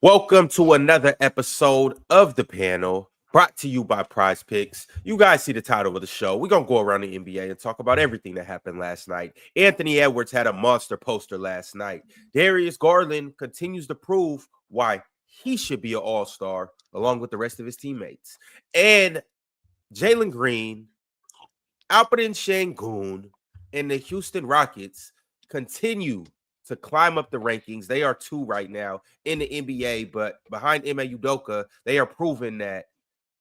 Welcome to another episode of The Panel, brought to you by PrizePicks. You guys see the title of the show. We're going to go around the NBA and talk about everything that happened last night. Anthony Edwards had a monster poster last night. Darius Garland continues to prove why he should be an all-star along with the rest of his teammates. And Jalen Green, Alperen Şengün, and the Houston Rockets continue to climb up the rankings. They are 2 right now in the NBA, but behind Ime Udoka, they are proving that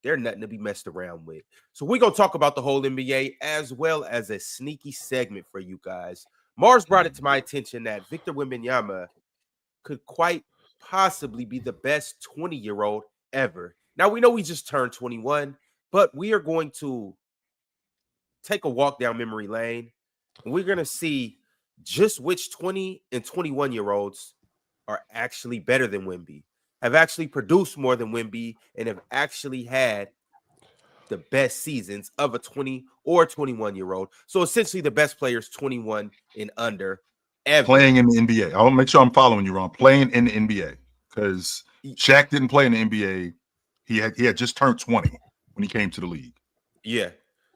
they're nothing to be messed around with. So we're going to talk about the whole NBA as well as a sneaky segment for you guys. Mars brought it to my attention that Victor Wembanyama could quite possibly be the best 20-year-old ever. Now, we know he just turned 21, but we are going to take a walk down memory lane, and we're going to see just which 20 and 21-year-olds are actually better than Wemby, have actually produced more than Wemby, and have actually had the best seasons of a 20 or 21-year-old. So essentially the best players 21 and under ever. Playing in the NBA. I want to make sure I'm following you, Ron. Playing in the NBA. Because Shaq didn't play in the NBA. He had just turned 20 when he came to the league. Yeah.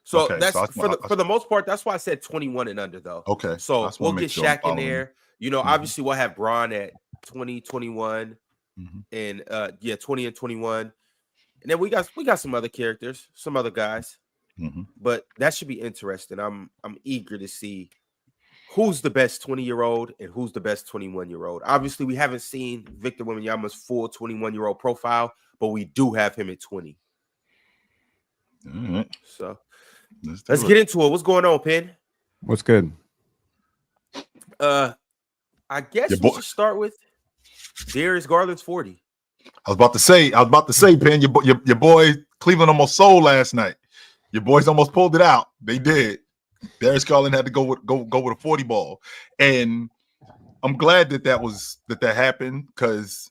So that's for the most part. That's why I said 21 and under, though. Okay. So we'll get Shaq in there. You know, obviously we'll have Bron at 20, 21, and 20 and 21, and then we got some other characters, some other guys. But that should be interesting. I'm eager to see who's the best 20-year-old and who's the best 21-year-old. Obviously, we haven't seen Victor Wembanyama's full 21-year-old profile, but we do have him at 20. All right. So let's get into it. What's going on, Penn? What's good? I guess we should start with Darius Garland's 40. I was about to say, Penn, your boy Cleveland almost sold last night. Your boys almost pulled it out. They did. Darius Garland had to go with a 40 ball, and I'm glad that happened because,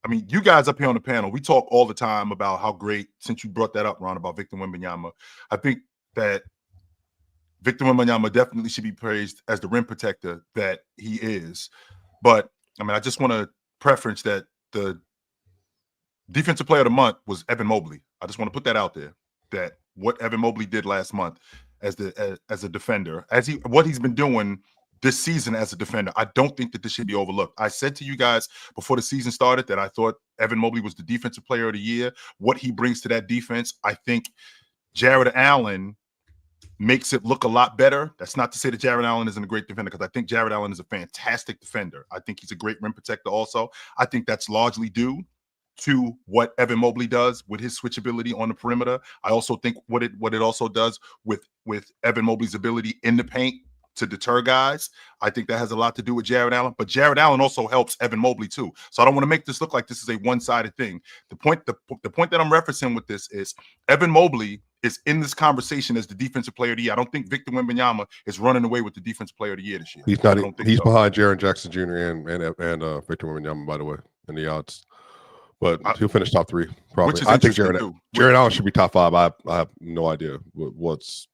I mean, you guys up here on the panel, we talk all the time about how great, since you brought that up, Ron, about Victor Wembanyama. I think that Victor Wembanyama definitely should be praised as the rim protector that he is. But, I mean, I just want to preference that the defensive player of the month was Evan Mobley. I just want to put that out there, that what Evan Mobley did last month as a defender, what he's been doing this season as a defender, I don't think that this should be overlooked. I said to you guys before the season started that I thought Evan Mobley was the defensive player of the year. What he brings to that defense, I think Jared Allen makes it look a lot better. That's not to say that Jared Allen isn't a great defender, because I think Jared Allen is a fantastic defender. I think he's a great rim protector also. I think that's largely due to what Evan Mobley does with his switchability on the perimeter. I also think what it also does with Evan Mobley's ability in the paint to deter guys. I think that has a lot to do with Jared Allen, but Jared Allen also helps Evan Mobley too. So I don't want to make this look like this is a one-sided thing. The point that I'm referencing with this is Evan Mobley is in this conversation as the defensive player of the year. I don't think Victor Wembanyama is running away with the defensive player of the year this year. He's not. He's behind Jaren Jackson Jr. and Victor Wembanyama, by the way, in the odds. But he'll finish top 3 probably. I think Jared Allen should be top 5. I have no idea what's.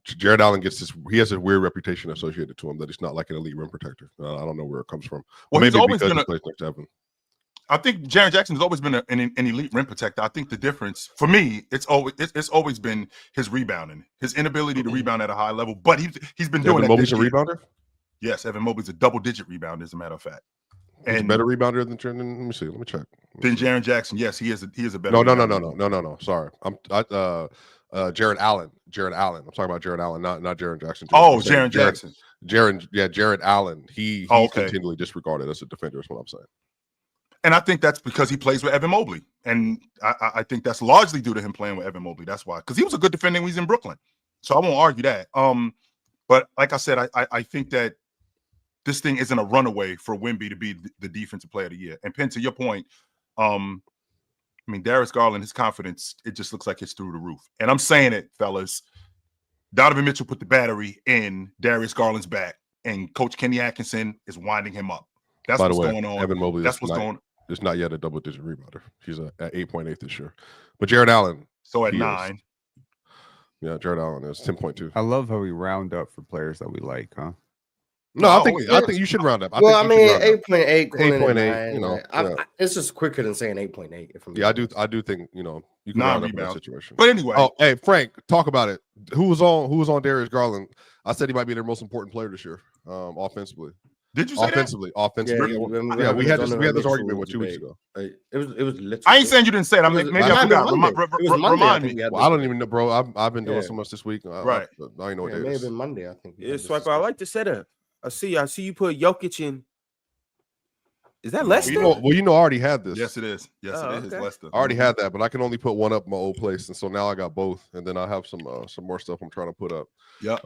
Jared Allen gets this. He has a weird reputation associated to him that he's not like an elite rim protector. I don't know where it comes from. Well, maybe because he plays next to Evan. I think Jaren Jackson has always been an elite rim protector. I think the difference for me, it's always been his rebounding, his inability to rebound at a high level. But he's been doing that. Mobley's a rebounder. Yes, Evan Mobley's a double-digit rebounder, as a matter of fact. He's a better rebounder than Jaren. Let me see. Let me check. Than Jaren Jackson. Yes, he is a better. No. Sorry, Jared Allen. I'm talking about Jared Allen, not Jaren Jackson. Jaren Jackson. Jared Allen. He's continually disregarded as a defender. Is what I'm saying. And I think that's because he plays with Evan Mobley, and I think that's largely due to him playing with Evan Mobley. That's why, because he was a good defender when he's in Brooklyn. So I won't argue that. But like I said, I think that this thing isn't a runaway for Wemby to be the defensive player of the year. And Penn, to your point, I mean, Darius Garland, his confidence, it just looks like it's through the roof. And I'm saying it, fellas. Donovan Mitchell put the battery in Darius Garland's back, and Coach Kenny Atkinson is winding him up. That's what's going on. Evan Mobley. That's what's going on. Is not yet a double-digit rebounder. He's at 8.8 this year. But Jared Allen. So at 9. Yeah, Jared Allen is 10.2. I love how we round up for players that we like, huh? No, I think you should round up. I mean, 8.8, 8.8. You know, it's just quicker than saying 8.8. Yeah, I do think you can round up in that situation. But anyway, hey Frank, talk about it. Who was on Darius Garland? I said he might be their most important player this year, offensively. Did you say offensively? That? Offensively, yeah. We had this argument 2 weeks ago. It was. Literally, I ain't saying you didn't say it. Maybe I forgot. Remind me. Well, I don't even know, bro. I've been doing so much this week. Right. I know what it may have been Monday. I think. Yeah, Swiper. I like the setup. I see you put Jokic in. Is that Leicester? Well, I already had this. Yes, it is. Yes, it is. Leicester. I already had that, but I can only put one up in my old place, and so now I got both, and then I have some more stuff I'm trying to put up. Yeah.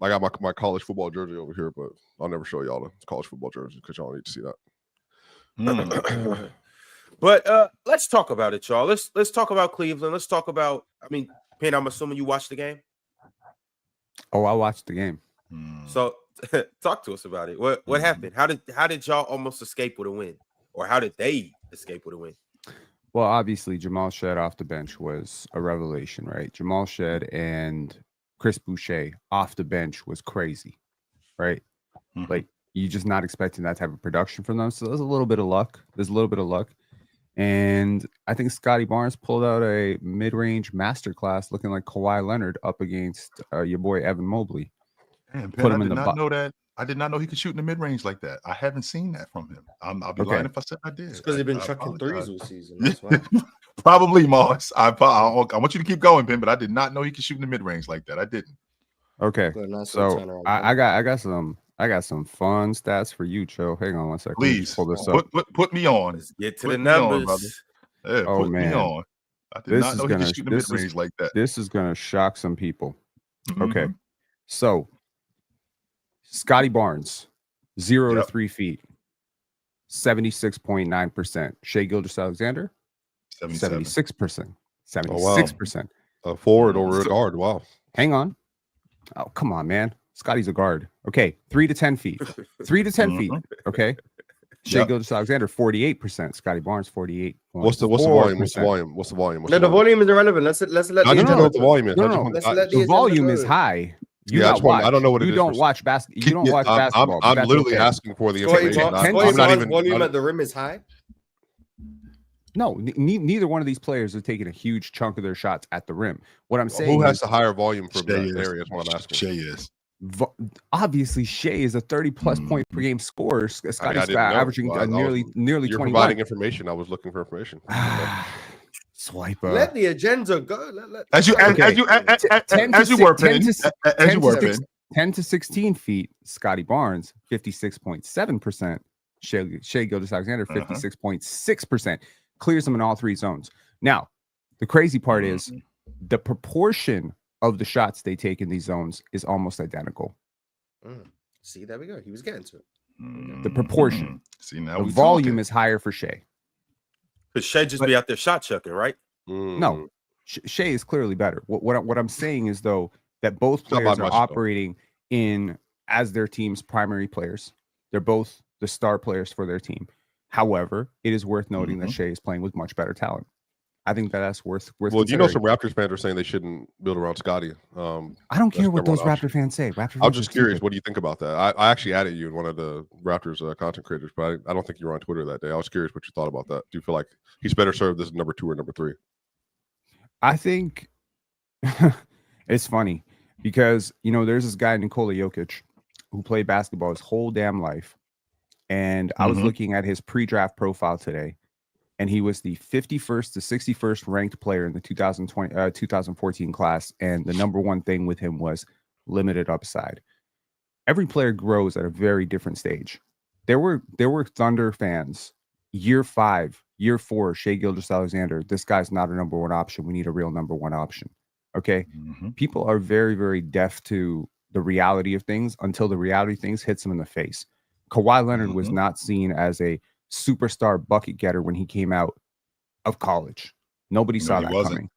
I got my college football jersey over here, but I'll never show y'all the college football jersey because y'all need to see that. But let's talk about it, y'all. Let's talk about Cleveland. Let's talk about. I mean, Penn, I'm assuming you watched the game. Oh, I watched the game. So talk to us about it. What happened? How did y'all almost escape with a win, or how did they escape with a win? Well, obviously, Jamal Shead off the bench was a revelation, right? Jamal Shead and Chris Boucher off the bench was crazy, right? Mm-hmm. Like, you're just not expecting that type of production from them. So there's a little bit of luck. And I think Scotty Barnes pulled out a mid-range masterclass looking like Kawhi Leonard up against your boy Evan Mobley. Man, Put him I did not know that. I did not know he could shoot in the mid-range like that. I haven't seen that from him. I'll be lying if I said I did. It's because he's been chucking threes all season. That's why. Probably, Moss. I want you to keep going, Ben, but I did not know he could shoot in the mid-range like that. I didn't. Okay. So I got some fun stats for you, Cho. Hang on one second. Please pull this up. Put me on. Let's get to the numbers. Put me on. I did not know he could shoot in the mid-range like that. This is gonna shock some people. Mm-hmm. Okay. So Scotty Barnes, 0 to 3 feet, 76.9%. Shai Gilgeous-Alexander, 76%. 76%. A forward or a guard. Wow. Hang on. Oh, come on, man. Scotty's a guard. Okay. 3 to 10 feet. 3 to 10 feet. Okay. Shai Gilgeous-Alexander, 48%. Scotty Barnes, 48. What's the volume? The volume is irrelevant. Let's let I don't know what the volume is. The volume is high. I don't know what it is. You don't watch basketball. You don't watch basketball. I'm literally asking for the information. I'm not even. Volume at the rim is high. No, neither one of these players are taking a huge chunk of their shots at the rim. What I'm saying, who has the higher volume for that area? Is what I'm asking. Shai is. Obviously, Shai is a 30+ point per game scorer. Scotty's averaging nearly 21. You're providing information. I was looking for information. Swiper. Let the agenda go. As you were 10 to 16 feet. Scotty Barnes, 56.7%. Shai Gilgeous-Alexander, 56.6%. Clears them in all three zones. Now, the crazy part is the proportion of the shots they take in these zones is almost identical. See, there we go. He was getting to it. The proportion. See, now the volume is higher for Shai. Because Shai just be out there shot chucking, right? No, Shai is clearly better. What I'm saying is, though, that both players are operating as their team's primary players. They're both the star players for their team. However, it is worth noting that Shai is playing with much better talent. I think that's worth. Well, some Raptors fans are saying they shouldn't build around Scotty. I don't care what those Raptor fans say. I'm just curious. What do you think about that? I actually added you in one of the Raptors content creators, but I don't think you were on Twitter that day. I was curious what you thought about that. Do you feel like he's better served as number 2 or number 3? I think it's funny because there's this guy Nikola Jokic who played basketball his whole damn life, and I was looking at his pre-draft profile today. And he was the 51st to 61st ranked player in the 2014 class. And the number one thing with him was limited upside. Every player grows at a very different stage. There were Thunder fans, year 5, year 4, Shai Gilgeous-Alexander. This guy's not a number 1 option. We need a real number 1 option. Okay. People are very, very deaf to the reality of things until the reality of things hits them in the face. Kawhi Leonard was not seen as a superstar bucket getter when he came out of college. Nobody saw that coming.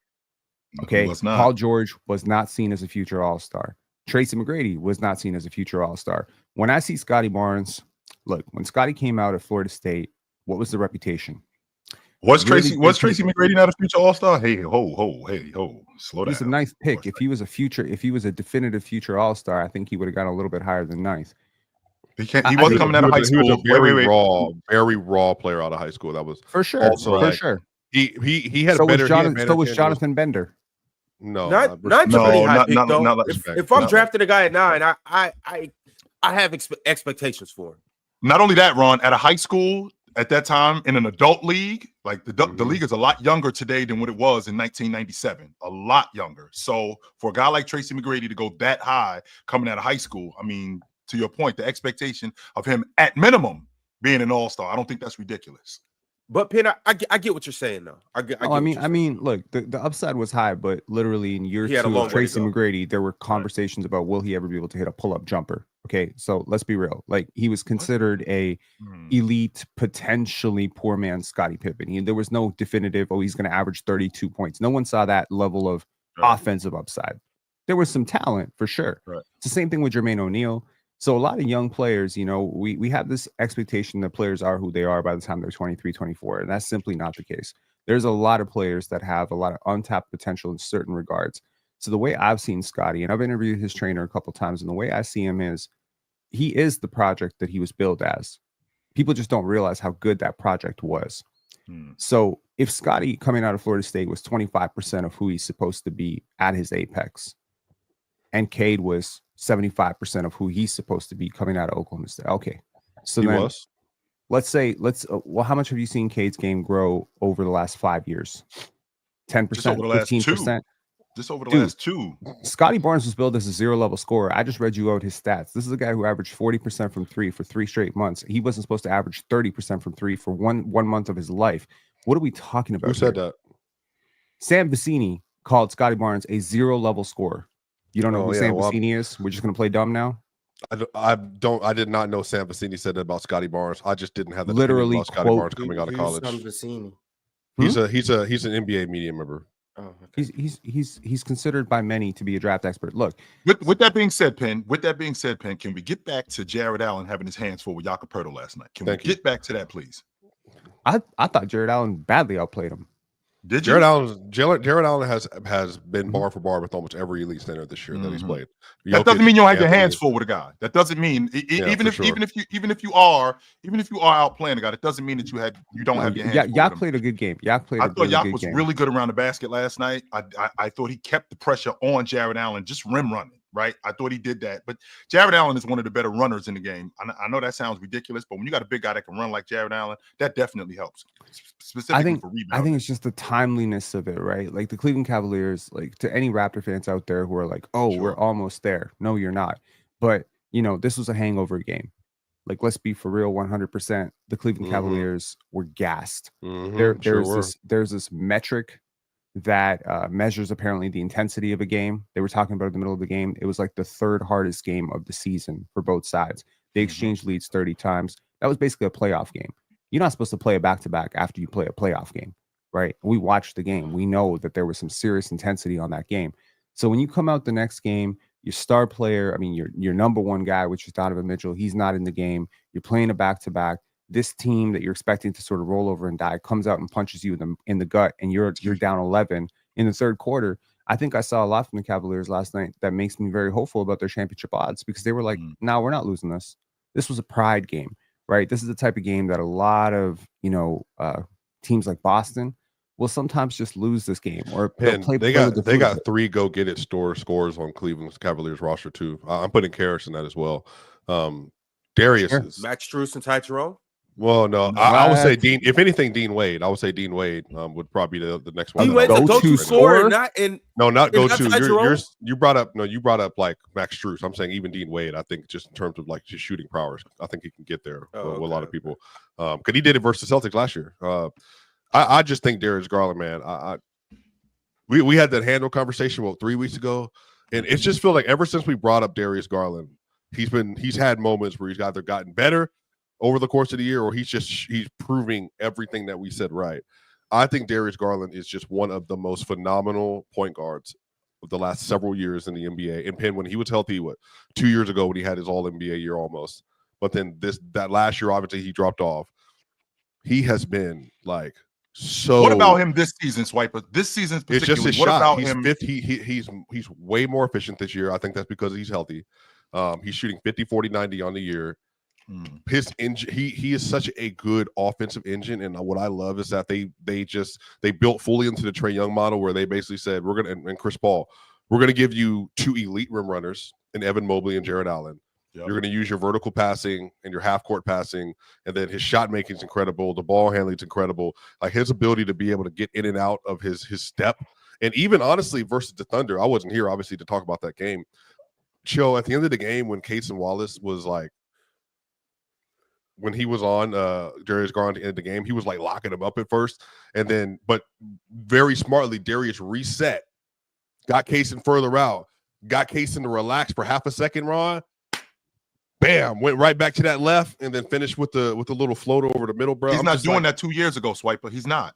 Okay. Paul George was not seen as a future all-star. Tracy McGrady was not seen as a future all-star. When I see Scotty Barnes, look, when Scotty came out of Florida State, what was the reputation? Was Tracy McGrady not a future all-star? Hey, ho, slow down. He's a ninth pick. If he was a definitive future all-star, I think he would have gone a little bit higher than ninth. He wasn't coming out of high school. He was a very raw player out of high school. That was for sure. Also, for sure. He had so a better. So was Jonathan Bender. No, not really high pick though. If I'm drafting a guy at 9, I have expectations for him. Not only that, Ron, at a high school at that time in an adult league, like the league is a lot younger today than what it was in 1997. A lot younger. So for a guy like Tracy McGrady to go that high coming out of high school, I mean, to your point, the expectation of him at minimum being an all-star, I don't think that's ridiculous. But Penn, I get what you're saying though. I mean, look, the upside was high, but literally in year 2 of Tracy McGrady, there were conversations about will he ever be able to hit a pull-up jumper. Okay, so let's be real. Like he was considered a elite, potentially poor man Scottie Pippen. There was no definitive, he's going to average 32 points. No one saw that level of offensive upside. There was some talent for sure. Right. It's the same thing with Jermaine O'Neal. So a lot of young players, we have this expectation that players are who they are by the time they're 23, 24, and that's simply not the case. There's a lot of players that have a lot of untapped potential in certain regards. So the way I've seen Scottie, and I've interviewed his trainer a couple of times, and the way I see him is he is the project that he was built as. People just don't realize how good that project was. So if Scottie coming out of Florida State was 25% of who he's supposed to be at his apex, and Cade was 75% of who he's supposed to be coming out of Oklahoma State. Okay. So then how much have you seen Cade's game grow over the last 5 years? 10%, 15%? Just over the last 2. Scottie Barnes was billed as a 0-level scorer. I just read you out his stats. This is a guy who averaged 40% from 3 for 3 straight months. He wasn't supposed to average 30% from 3 for one month of his life. What are we talking about? Who said that? Sam Vecini called Scottie Barnes a 0-level scorer. You don't know who Sam Vecini is? We're just going to play dumb now? I did not know Sam Vecini said that about Scottie Barnes. I just didn't have the literally about Scottie Barnes coming out of college. He's an NBA media member. Oh, okay. He's considered by many to be a draft expert. Look, with that being said, Penn, can we get back to Jared Allen having his hands full with Jakob Poeltl last night? Can we get back to that, please? I thought Jared Allen badly outplayed him. Did you? Jared Allen has been bar for bar with almost every elite center this year that he's played. That doesn't mean you don't have your hands full with a guy. That doesn't mean even if you are outplaying a guy, that doesn't mean that you don't have your hands. Yak played a good game. I thought Yak was really good around the basket last night. I thought he kept the pressure on Jared Allen, just rim running. Right, I thought he did that, but Jared Allen is one of the better runners in the game. I know that sounds ridiculous, but when you got a big guy that can run like Jared Allen, that definitely helps. Specifically for rebounding. I think it's just the timeliness of it, right? Like the Cleveland Cavaliers, like to any Raptor fans out there who are like, we're almost there. No, you're not. But this was a hangover game. Like, let's be for real, 100%. The Cleveland Cavaliers were gassed. There's this metric that measures apparently the intensity of a game. They were talking about in the middle of the game. It was like the 3rd hardest game of the season for both sides. They exchanged leads 30 times. That was basically a playoff game. You're not supposed to play a back-to-back after you play a playoff game, right? We watched the game. We know that there was some serious intensity on that game. So when you come out the next game, your star player, your number one guy, which is Donovan Mitchell, he's not in the game. You're playing a back-to-back. This team that you're expecting to sort of roll over and die comes out and punches you in the gut, and you're down 11 in the 3rd quarter. I think I saw a lot from the Cavaliers last night that makes me very hopeful about their championship odds, because they were like, no, we're not losing this. This was a pride game, right? This is the type of game that a lot of teams like Boston will sometimes just lose this game, or they got 3 go-get-it scores on Cleveland's Cavaliers roster too. I'm putting Karras in that as well. Darius is Max Strus and Ty Jerome. Well, no, I would say Dean. If anything, Dean Wade. I would say Dean Wade would probably be the next one. Dean Wade's a go-to scorer, not go-to. You brought up like Max Strus. I'm saying even Dean Wade. I think just in terms of like just shooting powers, I think he can get there with a lot of people. Because he did it versus the Celtics last year. I just think Darius Garland, man. We had that handle conversation 3 weeks ago, and it's just feel like ever since we brought up Darius Garland, he's had moments where he's either gotten better over the course of the year, or he's proving everything that we said right. I think Darius Garland is just one of the most phenomenal point guards of the last several years in the NBA. And Penn, when he was healthy, 2 years ago when he had his All-NBA year almost, but then that last year, obviously he dropped off. He has been like so. What about him this season, Swiper? This season, it's just his shot. He's way more efficient this year. I think that's because he's healthy. He's shooting 50, 40, 90 on the year. His engine, he is such a good offensive engine, and what I love is that they built fully into the Trae Young model, where they basically said we're gonna and Chris Paul, we're gonna give you 2 elite rim runners in Evan Mobley and Jared Allen. Yep. You're gonna use your vertical passing and your half court passing, and then his shot making is incredible. The ball handling is incredible. Like his ability to be able to get in and out of his step, and even honestly versus the Thunder, I wasn't here obviously to talk about that game. Chill at the end of the game when Casey Wallace was like. When he was on Darius Garland at the end of the game, he was like locking him up at first. And then, but very smartly, Darius reset, got Kaysen further out, got Kaysen to relax for half a second, Ron. Bam, went right back to that left and then finished with the little float over the middle, bro. He's not doing that 2 years ago, Swiper. He's not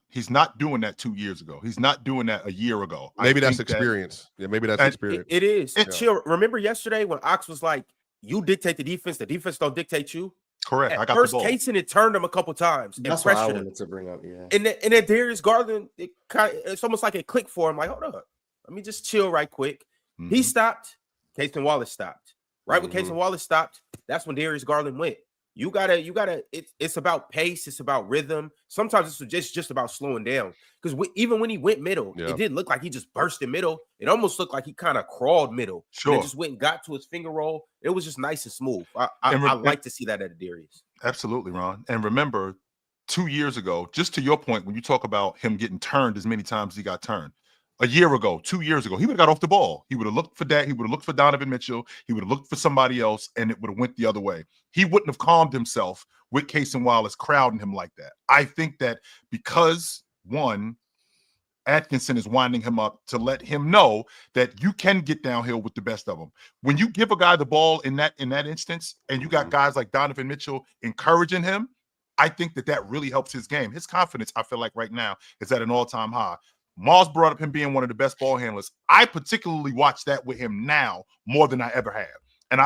doing that 2 years ago. He's not doing that a year ago. Maybe that's experience. Maybe that's experience. It is. Chill. Remember yesterday when Ox was like, you dictate the defense don't dictate you? Correct. At first, Kaysen had turned him a couple times. That's what I wanted to bring up. Yeah. And then Darius Garland, it's almost like it clicked for him. Like, hold up, let me just chill right quick. Mm-hmm. He stopped. Kaysen Wallace stopped. Right when Kaysen Wallace stopped, that's when Darius Garland went. You gotta. It's about pace. It's about rhythm. Sometimes it's just about slowing down. Because even when he went middle, it didn't look like he just burst in middle. It almost looked like he kind of crawled middle. Sure. And just went and got to his finger roll. It was just nice and smooth. I like to see that at a Darius. Absolutely, Ron. And remember, 2 years ago, just to your point, when you talk about him getting turned as many times as he got turned, a year ago, 2 years ago, he would have got off the ball. He would have looked for that. He would have looked for Donovan Mitchell. He would have looked for somebody else, and it would have went the other way. He wouldn't have calmed himself with Kaysen Wallace crowding him like that. I think that because, one, Atkinson is winding him up to let him know that you can get downhill with the best of them. When you give a guy the ball in that instance, and you got guys like Donovan Mitchell encouraging him, I think that really helps his game. His confidence, I feel like right now, is at an all-time high. Mars brought up him being one of the best ball handlers. I particularly watch that with him now more than I ever have. And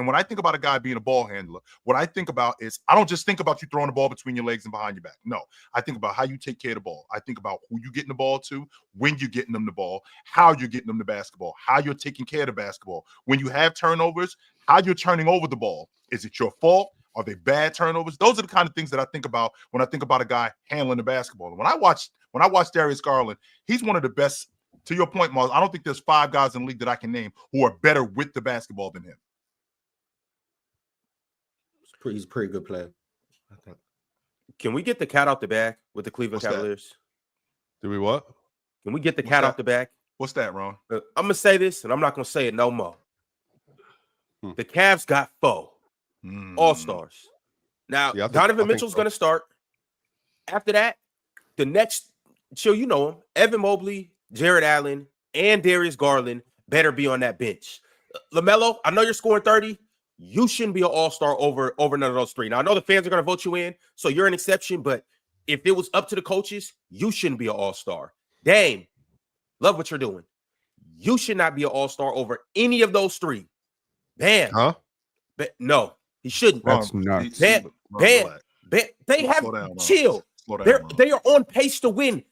when I think about a guy being a ball handler, what I think about is I don't just think about you throwing the ball between your legs and behind your back. No, I think about how you take care of the ball. I think about who you're getting the ball to, when you're getting them the ball, how you're getting them the basketball, how you're taking care of the basketball. When you have turnovers, how you're turning over the ball. Is it your fault? Are they bad turnovers? Those are the kind of things that I think about when I think about a guy handling the basketball. And when I watch Darius Garland, he's one of the best. To your point, Mars, I don't think there's 5 guys in the league that I can name who are better with the basketball than him. He's a pretty good player, I think. Can we get the cat out the bag with the Cleveland Cavaliers? Do we what? Can we get the cat out the bag? What's that, Ron? I'm going to say this, and I'm not going to say it no more. The Cavs got 4 all-stars. Now, Donovan Mitchell's going to start. After that, the next, chill, you know him, Evan Mobley, Jared Allen, and Darius Garland better be on that bench. LaMelo, I know you're scoring 30. You shouldn't be an all-star over none of those 3. Now, I know the fans are going to vote you in, so you're an exception, but if it was up to the coaches, you shouldn't be an all-star. Dame, love what you're doing. You should not be an all-star over any of those 3. Bam. Huh? But no, he shouldn't. That's nuts. Bam. They have chill. They are on pace to win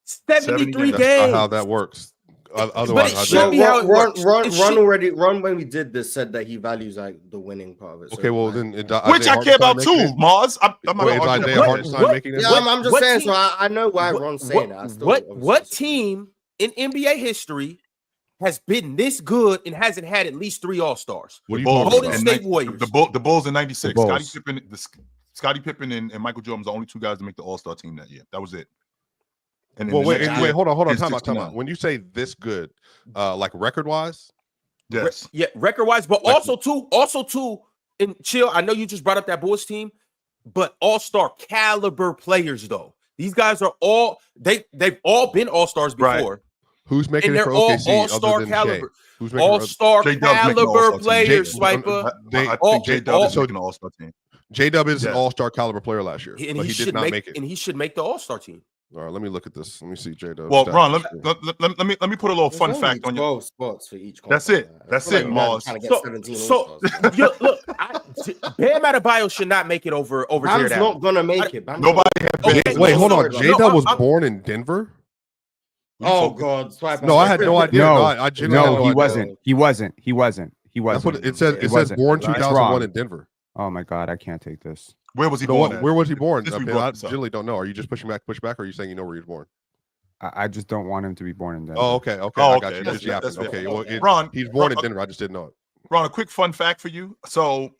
73 games. That's not how that works. Otherwise, Ron, when we did this, said that he values like the winning part of it. Okay, well then, which I care about too, Mars. I'm just saying. So I know why Ron's saying that. What team in NBA history has been this good and hasn't had at least 3 all-stars? Golden State Warriors. The Bulls in '96. Scottie Pippen and Michael Jordan was the only 2 guys to make the All-Star team that year. That was it. And wait, hold on. Time out. When you say this good, like record-wise? Yes. Record-wise, but like, also too, and chill, I know you just brought up that Bulls team, but all-star caliber players, though. These guys are all, they've all been all-stars before. Right. Who's making it for all OKC all-star caliber? Who's making all-star caliber players, Swiper? I think J-Dub is making an all-star team. J-Dub is an all-star caliber player last year, and but he did not make it. And he should make the all-star team. All right, let me look at this. Let me see J-Dub. Well, Ron, let me put a little fun fact on you. 12 spots for each. That's it, Mars. Look, Bam Adebayo should not make it over Jared Allen. Not gonna make it. Nobody had Bam. Wait, hold on. J-Dub was born in Denver. Oh God! No, I had no idea. No, he wasn't. He wasn't. That's what it says. It says born 2001 in Denver. Oh my God, I can't take this. Where was he born? Where was he born? Since we I brought this up. generally don't know. Are you just push back, or are you saying you know where he was born? I just don't want him to be born in Denver. Oh, okay. Oh, I got okay. you. That's Just fair. okay. Well, Ron, he's born in Denver. I just didn't know it. Ron, a quick fun fact for you. So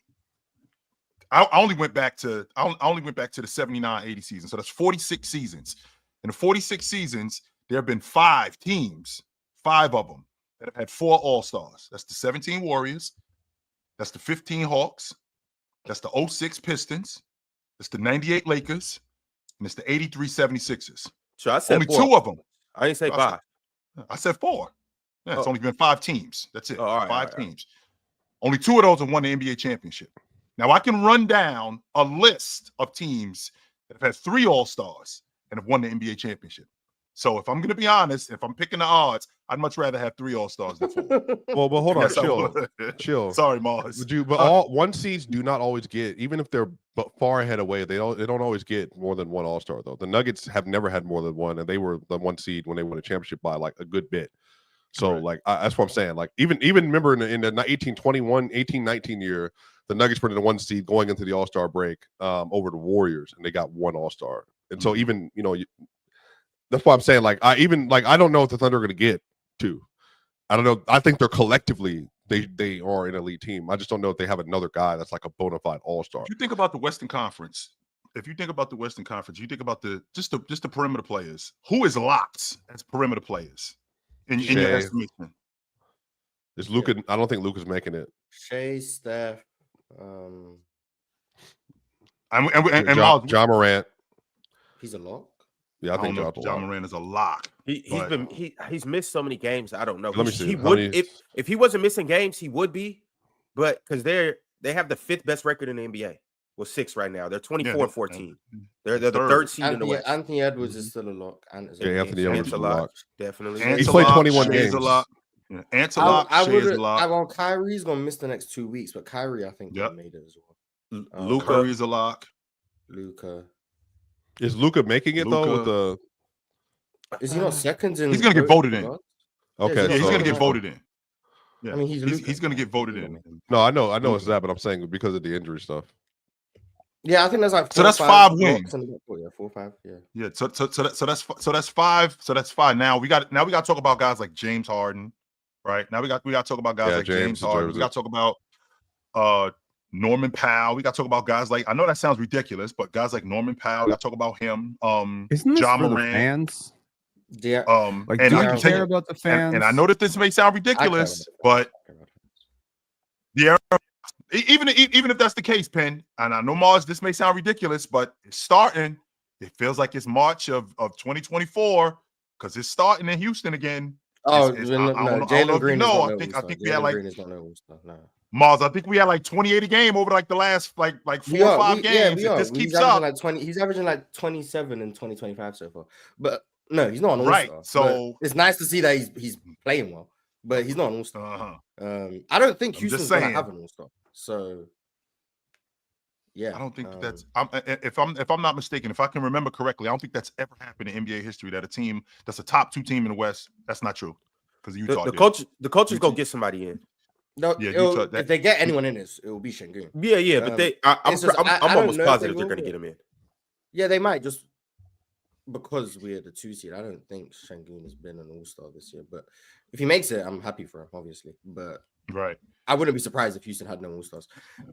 I only went back to the 79-80 season. So that's 46 seasons. In the 46 seasons, there have been 5 teams, 5 of them, that have had 4 All-Stars. That's the 17 Warriors. That's the 15 Hawks. That's the 06 Pistons. That's the 98 Lakers. And it's the 83 76ers. So I said Only 4. 2 of them. I didn't say 5. I said 4. Yeah, it's only been 5 teams. That's it. Oh, all right, 5 teams. Only 2 of those have won the NBA championship. Now I can run down a list of teams that have had 3 All-Stars and have won the NBA championship. So if I'm going to be honest, if I'm picking the odds, I'd much rather have 3 All-Stars than 4. Well, hold on, Yes, I chill. would. Chill. Sorry, Mars. But all 1 seeds do not always get, even if they're far ahead away, they don't always get more than 1 All-Star though. The Nuggets have never had more than 1, and they were the 1 seed when they won a championship by like a good bit. So right. like that's what I'm saying. Like even remember in the 1821, 1819 year, the Nuggets were in the 1 seed going into the All-Star break over the Warriors, and they got 1 All-Star. And so even that's why I'm saying like I don't know if the Thunder are going to get 2. I don't know. I think they're collectively they are an elite team. I just don't know if they have another guy that's like a bona fide All-Star. If you think about the Western Conference, you think about the just the perimeter players. Who is locked as perimeter players in your estimation? Is Luka? I don't think Luka's making it. Shea, Steph, and John Morant. he's a lock. Yeah, I think John Morant is a lock. He's missed so many games. I don't know. Let me see. He would if he wasn't missing games, he would be. But because they have the 5th best record in the NBA. Well, 6 right now. They're 24-14. They're the 3rd seed in the West. Anthony Edwards is still a lock. Anthony Edwards is a lock. Definitely. He's played 21 games. A lot. Ant's a lot. Shea is a lot. Well, Kyrie's gonna miss the next 2 weeks, but Kyrie, I think, made it as well. Luka Curry is a lock. Luka. Is Luka making it though? With the is he not second in? He's gonna get voted in. Okay, he's gonna get voted in. Yeah. I mean, he's gonna get voted in. No, I know it's that, but I'm saying because of the injury stuff. Yeah, I think there's like 4 that's 5 wins. 4 or 5. Yeah. Yeah. So that's 5. So that's 5. Now we got to talk about guys like James Harden, right? Now we got to talk about guys like James Harden. We got to talk about Norman Powell. We got to talk about guys like, I know that sounds ridiculous, but guys like Norman Powell. We got to talk about him. Isn't this John for Morant. The fans? Yeah. Like, and do I you can care about the fans? And I know that this may sound ridiculous, but yeah, even if that's the case, Penn, and I know Mars, this may sound ridiculous, but it's starting. It feels like it's March of 2024 because it's starting in Houston again. Jalen Green. I think we had like Mars. I think we had like 28 a game over like the last like 4 or 5 games. If this keeps up, he's averaging like 27 in 2025 so far. But no, he's not an all-star. All-Star. So it's nice to see that he's playing well, but he's not an All-Star. I don't think Houston's gonna have an All-Star. So yeah, I don't think that's. If I'm not mistaken, if I can remember correctly, I don't think that's ever happened in NBA history that a team that's a top 2 team in the West. That's not true because Utah. The coaches go get somebody in. No, if they get anyone in this, it will be Şengün. Yeah, but I'm almost positive they're going to get him in. Yeah, they might just because we're the 2 seed. I don't think Şengün has been an All-Star this year, but if he makes it, I'm happy for him, obviously. But right, I wouldn't be surprised if Houston had no All-Stars.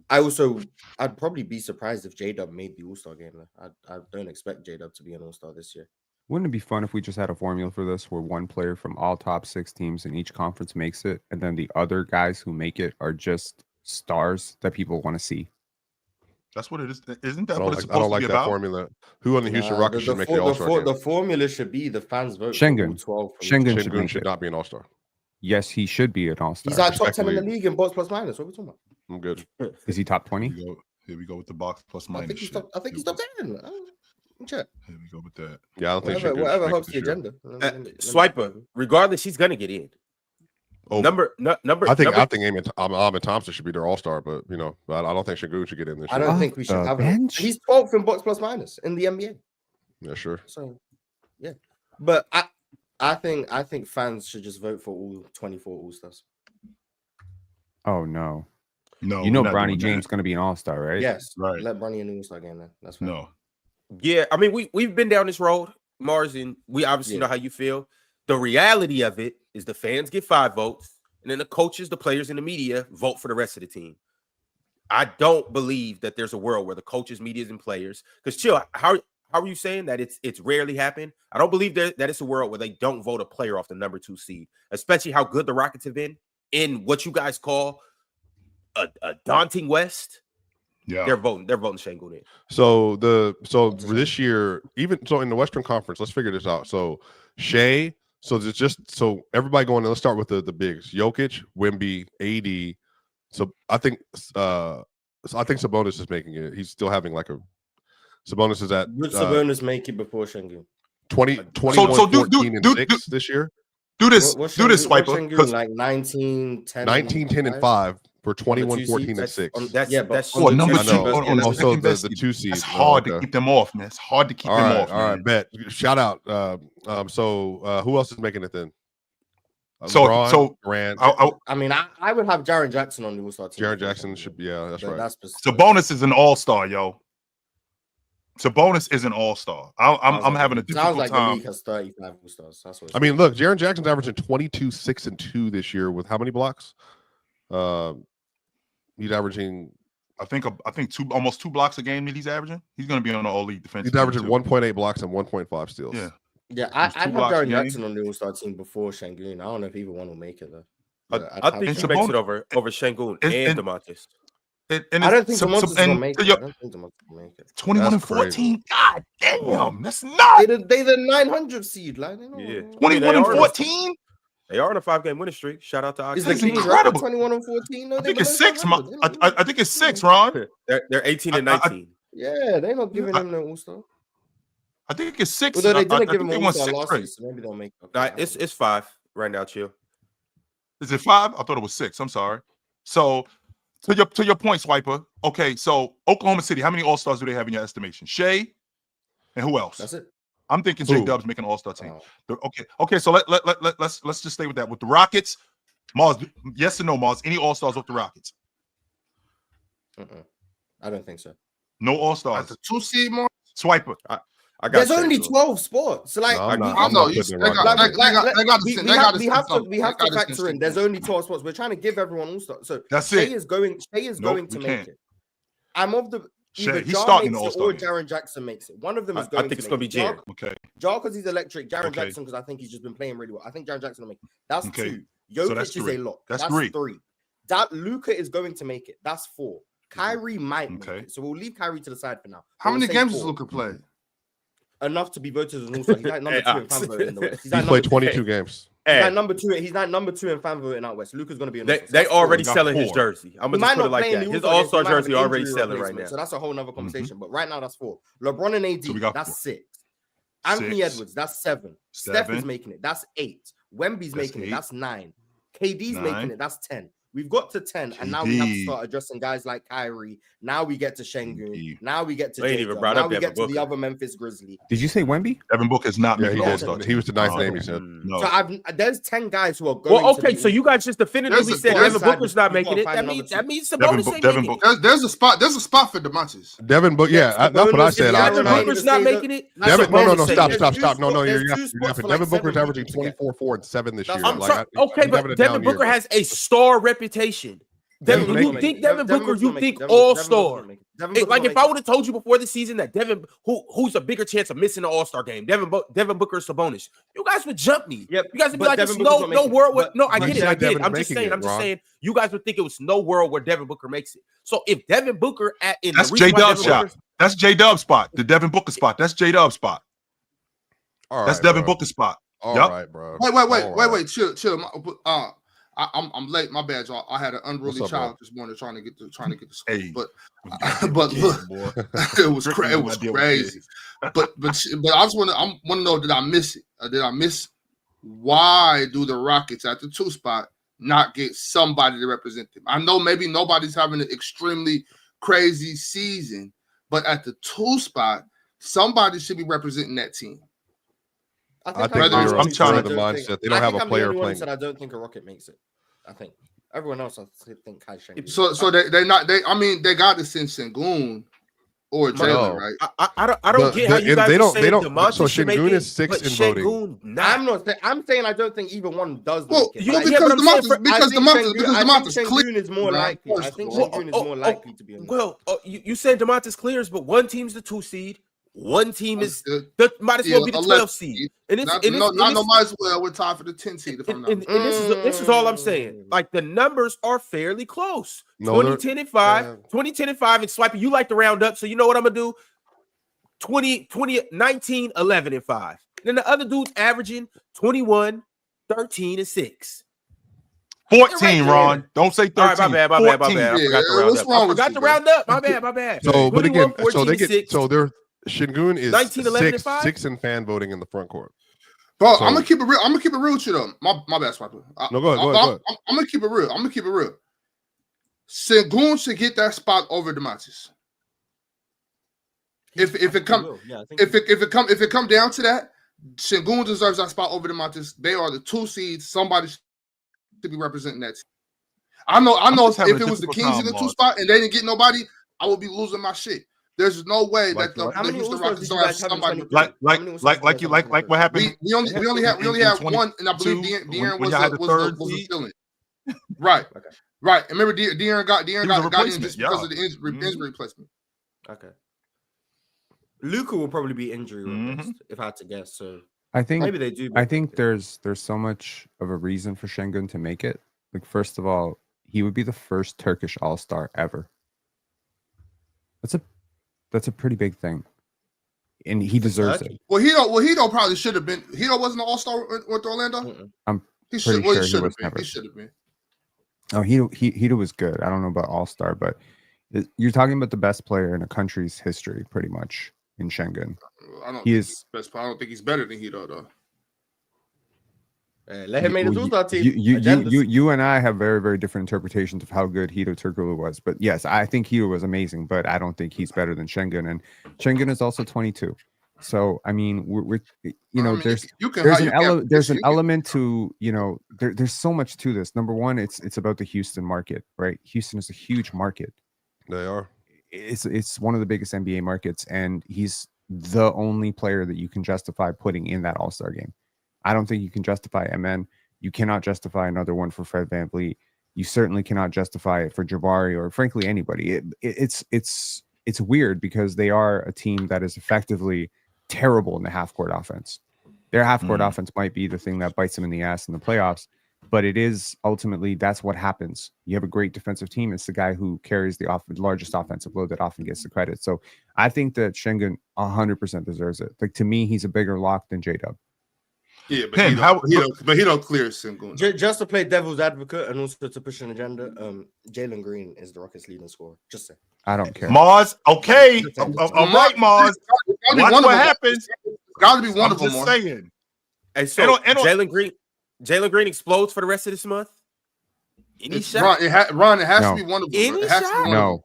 I'd probably be surprised if J-Dub made the All-Star game. I don't expect J-Dub to be an All-Star this year. Wouldn't it be fun if we just had a formula for this where one player from all top 6 teams in each conference makes it, and then the other guys who make it are just stars that people want to see? That's what it is. Isn't that what it's supposed to be about? I don't like that formula. Who on the Houston Rockets should make the All-Star game? The formula should be the fans vote. Şengün. Şengün should not be an All-Star. Yes, he should be an All-Star. He's like top 10 in the league in box plus minus. What are we talking about? I'm good. Is he top 20? Here we go with the box plus minus. I think he's top 10. Check. Here we go with that. Yeah, I don't think whatever helps the agenda. Swiper, regardless, he's gonna get in. Oh, number. I think Ahmed Thompson should be their All-Star, but I don't think Şengün should get in this year. I don't think we should have him. He's 12th in box plus minus in the NBA. Yeah, sure. So, yeah, but I think fans should just vote for all 24 All-Stars. Oh no. No, You know, we're not Bronny doing James that. going to be an all-star, right? Yes, Right. Let Bronny in the All-Star game then. That's fine. No. Yeah, I mean, we've been down this road, Mars, and we obviously know how you feel. The reality of it is the fans get 5 votes, and then the coaches, the players, and the media vote for the rest of the team. I don't believe that there's a world where the coaches, medias, and players, because chill, how are you saying that it's rarely happened? I don't believe that it's a world where they don't vote a player off the number 2 seed, especially how good the Rockets have been in what you guys call a daunting West. Yeah. They're voting Şengün in. So for this year, even so in the Western Conference, let's figure this out. So Shea, so it's just so everybody going. Let's start with the bigs: Jokic, Wemby, AD. So I think Sabonis is making it. He's still having like a Sabonis is at Would Sabonis make it before Şengün? 21, So 14, and 6 this year. Do this, What's Swiper. Şengün, Because like 19, 10, 19, 10, and 5 for 21, 2 14, seeds? and 6. That's oh, number I 2 know. on the Also second best the seed. 2 seed. That's hard okay. to keep them off, man. It's hard to keep them off. All right, bet. Shout out. So who else is making it then? So Grant. I mean, I would have Jaren Jackson on the All-Star team. Jaren Jackson should be. Yeah, that's But right. That's Sabonis is an all-star, yo. Sabonis is an all-star. I'm having a difficult sounds like time. the league has 35 All-Stars. That's what I mean, look, Jaren Jackson's averaging 22, 6, and 2 this year with how many blocks? He's averaging. I think almost 2 blocks a game that he's averaging. He's going to be on the all-league defense. He's averaging 1.8 blocks and 1.5 steals. Yeah, I'd have blocks Jaren a game. Jackson on the All-Star team before Şengün. I don't know if either one will make it though. I think he makes it over Şengün and DeMontis. I don't think DeMontis is gonna make it. I don't think DeMontis will make it. 21 and That's crazy. 14. God damn, that's not. They the 900 seed, like Yeah. 21 and 14. They are on a 5-game winning streak. Shout out to Is Oxford. the Kings incredible. 21 and 14? No, I think it's 6. I think it's 6, Ron. They're 18 and 19. Yeah, they're not giving him the All-Star. I think it's 6. Although they I didn't give think him they won All-Star 6 last straight. year, so maybe they'll make it. Nah, it's 5 right now, chill. Is it 5? I thought it was 6. I'm sorry. So to your point, Swiper. Okay, so Oklahoma City, how many All-Stars do they have in your estimation? Shea and who else? That's it. I'm thinking Who? J-Dub's making an All-Star team. Oh. Okay. So let's just stay with that. With the Rockets, Mars, yes or no, Mars? Any All-Stars with the Rockets? I don't think so. No All-Stars. That's a 2 seed more. Swiper. I got There's only Şengün. 12 spots. So like, No, I'm not- I I'm know not you. putting They it got we have to factor in. There's only 12 spots. We're trying to give everyone All-Star. So That's Shea it. is going to Nope, make we can't. it. I'm of the either He's Jar starting makes the it or All-Star Jaren Jackson makes it. One of them is I going. think it's going to be Jaren. Okay. Jar because he's electric. Jaren Okay. Jackson because I think he's just been playing really well. I think Jaren Jackson will make it. That's Okay. 2. Jokic So that's is 3. a lock. That's 3. That Luka is going to make it. That's 4. Kyrie might make Okay. it. So we'll leave Kyrie to the side for now. How We'll many say games 4. does Luka play? Enough to be voted as an All-Star. He's like number 2 in fan voting in the West. He played 22 games. He's like number 2. He's like number 2 in fan voting out West. Luka's going to be an They All-Star. already got selling his 4. jersey. I'm He gonna might just put it not like play in that. the His All-Star game, All-Star he might have jersey an already injury selling right replacement, now. So that's a whole nother conversation. But right now, that's 4. LeBron and AD, So we got that's 4. 6. Anthony 6. Edwards, that's 7. Steph is 7. making it. That's 8. Wemby's That's making 8. it. That's 9. KD's 9. making it. That's 10. We've got to 10, and now we have to KD. start addressing guys like Kyrie. Now we get to Şengün. KD. Now we get to They ain't J-Dub. even brought Now up we Devin get to the Booker. other Memphis Grizzly. Did you say Wemby? Devin Booker is not Yeah, making he an was. All-Star He was the ninth team. name. He said. No. So there's 10 guys who are going. Well, to okay, be- so you guys just definitively There's a- said there's Devin a- Booker's not we making gotta it. find That another means team. Sabonis ain't Devin making it. Booker. There's a spot for DeMontis. Devin Booker. Yeah, that's what I said. Devin Devin Booker's not making it. Devin, no, Sabonis stop. there's two No, spots- you're there's two yapping. spots for like Devin Booker's 7 averaging people to get. 24, 4, and 7 this year. I'm Like, sorry. Okay, he's having but a Devin down year. Booker has a star reputation. Devin Devin, Booker you make think it. Devin Devin Booker, Booker you make think it. all Devin star. Booker make it. Devin Booker Like will if I make would have told you before the season that who's a bigger chance of missing the All-Star game, Devin Booker or Sabonis, you guys would jump me. Yep, You guys would be but like, Devin there's Booker's no not making it. world where But- no, I but get you it. said Devin's I'm just making it, Ron. saying, you guys would think it was no world where Devin Booker makes it. So if Devin Booker That's J-Dub's shot. That's J-Dub's spot. The Devin Booker spot. That's J-Dub's spot. All That's right, Devin bro. Booker's spot. All Yup. right, bro. Wait. Chill. I'm late. My bad, y'all. I had an unruly What's up, child this morning trying to get to school. Hey. But look, it was crazy. But I just want to know, did I miss it? Did I miss why do the Rockets at the 2 spot not get somebody to represent them? I know maybe nobody's having an extremely crazy season, but at the 2 spot, somebody should be representing that team. I think I'm trying to the mindset. They don't have a player playing. I don't think a Rocket makes it. I think. Everyone else, I think, has Şengün. So they not they. I mean, they got to send Şengün or Jalen, right? I don't get how you guys are saying DeMontis so should make Şengün it, is 6 but in voting. Şengün not. I'm saying I don't think either one does. Well, make it. because DeMontis Şengün is more likely. I think Şengün is more likely to be on. Well, you said DeMontis clears, but one team's the 2 seed. One team is might as well be the 12 seed. And might as well. We're tied for the 10 seed. If I'm not this is all I'm saying. Like the numbers are fairly close. 2010 and 5, and Swipey, you like to round up, so you know what I'm gonna do? 19, 11 and 5. Then the other dude's averaging 21, 13 and 6. 14, Ron. Don't say 13. All right, my bad. I forgot to round up. My bad. So, but again, 14, so they get 6. so they're Şengün is 19, 11 and 5? 6 in fan voting in the front court. Bro, I'm gonna keep it real. I'm gonna keep it real with you though. My bad, Swiper. No, go ahead. I'm gonna keep it real. Şengün should get that spot over DeMontis. If it come down to that, Şengün deserves that spot over DeMontis. They are the 2 seeds. Somebody should be representing that team. I know. If it was the Kings in the 2 spot and they didn't get nobody, I would be losing my shit. There's no way that the Houston Rockets don't have somebody like what happened. We only had one, and I believe De'Aaron was the ceiling. Right. Right. And remember, De'Aaron got injured just because of the injury replacement. Okay. Luka will probably be injury replaced, if I had to guess. So I think maybe they do. I think there's so much of a reason for Şengün to make it. Like, first of all, he would be the first Turkish All-Star ever. That's a pretty big thing, and he deserves it. Well, Hedo probably should have been. Hedo wasn't an All-Star with Orlando. I'm he pretty should, sure he should have been. Oh, Hedo was good. I don't know about All-Star, but you're talking about the best player in a country's history, pretty much, in Şengün. I don't think he's better than Hedo though. Let him make the All-Star team. You and I have very, very different interpretations of how good Hedo Turkoglu was. But yes, I think Hedo was amazing, but I don't think he's better than Şengün. And Şengün is also 22. So I mean, there's an element to, there's so much to this. Number one, it's about the Houston market, right? Houston is a huge market. They are. It's one of the biggest NBA markets, and he's the only player that you can justify putting in that All-Star game. I don't think you can justify MN. You cannot justify another one for Fred VanVleet. You certainly cannot justify it for Jabari or frankly anybody. It's weird because they are a team that is effectively terrible in the half-court offense. Their half-court offense might be the thing that bites them in the ass in the playoffs, but it is ultimately that's what happens. You have a great defensive team. It's the guy who carries the largest offensive load that often gets the credit. So I think that Şengün 100% deserves it. Like, to me, he's a bigger lock than J-Dub. Yeah, but he don't clear Şengün. Just to play devil's advocate and also to push an agenda, Jalen Green is the Rockets' leading scorer. Just say. I don't care. Mars, okay. I'm right, Mars. Watch what happens. Got to be one of them. I'm just saying. Hey, so Jalen Green explodes for the rest of this month? Any shot? Ron, it has to be one of them. Any shot?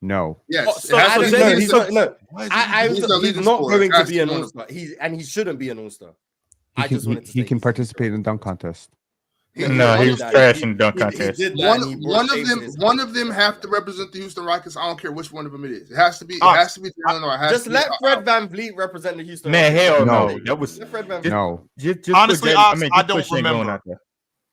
No. Yes. He's not going to be an All-Star. He shouldn't be an All-Star. He can participate in dunk contest. No, he was trash in dunk contest. One of them have to represent the Houston Rockets. I don't care which one of them it is. It has to be. Just let Fred VanVleet represent the Houston Rockets. Hell no. That was no. Honestly, I don't remember.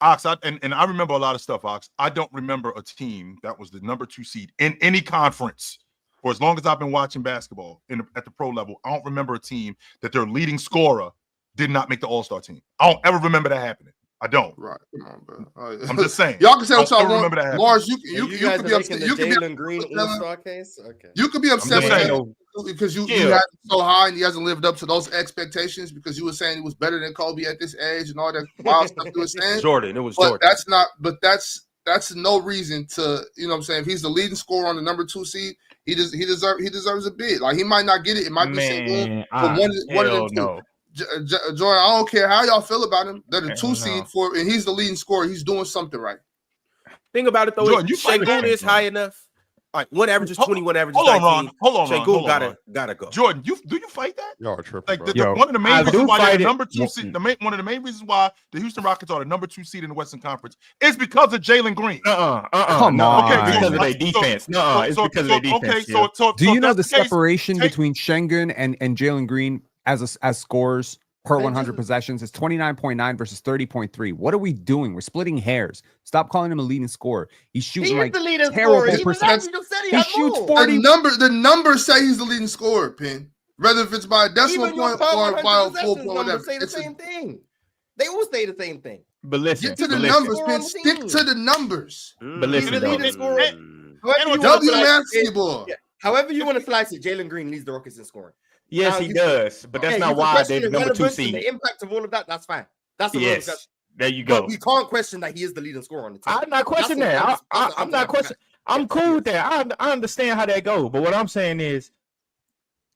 Ox, and I remember a lot of stuff, Ox. I don't remember a team that was the number 2 seed in any conference for as long as I've been watching basketball at the pro level. I don't remember a team that their leading scorer did not make the All-Star team. I don't ever remember that happening. I don't. Right. Come on, bro. I'm just saying. Y'all can say what y'all want. Lars, you could be upset. You could be Jalen Green All-Star case. Okay. You could be upset because you had him so high and he hasn't lived up to those expectations because you were saying he was better than Kobe at this age and all that wild stuff you were saying. Jordan. That's no reason to, you know what I'm saying? If he's the leading scorer on the number 2 seed, he deserves a bid. Like, he might not get it. It might be Şengün, but one of them two. Jordan, I don't care how y'all feel about him. They're the 2 seed and he's the leading scorer. He's doing something right. Thing about it though, Şengün is high enough. All right, one averages 20, one averages Hold on, 19. Ron. Hold on, Ron. Şengün Hold on, Ron. gotta go. Jordan, do you fight that? Y'all are tripping, Like bro. one of the main I reasons do why they're fight the it. number 2 seed, one of the main reasons why the Houston Rockets are the number 2 seed in the Western Conference is because of Jalen Green. Come No, on. it's because of their So- defense. No, it's because of their defense. Do you know the that's case, separation take- between Şengün and Jalen Green as scores per They 100 just- possessions? It's 29.9 versus 30.3. What are we doing? We're splitting hairs. Stop calling him a leading scorer. He's He shooting is like the leading terrible scorer. Even percent- as you just said, he He had shoots more. 40. The numbers say he's the leading scorer, Pin. Whether if it's by a decimal Even your point per or 100 by a full possessions point, numbers whatever. say the same thing. They all say the same thing. But listen, Get to the but numbers, Score Pin. on the Stick team. to the numbers. But listen, He's the leading scorer. However you want to slice it, however you want to slice it, Jalen Green leads the Rockets in scoring. Yes, Now, he you- does. But that's Okay, not you can why question they're the the number 2 relevance and seed. the impact of all of that. That's fine. That's a real discussion. Yes, there you go. But we can't question that he is the leading scorer on the team. I'm not questioning That's that. what- I'm not questioning. I'm cool with that. I understand how that goes. But what I'm saying is,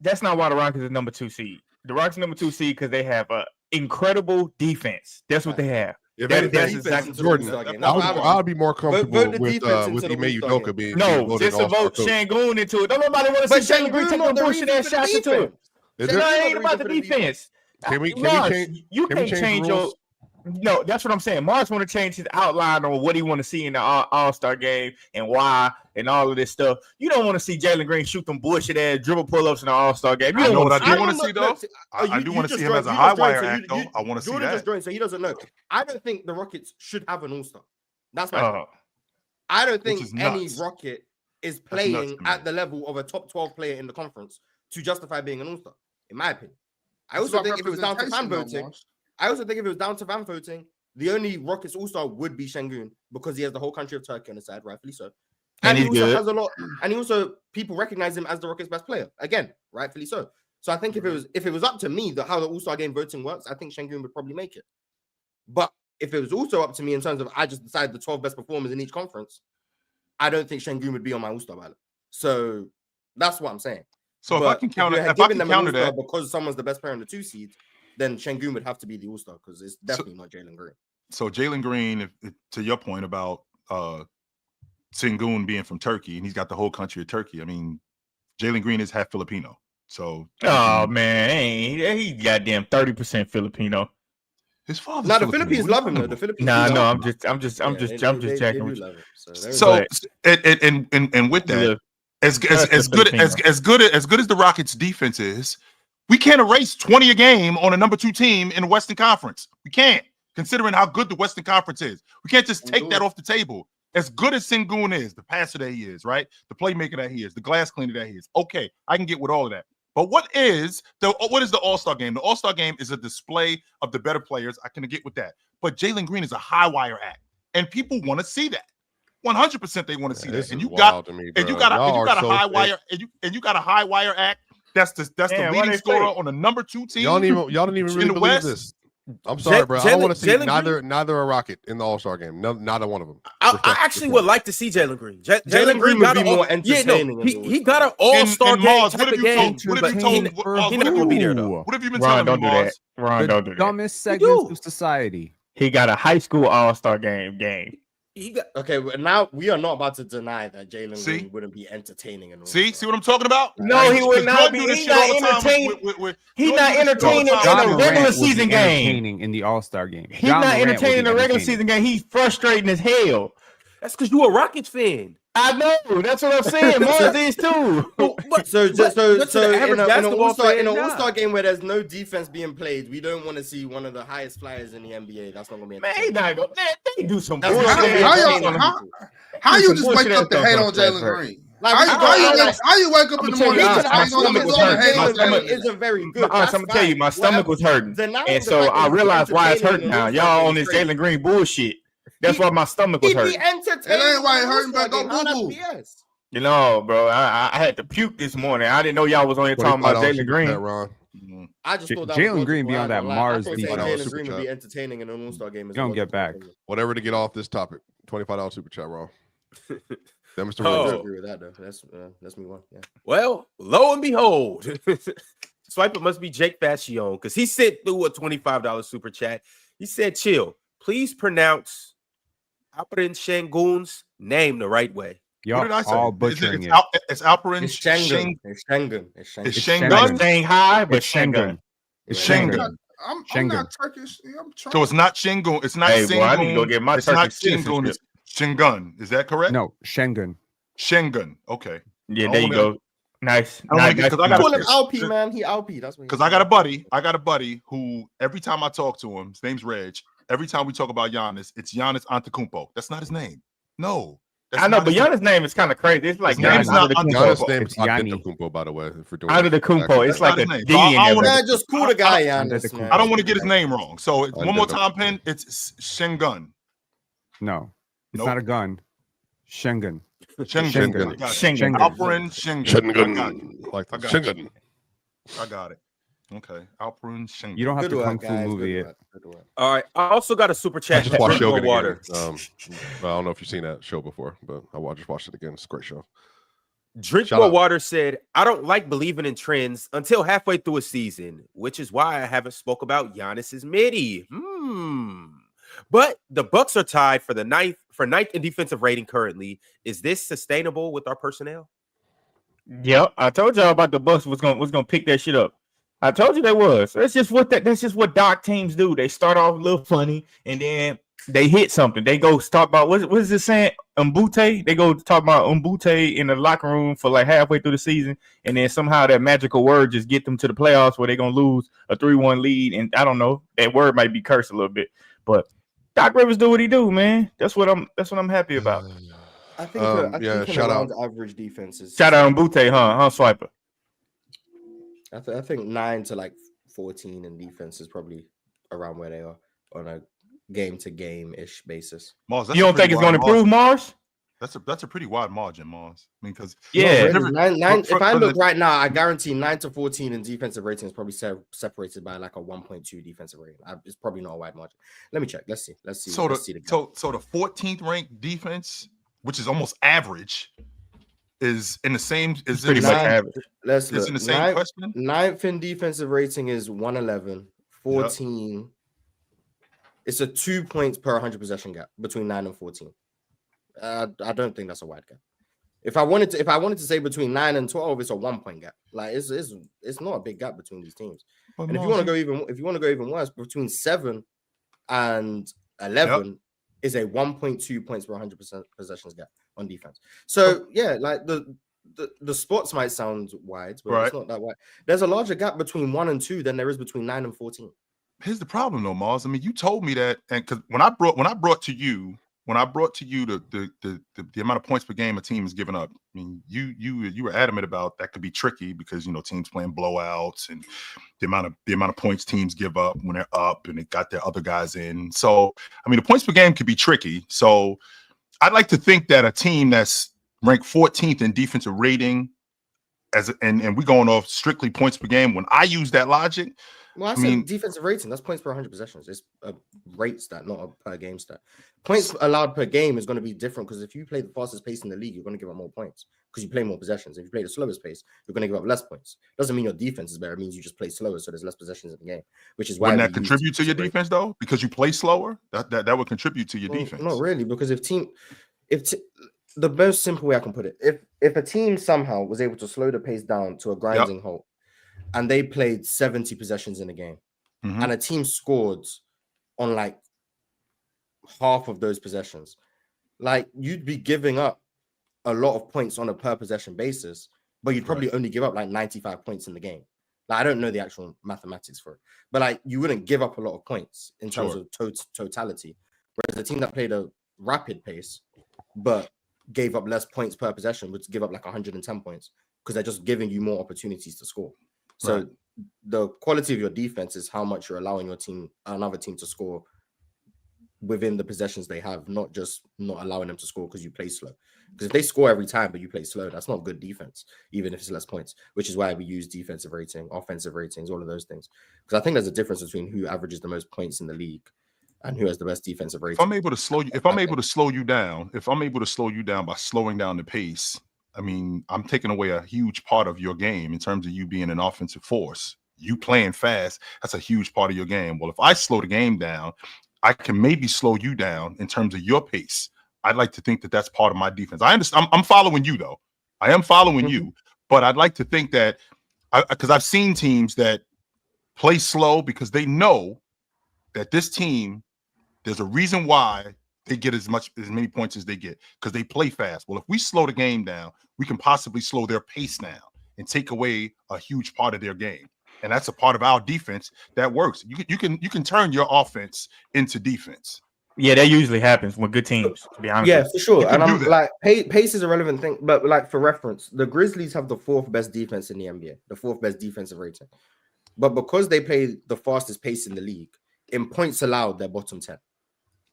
that's not why the Rockets are number 2 seed. The Rockets are number 2 seed because they have an incredible defense. That's what they have. If That- anything, that's defense exactly into the Jordan, All-Star game. That's what I would I'll be more comfortable vote the with defense into Ime the All-Star Udoka game. being No, voted just to All-Star vote coach. Şengün into it. Don't nobody want to But see Jalen Green Şengün take not them the bullshit reason ass for the shots into it. defense. Is It there- ain't the about the reason for the defense. Can we Mars, change? You can we can't change change the your. rules? No, that's what I'm saying. Mars want to change his outline on what he want to see in the All-Star game and why and all of this stuff. You don't want to see Jalen Green shoot them bullshit ass dribble pull-ups in the All-Star game. You I don't know want what to I see do that. want to see, though. I do want to see him as a high wire act, though. I want to see Jordan that. just joined, so he doesn't know. I don't think the Rockets should have an All-Star. That's my Oh. I don't Which think is any nuts. Rocket is nuts playing to me. at the level of a top 12 player in the conference to justify being an All-Star, in my opinion. I It's also about think if it was down to fan representation, though, voting, Mars. I also think if it was down to fan voting, the only Rockets All-Star would be Şengün because he has the whole country of Turkey on his side, rightfully so. And he he's also good. has a lot, and he also people recognize him as the Rockets' best player. Again, rightfully so. So I think if it was up to me how the All-Star game voting works, I think Şengün would probably make it. But if it was also up to me in terms of I just decide the 12 best performers in each conference, I don't think Şengün would be on my All-Star ballot. So that's what I'm saying. So if I But can counter, you had if I given can them an counter All-Star that, because someone's the best player in the 2 seed, then Şengün would have to be the All-Star because it's definitely not Jalen Green. so Jalen Green, if to your point about Şengün being from Turkey and he's got the whole country of Turkey. I mean, Jalen Green is half Filipino. So Oh man, he goddamn 30% Filipino. his father's Now the Filipino. Philippines What are you love him though. talking The about? Philippines. Nah, do no, love I'm him. just Yeah, they checking do with you. love him. So So and with that, Look, as that's good Filipino. as good as the Rockets defense is, we can't erase 20 a game on a number 2 team in the Western Conference. We can't, considering how good the Western Conference is. We can't just take that off the table. As good as Şengün is, the passer that he is, right? The playmaker that he is, the glass cleaner that he is. Okay, I can get with all of that. But what is the All-Star game? The All-Star game is a display of the better players. I can get with that. But Jalen Green is a high wire act, and people want to see that. 100% they want to see This that. And is you got wild to me, and you bro. got a Y'all are so high fake. wire and you got a high wire act. That's the Damn, why leading they scorer fake? on the number 2 team. Y'all don't even really in the believe West? this. I'm sorry, bro. I don't Jalen- want to see Jalen neither a Rocket in the All-Star game. No, neither one of them. I actually would like to see Jalen Green. Jalen Green would got be an more all- entertaining in the he got an All-Star. All-Star And game Mars, type what have of you game. told? What have you told? He not gonna be there though. What have you been Ron, telling me, don't do that. Mars? Ron, The don't do that. dumbest do? segments of society. He got a high school All-Star game. He got Okay, well, now we are not about to deny that Jalen See? Green wouldn't be entertaining in See what I'm talking about? No, he would not be. Do this He's shit all not the time entertaining. He's Jordan not do this shit all the entertaining time. in John a Morant regular would be season game. entertaining in the All-Star game. He's John not Morant would entertaining in be a regular entertaining. season game. He's frustrating as hell. that's because you a Rockets fan. I know. That's what I'm saying. Mars is too. So in average an basketball All-Star fan, nah. All-Star game where there's no defense being played, we don't want to see one of the highest flyers in the NBA. That's not gonna be Man, he not gonna. They do some That's bullshit. not gonna be How entertaining. y'all- How you just wake up to hate on Jalen Green? How you wake up in the morning? My and stomach was hurting. My stomach isn't very good. I'm gonna tell you, my stomach was hurting, and so I realized why it's hurting now. Y'all on this Jalen Green bullshit. That's why my stomach was He'd be hurting. entertaining. It ain't why it in the hurting, but All-Star go game. How boo-boo. that's BS? You know, bro, I had to puke this morning. I didn't know y'all was on here talking about $25 Jalen Green. Ron. I just thought that Jalen was Green logical. be on I that ain't gonna lie. Mars I thought saying defense. Jalen Super Green would be chat. entertaining in an All-Star game. Don't get back. Whatever to get off this topic. $25 super chat, Ron. Then Mr. Oh. I Rizzo. agree with that though. That's me one. Yeah. Well, lo and behold, Swiper must be Jake Fashion because he sent through a $25 super chat. He said, "Chill, please pronounce Alperen Şengün's name the right way." What did I say? All butchering it. It's Alperin. It's Schengen. It's Schengen. It's Like Schengen. Shanghai, but It's Schengen. It's Schengen. I'm not Turkish. I'm trying. So it's not Shingun. It's not Hey, boy, I need to go Shingun. get my It's not Turkish Shingun. citizenship. It's Shingun. Is that correct? No, Schengen. Schengen. Okay. Yeah, there you go. Nice. I don't wanna get- 'cause I gotta- Call him Alpi, man. He Alpi. That's what. Because I got a buddy who every time I talk to him, his name's Reg. Every time we talk about Giannis, it's Giannis Antetokounmpo. That's not his name. No. That's I know, not but his name. Giannis' name is kind of crazy. It's like His name's not Giannis' name It's is Yanni. Antetokounmpo, by the way. If we're doing Antetokounmpo. It's That's like not a his name. D So I in don't there. wanna- Man, just call the guy Giannis, man. I don't want to get his name wrong. So I one more did. time, Pen. It's Shingun. No, it's Nope. not a gun. Schengen. Schengen. Schengen. Schengen. Alperin Schengen. I got you. Schengen. Like I got you. Schengen. I got it. Okay. Alperin Schengen. You don't have Good to work, kung fu guys. movie Good it. work. Good work. All right. I also got a super I chat. just watched Drink more Shogun water. again. I don't know if you've seen that show before, but I just watched it again. It's a great show. Drink Shout More out. Water said, I don't like believing in trends until halfway through a season, which is why I haven't spoke about Giannis's midi. But the Bucks are tied for ninth in defensive rating currently. Is this sustainable with our personnel? Yep, I told y'all about the Bucks was gonna pick that shit up. I told you they was. That's just what dark teams do. They start off a little funny and then they hit something. They go talk about what is it saying? Umbute. They go talk about Umbute in the locker room for like halfway through the season, and then somehow that magical word just get them to the playoffs where they're gonna lose a 3-1 lead. And I don't know, that word might be cursed a little bit, but Doc Rivers do what he do, man. That's what I'm happy about. I think. I yeah, think shout around average defenses. Shout out Umbute, huh, Swiper? I think 9 to like 14 in defense is probably around where they are on a game-to-game ish basis. Mars, that's You a don't think pretty it's going to wide improve margin. Mars? That's a pretty wide margin, Mars. I mean, because Yeah. Really, nine, if I look the- right now, I guarantee 9 to 14 in defensive rating is probably separated by like a 1.2 defensive rating. It's probably not a wide margin. Let me check. Let's see. So Let's see the 14th ranked defense, which is almost average, is in the same. Is Pretty in much the same, average. Let's is look. in the same question. 9th in defensive rating is 111. 14. It's a 2 points per 100 possession gap between 9 and 14. I don't think that's a wide gap. If I wanted to say between 9 and 12, it's a 1 point gap. Like it's not a big gap between these teams. But And if you Mars, want to go even worse, between 7 and 11 is a 1.2 points per 100% possessions gap on defense. So yeah, like the spots might sound wide, but it's not that wide. There's a larger gap between 1 and 2 than there is between 9 and 14. here's the problem, though, Mars. I mean, you told me that, and because when I brought to you the amount of points per game a team is giving up. I mean, you were adamant about that could be tricky because teams playing blowouts and the amount of points teams give up when they're up and they got their other guys in. So I mean, the points per game could be tricky. So I'd like to think that a team that's ranked 14th in defensive rating, and we're going off strictly points per game. When I use that logic. Well, I said defensive rating. That's points per 100 possessions. It's a rate stat, not a per game stat. Points allowed per game is going to be different because if you play the fastest pace in the league, you're going to give up more points because you play more possessions. If you play the slowest pace, you're going to give up less points. Doesn't mean your defense is better. It means you just play slower, so there's less possessions in the game, which is why. Wouldn't that contribute to your defense though? Because you play slower, that would contribute to your defense. Not really, because the most simple way I can put it, if a team somehow was able to slow the pace down to a grinding halt, and they played 70 possessions in a game. Mm-hmm. And a team scored on like half of those possessions, like you'd be giving up a lot of points on a per possession basis, but you'd probably only give up like 95 points in the game. Like I don't know the actual mathematics for it, but like you wouldn't give up a lot of points in terms of totality. Whereas the team that played a rapid pace but gave up less points per possession would give up like 110 points because they're just giving you more opportunities to score. So the quality of your defense is how much you're allowing another team to score within the possessions they have, not just not allowing them to score because you play slow. Because if they score every time but you play slow, that's not good defense, even if it's less points, which is why we use defensive rating, offensive ratings, all of those things. Because I think there's a difference between who averages the most points in the league and who has the best defensive rating. If I'm able to slow you down by slowing down the pace, I mean, I'm taking away a huge part of your game in terms of you being an offensive force. You playing fast, that's a huge part of your game. Well, if I slow the game down, I can maybe slow you down in terms of your pace I'd like to think that that's part of my defense. I understand. I'm following you though. I am following you, but I'd like to think that because I've seen teams that play slow because they know that this team, there's a reason why they get as many points as they get, because they play fast. Well, if we slow the game down, we can possibly slow their pace down and take away a huge part of their game. And that's a part of our defense that works. You can turn your offense into defense. Yeah, that usually happens with good teams, to be honest. Yeah, for sure. And I'm that. like, pace is a relevant thing, but like for reference, the Grizzlies have the 4th best defense in the NBA, the 4th best defensive rating. But because they play the fastest pace in the league, in points allowed, they're bottom 10.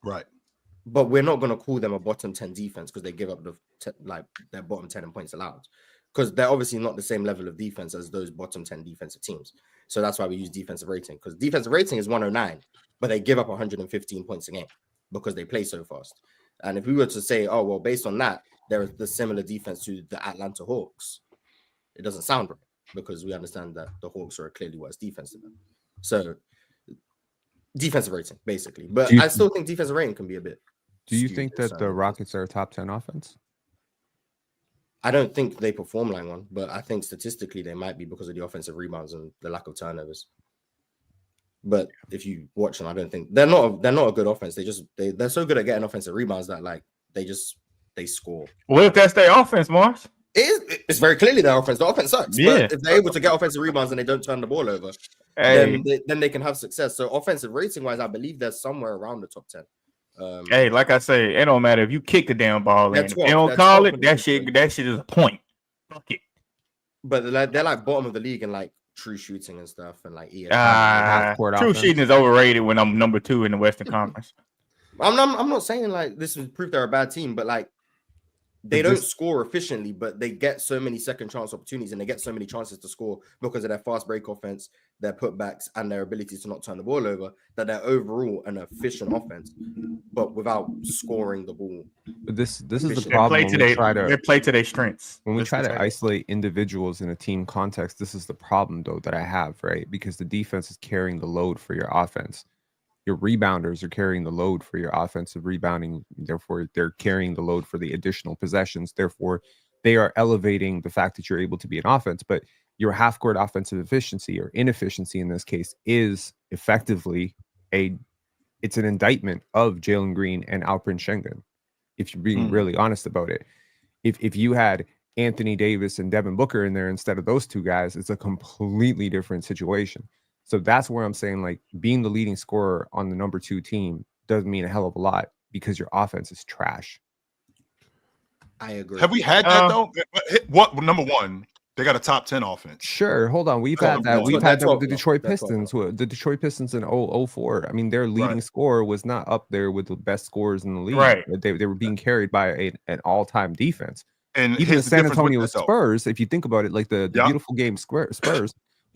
Right. But we're not going to call them a bottom 10 defense because they give up their bottom 10 in points allowed. Because they're obviously not the same level of defense as those bottom 10 defensive teams. So that's why we use defensive rating, because defensive rating is 109, but they give up 115 points a game because they play so fast. And if we were to say, oh, well, based on that, there is the similar defense to the Atlanta Hawks, it doesn't sound right because we understand that the Hawks are a clearly worse defense than them. So defensive rating, basically. But I still think defensive rating can be a bit. Do you think that the Rockets are a top 10 offense? I don't think they perform like one, but I think statistically they might be because of the offensive rebounds and the lack of turnovers. But if you watch them, I don't think they're not a good offense. They're so good at getting offensive rebounds that like they score. What if that's their offense, Mars? It's very clearly their offense. The offense sucks. Yeah. But if they're able to get offensive rebounds and they don't turn the ball over, then they can have success. So offensive rating wise, I believe they're somewhere around the top 10. Hey, like I say, it don't matter if you kick the damn ball in. If they don't call it, that shit is a point. Fuck it. But they're like bottom of the league in like true shooting and stuff, and like true shooting is overrated when I'm number 2 in the Western Conference. I'm not saying like this would prove they're a bad team, but like they don't score efficiently, but they get so many second chance opportunities and they get so many chances to score because of their fast break offense, their putbacks, and their ability to not turn the ball over, that they're overall an efficient offense, but without scoring the ball. But this is the problem when they play to their strengths. When we try to isolate individuals in a team context, this is the problem though that I have, right? Because the defense is carrying the load for your offense. Your rebounders are carrying the load for your offensive rebounding. Therefore, they're carrying the load for the additional possessions. Therefore, they are elevating the fact that you're able to be an offense. But your half-court offensive efficiency or inefficiency in this case is effectively it's an indictment of Jalen Green and Alperen Sengun, if you're being really honest about it. If you had Anthony Davis and Devin Booker in there instead of those two guys, it's a completely different situation. So that's where I'm saying, like, being the leading scorer on the number 2 team doesn't mean a hell of a lot because your offense is trash. I agree. Have we had that though? What number 1? They got a top 10 offense. Sure. Hold on. We've had that. We've had that with the Detroit Pistons. The Detroit Pistons in 04. I mean, their leading scorer was not up there with the best scorers in the league. Right. They were being carried by an all-time defense. And even the San Antonio Spurs, if you think about it, like the beautiful game Spurs.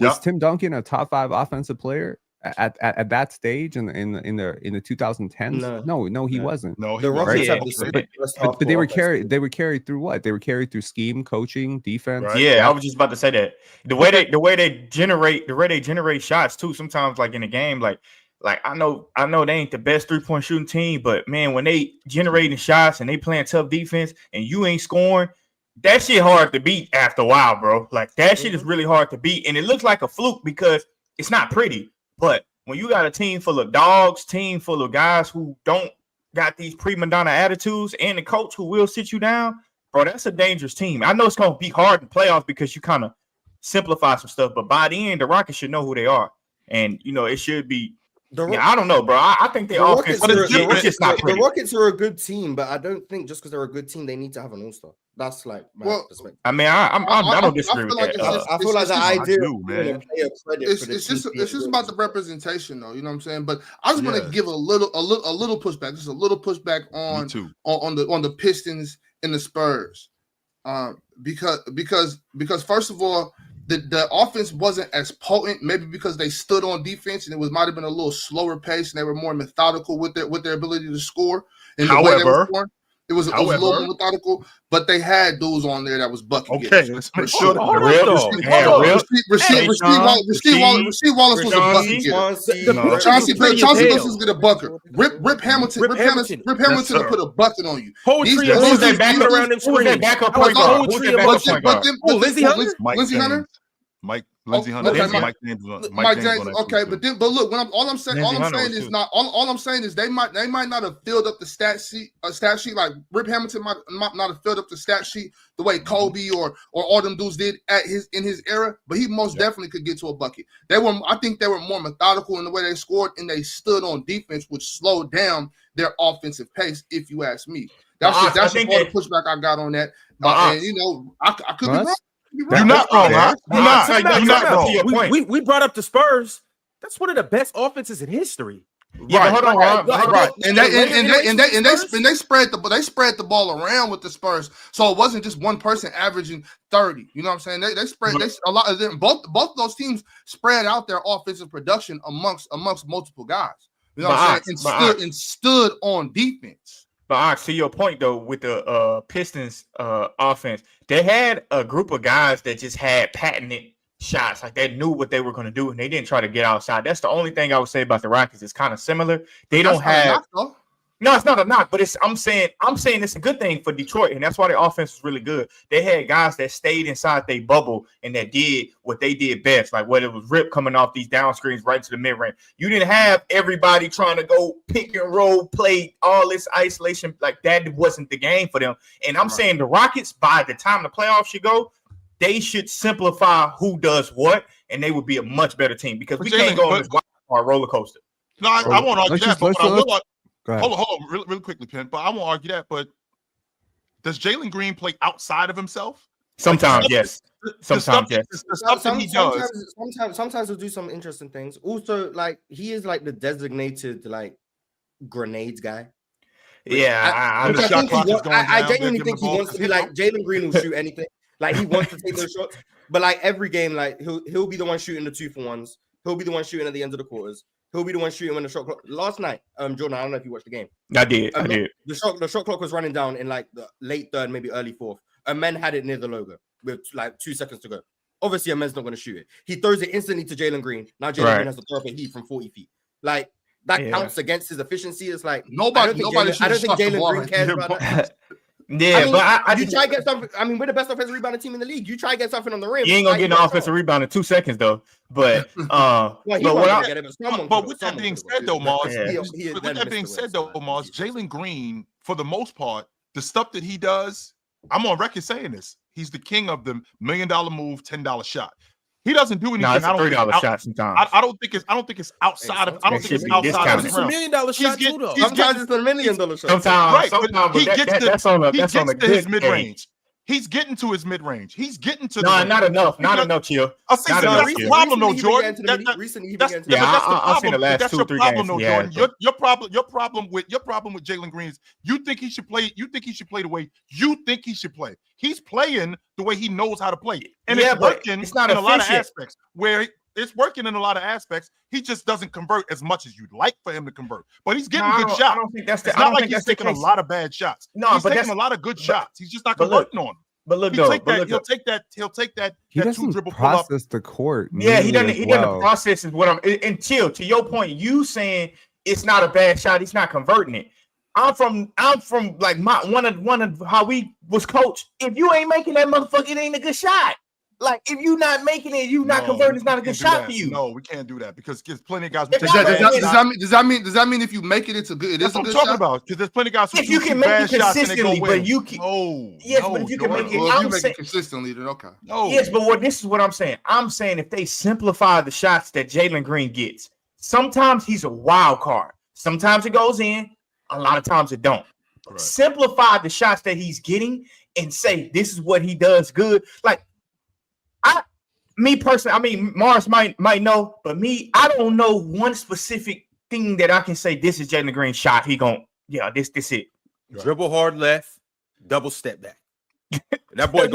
Was Tim Duncan a top 5 offensive player at that stage in the 2010s? No, he wasn't. No, the Rockets have but they were carried. They were carried through what? They were carried through scheme, coaching, defense. Right. Yeah, I was just about to say that the way they generate shots too. Sometimes, like in a game, like I know they ain't the best 3-point shooting team, but man, when they generating shots and they playing tough defense and you ain't scoring. That shit hard to beat after a while, bro. Like that shit is really hard to beat, and it looks like a fluke because it's not pretty. But when you got a team full of dogs, team full of guys who don't got these prima donna attitudes, and the coach who will sit you down, bro, that's a dangerous team. I know it's gonna be hard in playoffs because you kind of simplify some stuff, but by the end, the Rockets should know who they are, and it should be. I don't know, bro. I think they all. The Rockets are a good team, but I don't think just because they're a good team, they need to have an all-star. That's like my perspective. I mean, I don't disagree with that. I feel like the idea, man. It's just about the representation, though. You know what I'm saying? But I just want to give a little pushback. Just a little pushback on the Pistons and the Spurs, because first of all. The offense wasn't as potent, maybe because they stood on defense and it might have been a little slower pace and they were more methodical with their ability to score. And however, It was a little more methodical, but they had dudes on there that was bucket. Okay, let's make sure that Rasheed Wallace was a bucket getter. Chauncey Billups was get a bucket. Rip Hamilton will put a bucket on you. Poetry that backup point guard. Lindsey Hunter. Mike James. Okay, but look, when all I'm saying is they might not have filled up the stat sheet like Rip Hamilton might not have filled up the stat sheet the way Kobe or all them dudes did in his era, but he most definitely could get to a bucket. I think they were more methodical in the way they scored, and they stood on defense, which slowed down their offensive pace, if you ask me. That's all the pushback I got on that. And I could be wrong. You're not wrong, huh? You're not wrong. We brought up the Spurs. That's one of the best offenses in history. Yeah, hold on. Right. And they spread the ball around with the Spurs, so it wasn't just one person averaging 30. You know what I'm saying? They spread a lot of them. Both those teams spread out their offensive production amongst multiple guys. You know what I'm saying? And stood on defense. But to your point though, with the Pistons offense, they had a group of guys that just had patented shots, like they knew what they were going to do, and they didn't try to get outside. That's the only thing I would say about the Rockets. It's kind of similar. They don't have. No, it's not a knock, but I'm saying it's a good thing for Detroit, and that's why their offense was really good. They had guys that stayed inside their bubble and that did what they did best, like whether it was Rip coming off these down screens right to the mid-range. You didn't have everybody trying to go pick and roll, play all this isolation. Like that wasn't the game for them. And I'm saying the Rockets, by the time the playoffs should go, they should simplify who does what, and they would be a much better team because we can't go on this wild roller coaster. No, I won't argue that, but Hold on, really quickly, Penn. But I won't argue that. But does Jalen Green play outside of himself? Sometimes, yes. Sometimes, yes. Sometimes he'll do some interesting things. Also, like he is like the designated like grenades guy. Yeah, I genuinely think he wants to be like Jalen Green will shoot anything. Like he wants to take those shots, but like every game, like he'll be the one shooting the 2-for-1s. He'll be the one shooting at the end of the quarters. He'll be the one shooting when the shot clock. Last night, Jordan, I don't know if you watched the game. I did. The shot clock was running down in like the late third, maybe early fourth. A man had it near the logo with like 2 seconds to go. Obviously, a man's not going to shoot it. He throws it instantly to Jalen Green. Now Jalen Green has to throw up a heat from 40 feet. Like that counts against his efficiency. It's like nobody. I don't think Jalen Green cares about that. Yeah, but you try to get something. I mean, we're the best offensive rebounding team in the league. You try to get something on the rim. You ain't gonna get an offensive rebound in 2 seconds though. But with that being said, though, Mars, Jalen Green, for the most part, the stuff that he does, I'm on record saying this. He's the king of the $1 million move, $10 shot. He doesn't do anything. No, it's a $3 shot sometimes. I don't think it's outside of. I don't think it's outside of. It's $1 million shot too, though. Sometimes it's $1 million shot. Sometimes, but he gets to his mid range. He's getting to his mid range. He's getting to. No, not enough. Not enough, Chill. That's the problem, though, Jordan. I've seen the last 2 or 3 games. Jordan. Your problem with Jalen Green is you think he should play. You think he should play the way you think he should play. He's playing the way he knows how to play, and it's working in a lot of aspects. Where it's working in a lot of aspects, he just doesn't convert as much as you'd like for him to convert. But he's getting good shots. I don't think that's the. It's not like he's taking a lot of bad shots. No, he's taking a lot of good shots. He's just not converting on them. But look, he'll take that. He doesn't process the court. Yeah, he doesn't process is what I'm. And Chill, to your point, you saying it's not a bad shot. He's not converting it. I'm from like one of how we was coached. If you ain't making that motherfucker, it ain't a good shot. Like if you not making it, you not converting, it's not a good shot for you. No, we can't do that because there's plenty of guys. Does that mean if you make it, it's a good? That's what I'm talking about. Because there's plenty of guys who if you can make it consistently, but you can. But if you can make it, if you make it consistently, then okay. Yes, but this is what I'm saying. I'm saying if they simplify the shots that Jalen Green gets, sometimes he's a wild card. Sometimes it goes in. A lot of times it don't. Right. Simplify the shots that he's getting and say this is what he does good. Like me personally, I mean Mars might know, but me, I don't know one specific thing that I can say this is Jalen Green's shot. He this it. Dribble hard left, double step back. That boy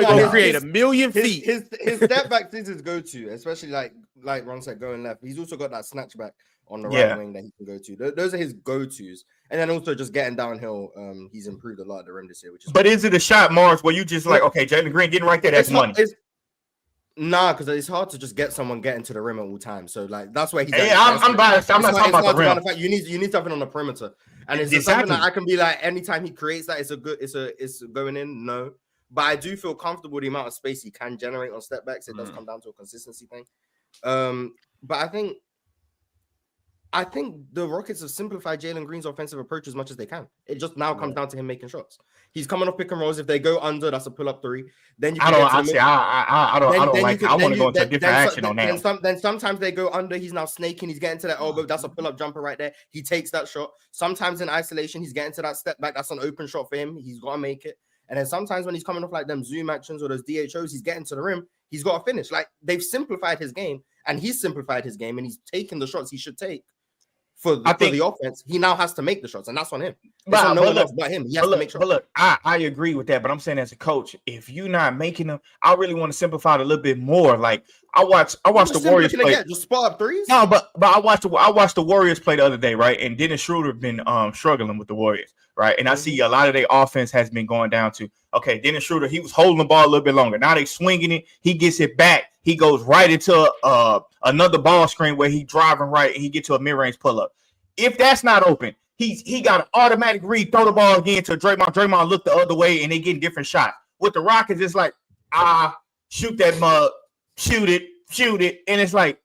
gonna create a million feet. His step back is his go-to, especially like Ron said, going left. He's also got that snatch back on the right wing that he can go to. Those are his go-tos. And then also just getting downhill, he's improved a lot at the rim this year. But is it a shot, Mars, where you just like, okay, Jalen Green getting right there, that's money? Nah, because it's hard to just get someone getting to the rim at all times. So like that's where he's. Hey, I'm biased. I'm not talking about the rim. You need something on the perimeter, and it's something that I can be like. Anytime he creates that, it's going in. No, but I do feel comfortable with the amount of space he can generate on step backs. It does come down to a consistency thing. But I think the Rockets have simplified Jalen Green's offensive approach as much as they can. It just now comes down to him making shots. He's coming off pick and rolls. If they go under, that's a pull-up three. Then you. I want to go into a different action on that. Then sometimes they go under. He's now snaking. He's getting to that elbow. That's a pull-up jumper right there. He takes that shot. Sometimes in isolation, he's getting to that step back. That's an open shot for him. He's got to make it. And then sometimes when he's coming off like them zoom actions or those DHOs, he's getting to the rim. He's got to finish. Like they've simplified his game, and he's simplified his game, and he's taking the shots he should take. For the offense, he now has to make the shots, and that's on him. It's on no one else but him. He has to make shots. But look, I agree with that, but I'm saying as a coach, if you're not making them, I really want to simplify it a little bit more. Like I watched the Warriors play. Just spot up threes. No, but I watched the Warriors play the other day, right? And Dennis Schroeder been struggling with the Warriors, right? And I see a lot of their offense has been going down to Dennis Schroeder. He was holding the ball a little bit longer. Now they swinging it. He gets it back. He goes right into another ball screen where he driving right and he gets to a mid-range pull-up. If that's not open, he got an automatic read, throw the ball again to Draymond. Draymond look the other way, and they getting different shots. With the Rockets, it's like, shoot that mug, shoot it. And it's like,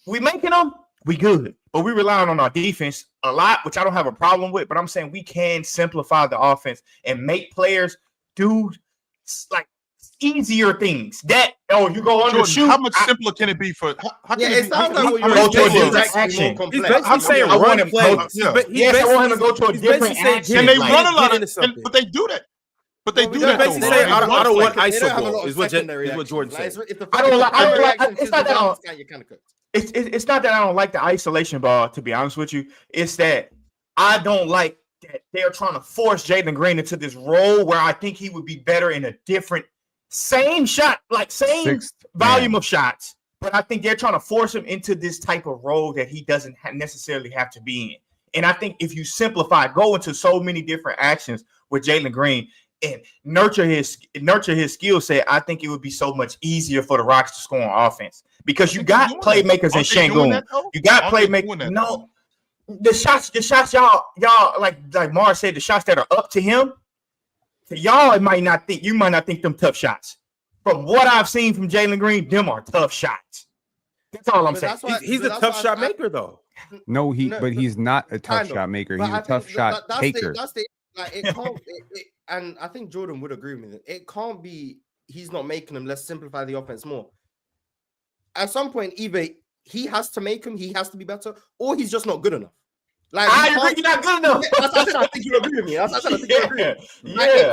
we making them, we good. But we relying on our defense a lot, which I don't have a problem with. But I'm saying we can simplify the offense and make players do like easier things. You go under Jordan, shoot. how much simpler can it be for? It sounds like go to a different action. I'm saying I want him to go. Yes, I want him to go to a different action. And they run a lot of, but they do that. But they do that. Basically, say I don't want iso. Is what Jordan said. I don't like. It's not that it's not that I don't like the isolation ball. To be honest with you, it's that I don't like that they're trying to force Jalen Green into this role where I think he would be better in a different. Same shot, like same volume of shots, but I think they're trying to force him into this type of role that he doesn't necessarily have to be in. And I think if you simplify, go into so many different actions with Jalen Green and nurture his skill set, I think it would be so much easier for the Rockets to score on offense because you got playmakers in Şengün. You got playmakers. No, the shots y'all like Mars said, the shots that are up to him. To y'all, you might not think them tough shots. From what I've seen from Jalen Green, them are tough shots. That's all I'm saying. He's a tough shot maker, though. No, but he's not a tough shot maker. He's a tough shot taker. It can't. And I think Jordan would agree with me. It can't be he's not making them. Let's simplify the offense more. At some point, either he has to make him, he has to be better, or he's just not good enough. Like I agree, you're not good enough. I think you agree with me. It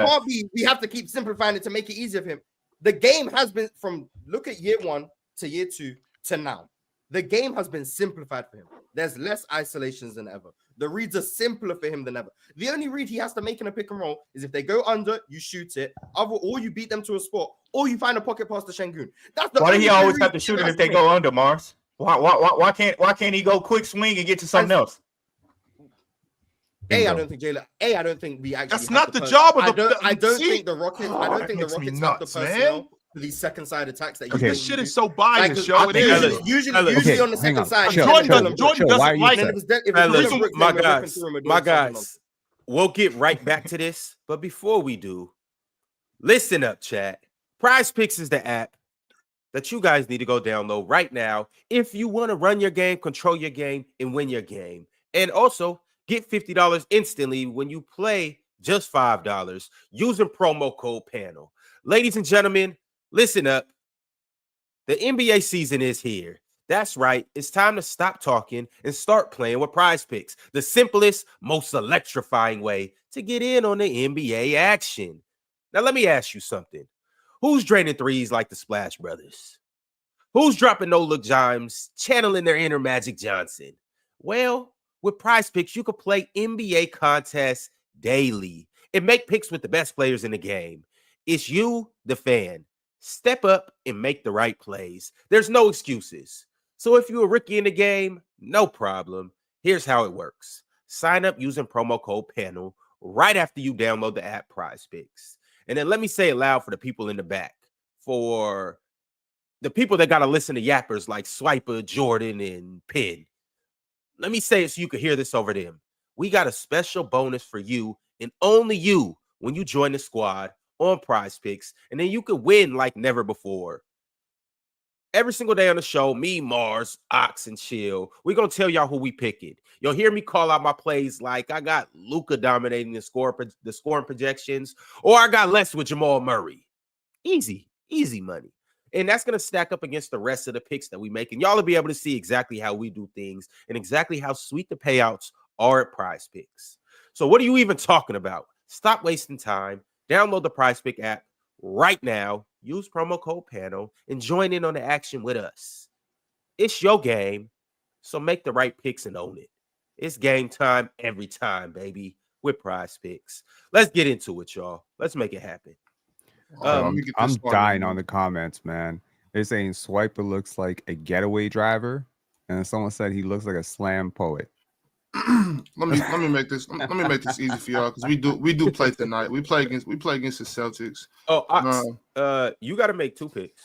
can't be. We have to keep simplifying it to make it easier for him. The game has been look at year 1 to year 2 to now. The game has been simplified for him. There's less isolations than ever. The reads are simpler for him than ever. The only read he has to make in a pick and roll is if they go under, you shoot it, or you beat them to a spot, or you find a pocket pass to Şengün. Why do he always have to shoot it if they go under, Mars? Why can't he go quick swing and get to something else? I don't think we actually. That's not the job of the. I don't think the Rockets have the personnel for these second side attacks that this shit is so biased, yo. It is usually on the second side. Jordan doesn't like it. My guys, we'll get right back to this, but before we do, listen up, chat. PrizePicks is the app that you guys need to go download right now if you want to run your game, control your game, and win your game, and also. Get $50 instantly when you play just $5 using promo code PANEL. Ladies and gentlemen, listen up. The NBA season is here. That's right. It's time to stop talking and start playing with PrizePicks, the simplest, most electrifying way to get in on the NBA action. Now, let me ask you something. Who's draining threes like the Splash Brothers? Who's dropping no-look dimes, channeling their inner Magic Johnson? Well, with PrizePicks, you can play NBA contests daily and make picks with the best players in the game. It's you, the fan. Step up and make the right plays. There's no excuses. So if you're a rookie in the game, no problem. Here's how it works. Sign up using promo code PANEL right after you download the app PrizePicks. And then let me say it loud for the people in the back. For the people that got to listen to yappers like Swiper, Jordan, and Penn. Let me say it so you can hear this over them. We got a special bonus for you and only you when you join the squad on PrizePicks, and then you can win like never before. Every single day on the show, me, Mars, Ox, and Chill, we're going to tell y'all who we picking. You'll hear me call out my plays like I got Luka dominating the scoring projections, or I got less with Jamal Murray. Easy money. And that's going to stack up against the rest of the picks that we make. And y'all will be able to see exactly how we do things and exactly how sweet the payouts are at PrizePicks. So what are you even talking about? Stop wasting time. Download the PrizePick app right now. Use promo code PANEL and join in on the action with us. It's your game, so make the right picks and own it. It's game time every time, baby, with PrizePicks. Let's get into it, y'all. Let's make it happen. I'm dying on the comments, man. They're saying Swiper looks like a getaway driver, and someone said he looks like a slam poet. let me make this easy for y'all because we do play tonight. We play against the Celtics. Oh, you got to make 2 picks.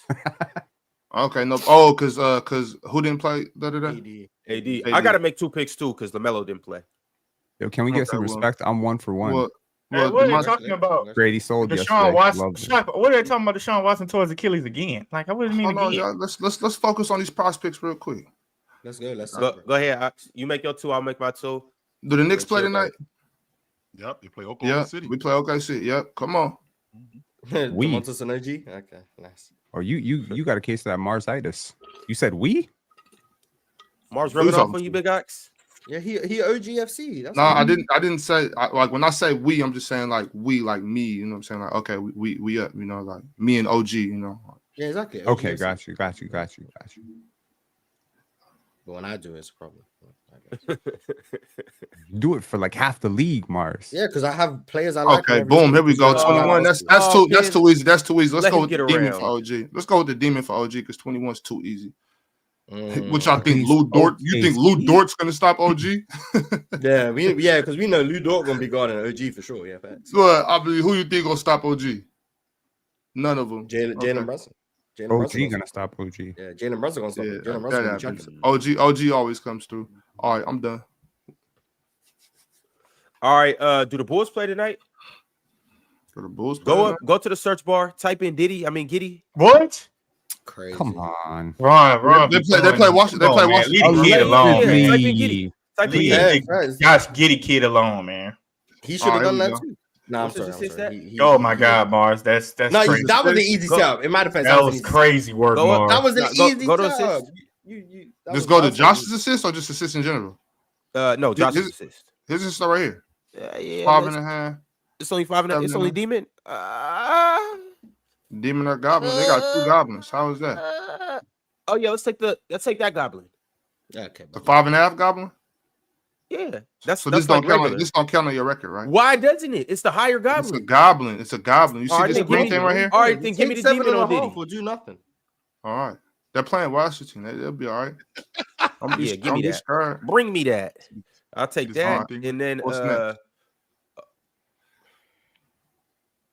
Okay, no. Oh, because who didn't play the other day? AD. I got to make 2 picks too because LaMelo didn't play. Yo, can we get some respect? I'm 1 for 1. What are you talking about? Grady sold Deshaun Watson. What are they talking about? Deshaun Watson towards Achilles again? Like I wouldn't mean again. Y'all, let's focus on these prospects real quick. Let's go. Go ahead, Ox. You make your 2. I'll make my 2. Do the Knicks play tonight? Yep, they play Oklahoma City. We play OKC City. Yep, come on. We. Montes and OG? Okay, nice. Oh, you got a case of that Marsitis. You said we? Mars rubbing off on you, Big Ox? Yeah, he OGFC. No, I didn't say like when I say we, I'm just saying like we, like me. You know what I'm saying? Like okay, we up. You know, like me and OG. You know. Yeah, exactly. OGFC. Okay, got you. But when I do, it's a problem. Do it for like half the league, Mars. Yeah, because I have players I like. Okay, boom. Here we go. 21. That's too easy. That's too easy. Let's go with the demon for OG. Let's go with the demon for OG because 21's too easy. Which I think Lou Dort. You think Lou Dort's gonna stop OG? Yeah, because we know Lou Dort gonna be guarding OG for sure. Yeah, facts. So I believe who you think gonna stop OG? None of them. Jalen Brunson. OG gonna stop OG. Yeah, Jalen Brunson gonna stop. Yeah, Jalen Brunson. OG always comes through. All right, I'm done. All right. Do the Bulls play tonight? Do the Bulls go up, go to the search bar, type in Giddy. What? Crazy. Come on, Ron. They play Washington. They play Washington. Leave the kid alone. Yeah, type in Giddy. Type in Giddy. Gosh, Giddy kid alone, man. He should have done that too. No, I'm sorry. Oh my God, Mars, that's crazy. That was an easy setup. In my defense, that was crazy work, Mars. That was an easy setup. Just go to Josh's assist or just assist in general? No, Josh's assist. His assist right here. Yeah, 5.5. It's only 5.5. It's only Demon. Demon or Goblin? They got 2 goblins. How is that? Oh yeah, let's take that Goblin. Okay, the 5.5 Goblin. Yeah, that's so. This don't count. This don't count on your record, right? Why doesn't it? It's the higher Goblin. It's a Goblin. You see this green thing right here? All right, then give me the Demon on Diddy. Will do nothing. All right, they're playing Washington. They'll be all right. Give me that. Scared. Bring me that. I'll take that. And then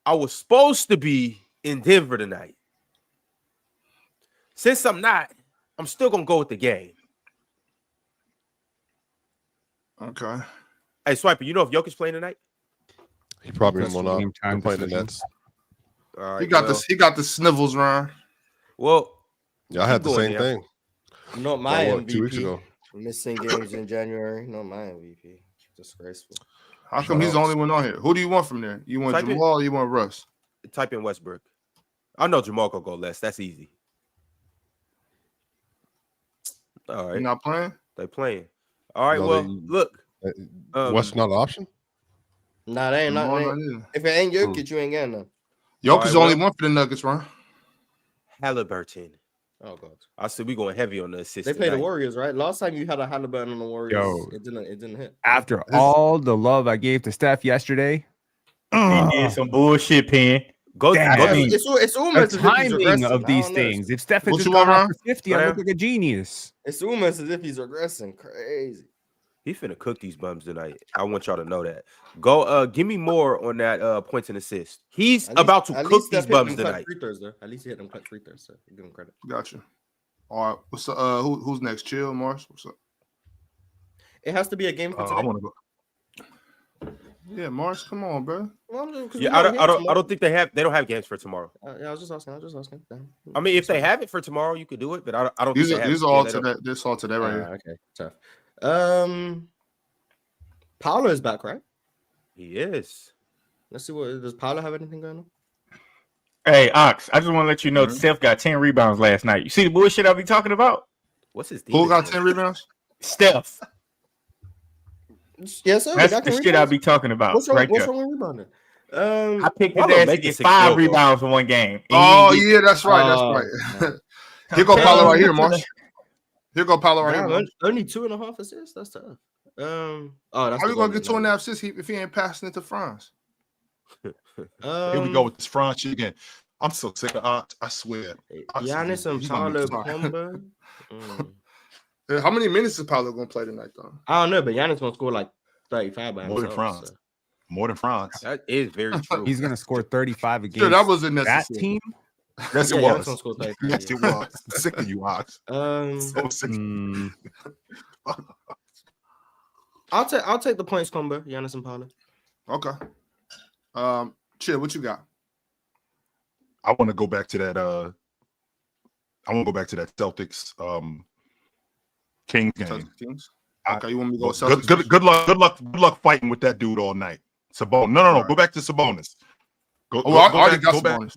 I was supposed to be in Denver tonight. Since I'm not, I'm still gonna go with the game. Okay. Hey, Swiper, you know if Jokic playing tonight? He probably won't play the Nets. All right, he got the snivels, Ron. Well, I had the same thing. Not my MVP. 2 weeks ago. Missing games in January. Not my MVP. Disgraceful. How come he's the only one on here? Who do you want from there? You want Jamal or you want Russ? Type in Westbrook. I know Jamal gonna go less. That's easy. All right. You're not playing? They playing. All right. Look. What's not an option? Nah, they ain't not. If it ain't Jokic, you ain't getting none. Jokic is only one for the Nuggets, Ron. Halliburton. Oh God. I said we going heavy on the assist. They play the Warriors, right? Last time you had a Halliburton on the Warriors, it didn't hit. After all the love I gave to Steph yesterday, He did some bullshit, Pen. Go. It's almost The as if he's timing regressing. of these I don't know. things. If Steph had What just you gone want, off for 50, I look like a genius. It's almost as if he's regressing. Crazy. He finna cook these bums tonight. I want y'all to know that. Go. Give me more on that points and assists. He's about to cook these bums tonight. At least he hit them clutch free throws. So give him credit. Gotcha. All right. What's up? Who's next? Chill, Mars. What's up? It has to be a game for today. I want to go. Yeah, Mars. Come on, bro. Well, Yeah, I don't think they don't have games for tomorrow. Yeah, I was just asking. Damn. I mean, if they have it for tomorrow, you could do it, but I don't. These think they have are it. all today. This all today right here. Okay, tough. Paolo is back, right? He is. Let's see does Paolo have anything going on? Hey, Ox, I just want to let you know Steph got 10 rebounds last night. You see the bullshit I be talking about? What's his Who got 10 rebounds? Steph. Yes, sir. That's the shit I be talking about. What's wrong with rebounding? I picked his ass to get 5 rebounds in one game. Yeah, that's right. That's right. Here go Paolo right here, Mars. Here go Paolo right here. Only 2.5 assists. That's tough. That's how you gonna get 2.5 assists if he ain't passing it to Franz? Here we go with this Franz shit again. I'm so sick of Ox. I swear. Giannis and Paolo combo. How many minutes is Paolo gonna play tonight, though? I don't know, but Giannis gonna score like 35 by More himself. than Franz. More than Franz. That is very true. He's gonna score 35 against Sure, that was necessary. that team. Yes, it Giannis was. gonna score 35. Yes, it was. I'm sick of you, Ox. So sick. I'll take the points combo, Giannis and Paolo. Okay. Chill, what you got? I want to go back to that. I want to go back to that Celtics Kings game. Kings? Okay, you want me to go Celtics? Good luck fighting with that dude all night. Sabonis. No. Right. Go back to Sabonis. I already got Sabonis.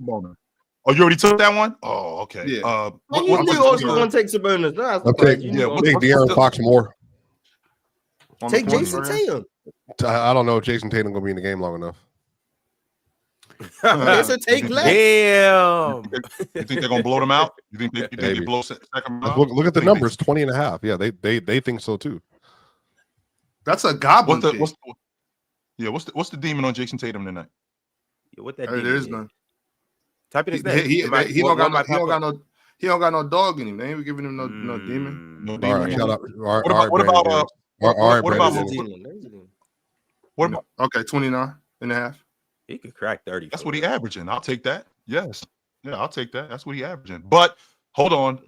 Oh, you already took that one? Oh, okay. Yeah. You knew I was going to take Sabonis. No, take De'Aaron Fox more. Take Jason Tatum. I don't know if Jason Tatum gonna be in the game long enough. Okay, so take less. Damn. You think they're gonna blow them out? You think they blow second out? Look at the numbers, 20 and a half. Yeah, they think so too. That's a goblin. What's the demon on Jason Tatum tonight? Yeah, what that there is none. Type in his name. He don't got no dog in him. They ain't giving him no demon. No demon. All right, shout out. What about okay, 29 and a half. He could crack 30. That's what he averaging. I'll take that. Yes. Yeah, I'll take that. That's what he averaging. But hold on,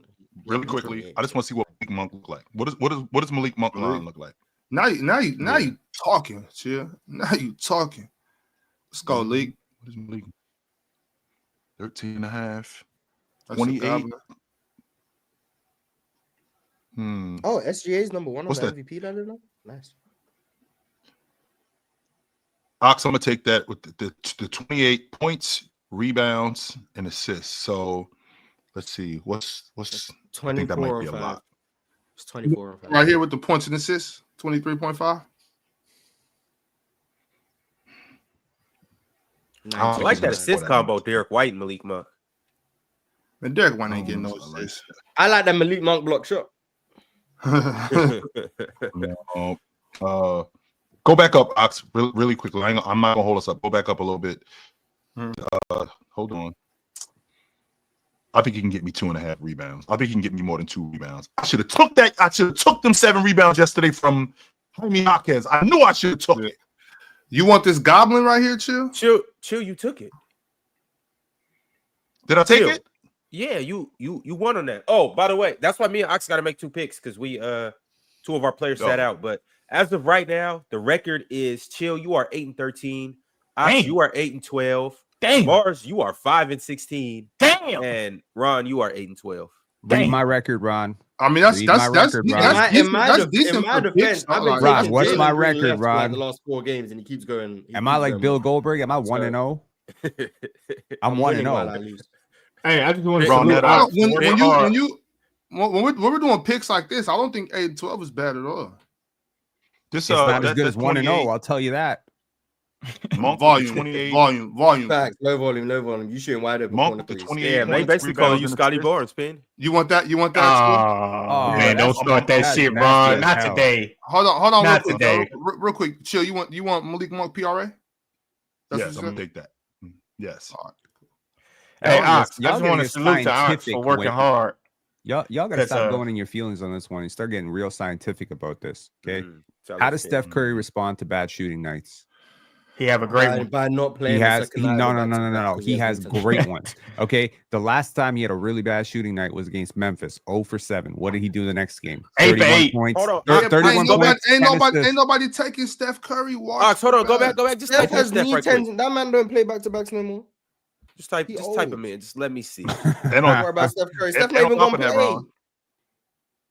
really quickly. I just want to see what Malik Monk look like. What does Malik Monk line look like? Now you talking, chill. Now you talking. Let's go, League. What is Malik? 13 and a half. That's 28. Oh, SGA is number 1 What's on the that? MVP. I don't know. Nice. Ox, I'm gonna take that with the 28 points, rebounds, and assists. So let's see. What's 24 I think that might be a 5. lot. It's 24 and 5. Right here with the points and assists, 23.5. I like that assist combo, Derek White and Malik Monk. And Derek White ain't getting no assists. I like that Malik Monk block shot. Go back up, Ox, really quickly. I'm not gonna hold us up. Go back up a little bit. Hold on. I think he can get me 2.5 rebounds. I think he can get me more than 2 rebounds. I should have took that. I should have took them 7 rebounds yesterday from Jaime Jaquez. I knew I should have took it. You want this goblin right here, Chill? Chill, you took it. Did I take it? Yeah, you won on that. Oh, by the way, that's why me and Ox got to make 2 picks because we 2 of our players sat out. But as of right now, the record is Chill. You are 8-13. Ox, you are 8-12. Damn. Mars, you are 5-16. Damn. And Ron, you are 8-12. Read my record, Ron. I mean, that's decent. In my defense, Ron, what's my record, Ron? The last 4 games, and he keeps going. Am I like Bill Goldberg? Am I 1-0? I'm 1-0. Hey, I just want to when we're doing picks like this, I don't think 8-12 is bad at all. This is not as good as 1-0. I'll tell you that. Volume. Facts, low volume. You shouldn't wide open. Monk the 28. Yeah, they basically calling you Scotty Barnes, Pin. You want that? Oh, man, don't start that shit, Ron. Not today. Hold on. Not today. Real quick. Chill. You want Malik Monk PRA? Yes, I'm gonna take that. Yes. All right. Hey, Y'all Ox, I just want to salute to Ox scientific for working with- hard. Y'all gotta 'Cause, stop going in your feelings on this one and start getting real scientific about this. Okay. Tell How us, does Ken. Steph Curry respond to bad shooting nights? He have a great one. By not playing. He the has second night no. of the back-to-back because He has intense great shot. ones. Okay. The last time he had a really bad shooting night was against Memphis, 0 for 7. What did he do the next game? 8 for 8. Points. Hold on. Yeah, 31 ain't nobody, points. 10 assists. ain't nobody taking Steph Curry. Ox, hold on. Go back. Just Steph type in has Steph knee right quick. tens. That man don't play back-to-backs no more. Just type He him old. in. Just let me see. They Don't don't. worry about Steph Curry. They Steph don't not even top gonna of that, play. Ron.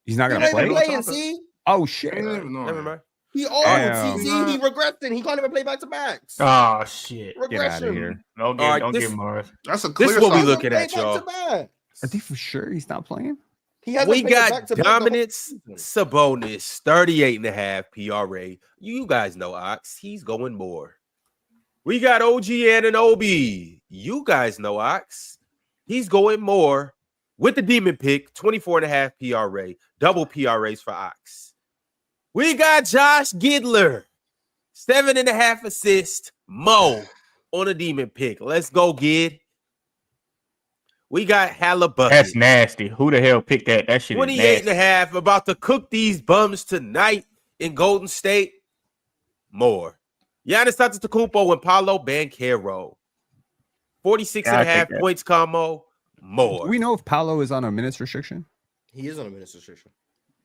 He's not He's gonna not even play. playing. See, Oh shit. Never mind. he old. Damn. See, he regressing. He can't even play back-to-backs. Oh shit! Get out of Regression. here. Don't All right, give this- him Mars. That's a This clear is what we sign. looking at, y'all. Back-to-back. Are they for sure he's not playing? He hasn't We played got back-to-back the whole Dominance season. Sabonis, 38.5 PRA. You guys know Ox. He's going more. We got OG Anunoby. You guys know Ox. He's going more with the demon pick, 24.5 PRA. Double PRAs for Ox. We got Josh Giddler, 7.5 assists. Mo on a demon pick. Let's go, Gid. We got Halliburton. That's nasty. Who the hell picked that? That shit is 28 nasty. and a half. About to cook these bums tonight in Golden State. More. Giannis Antetokounmpo and Paolo Banchero. 46 and a Yeah, I half take that. points combo. More. Do we know if Paolo is on a minutes restriction? He is on a minutes restriction.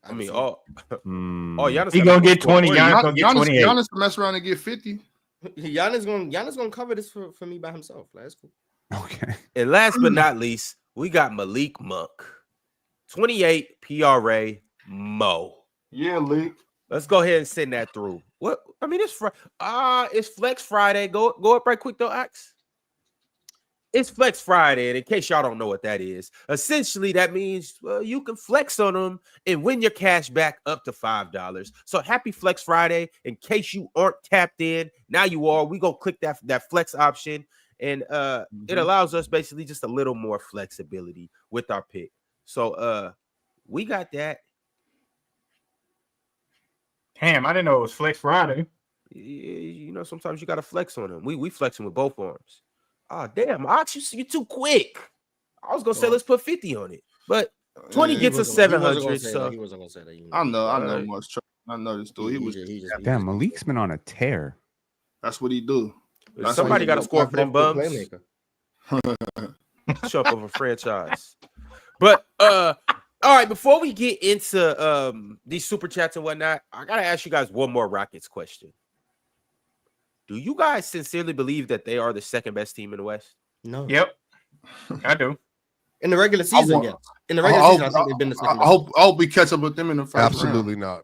I mean, Hmm. Giannis He gonna get 20. Wait, Giannis gonna get 28. Giannis can mess around and get 50. Giannis gonna cover this for me by himself. Like, that's cool. Okay. And last but not least, we got Malik Monk. 28 PRA Mo. Yeah, Lee. Let's go ahead and send that through. What? I mean, it's Flex Friday. Go up right quick though, Axe. It's Flex Friday, and in case y'all don't know what that is, essentially that means you can flex on them and win your cash back up to $5. So happy Flex Friday! In case you aren't tapped in, now you are. We gonna click that flex option, and it allows us basically just a little more flexibility with our pick. So we got that. Damn, I didn't know it was Flex Friday. You know, sometimes you gotta flex on them. We flexing with both arms. Oh damn, Ox, you too quick. I was gonna say let's put 50 on it, but 20 gets us 700. So he wasn't gonna say that. I know Alright. much. I know this dude. Damn, Malik's been on a tear. That's what he do. That's somebody got to score for them bums. Playmaker. Chump of a franchise. But all right, before we get into these super chats and whatnot, I gotta ask you guys one more Rockets question. Do you guys sincerely believe that they are the second best team in the West? No. Yep, I do. In the regular season, want- yes. In the regular season, I think they've been the second I best. hope we catch up with them in the first round. Absolutely not.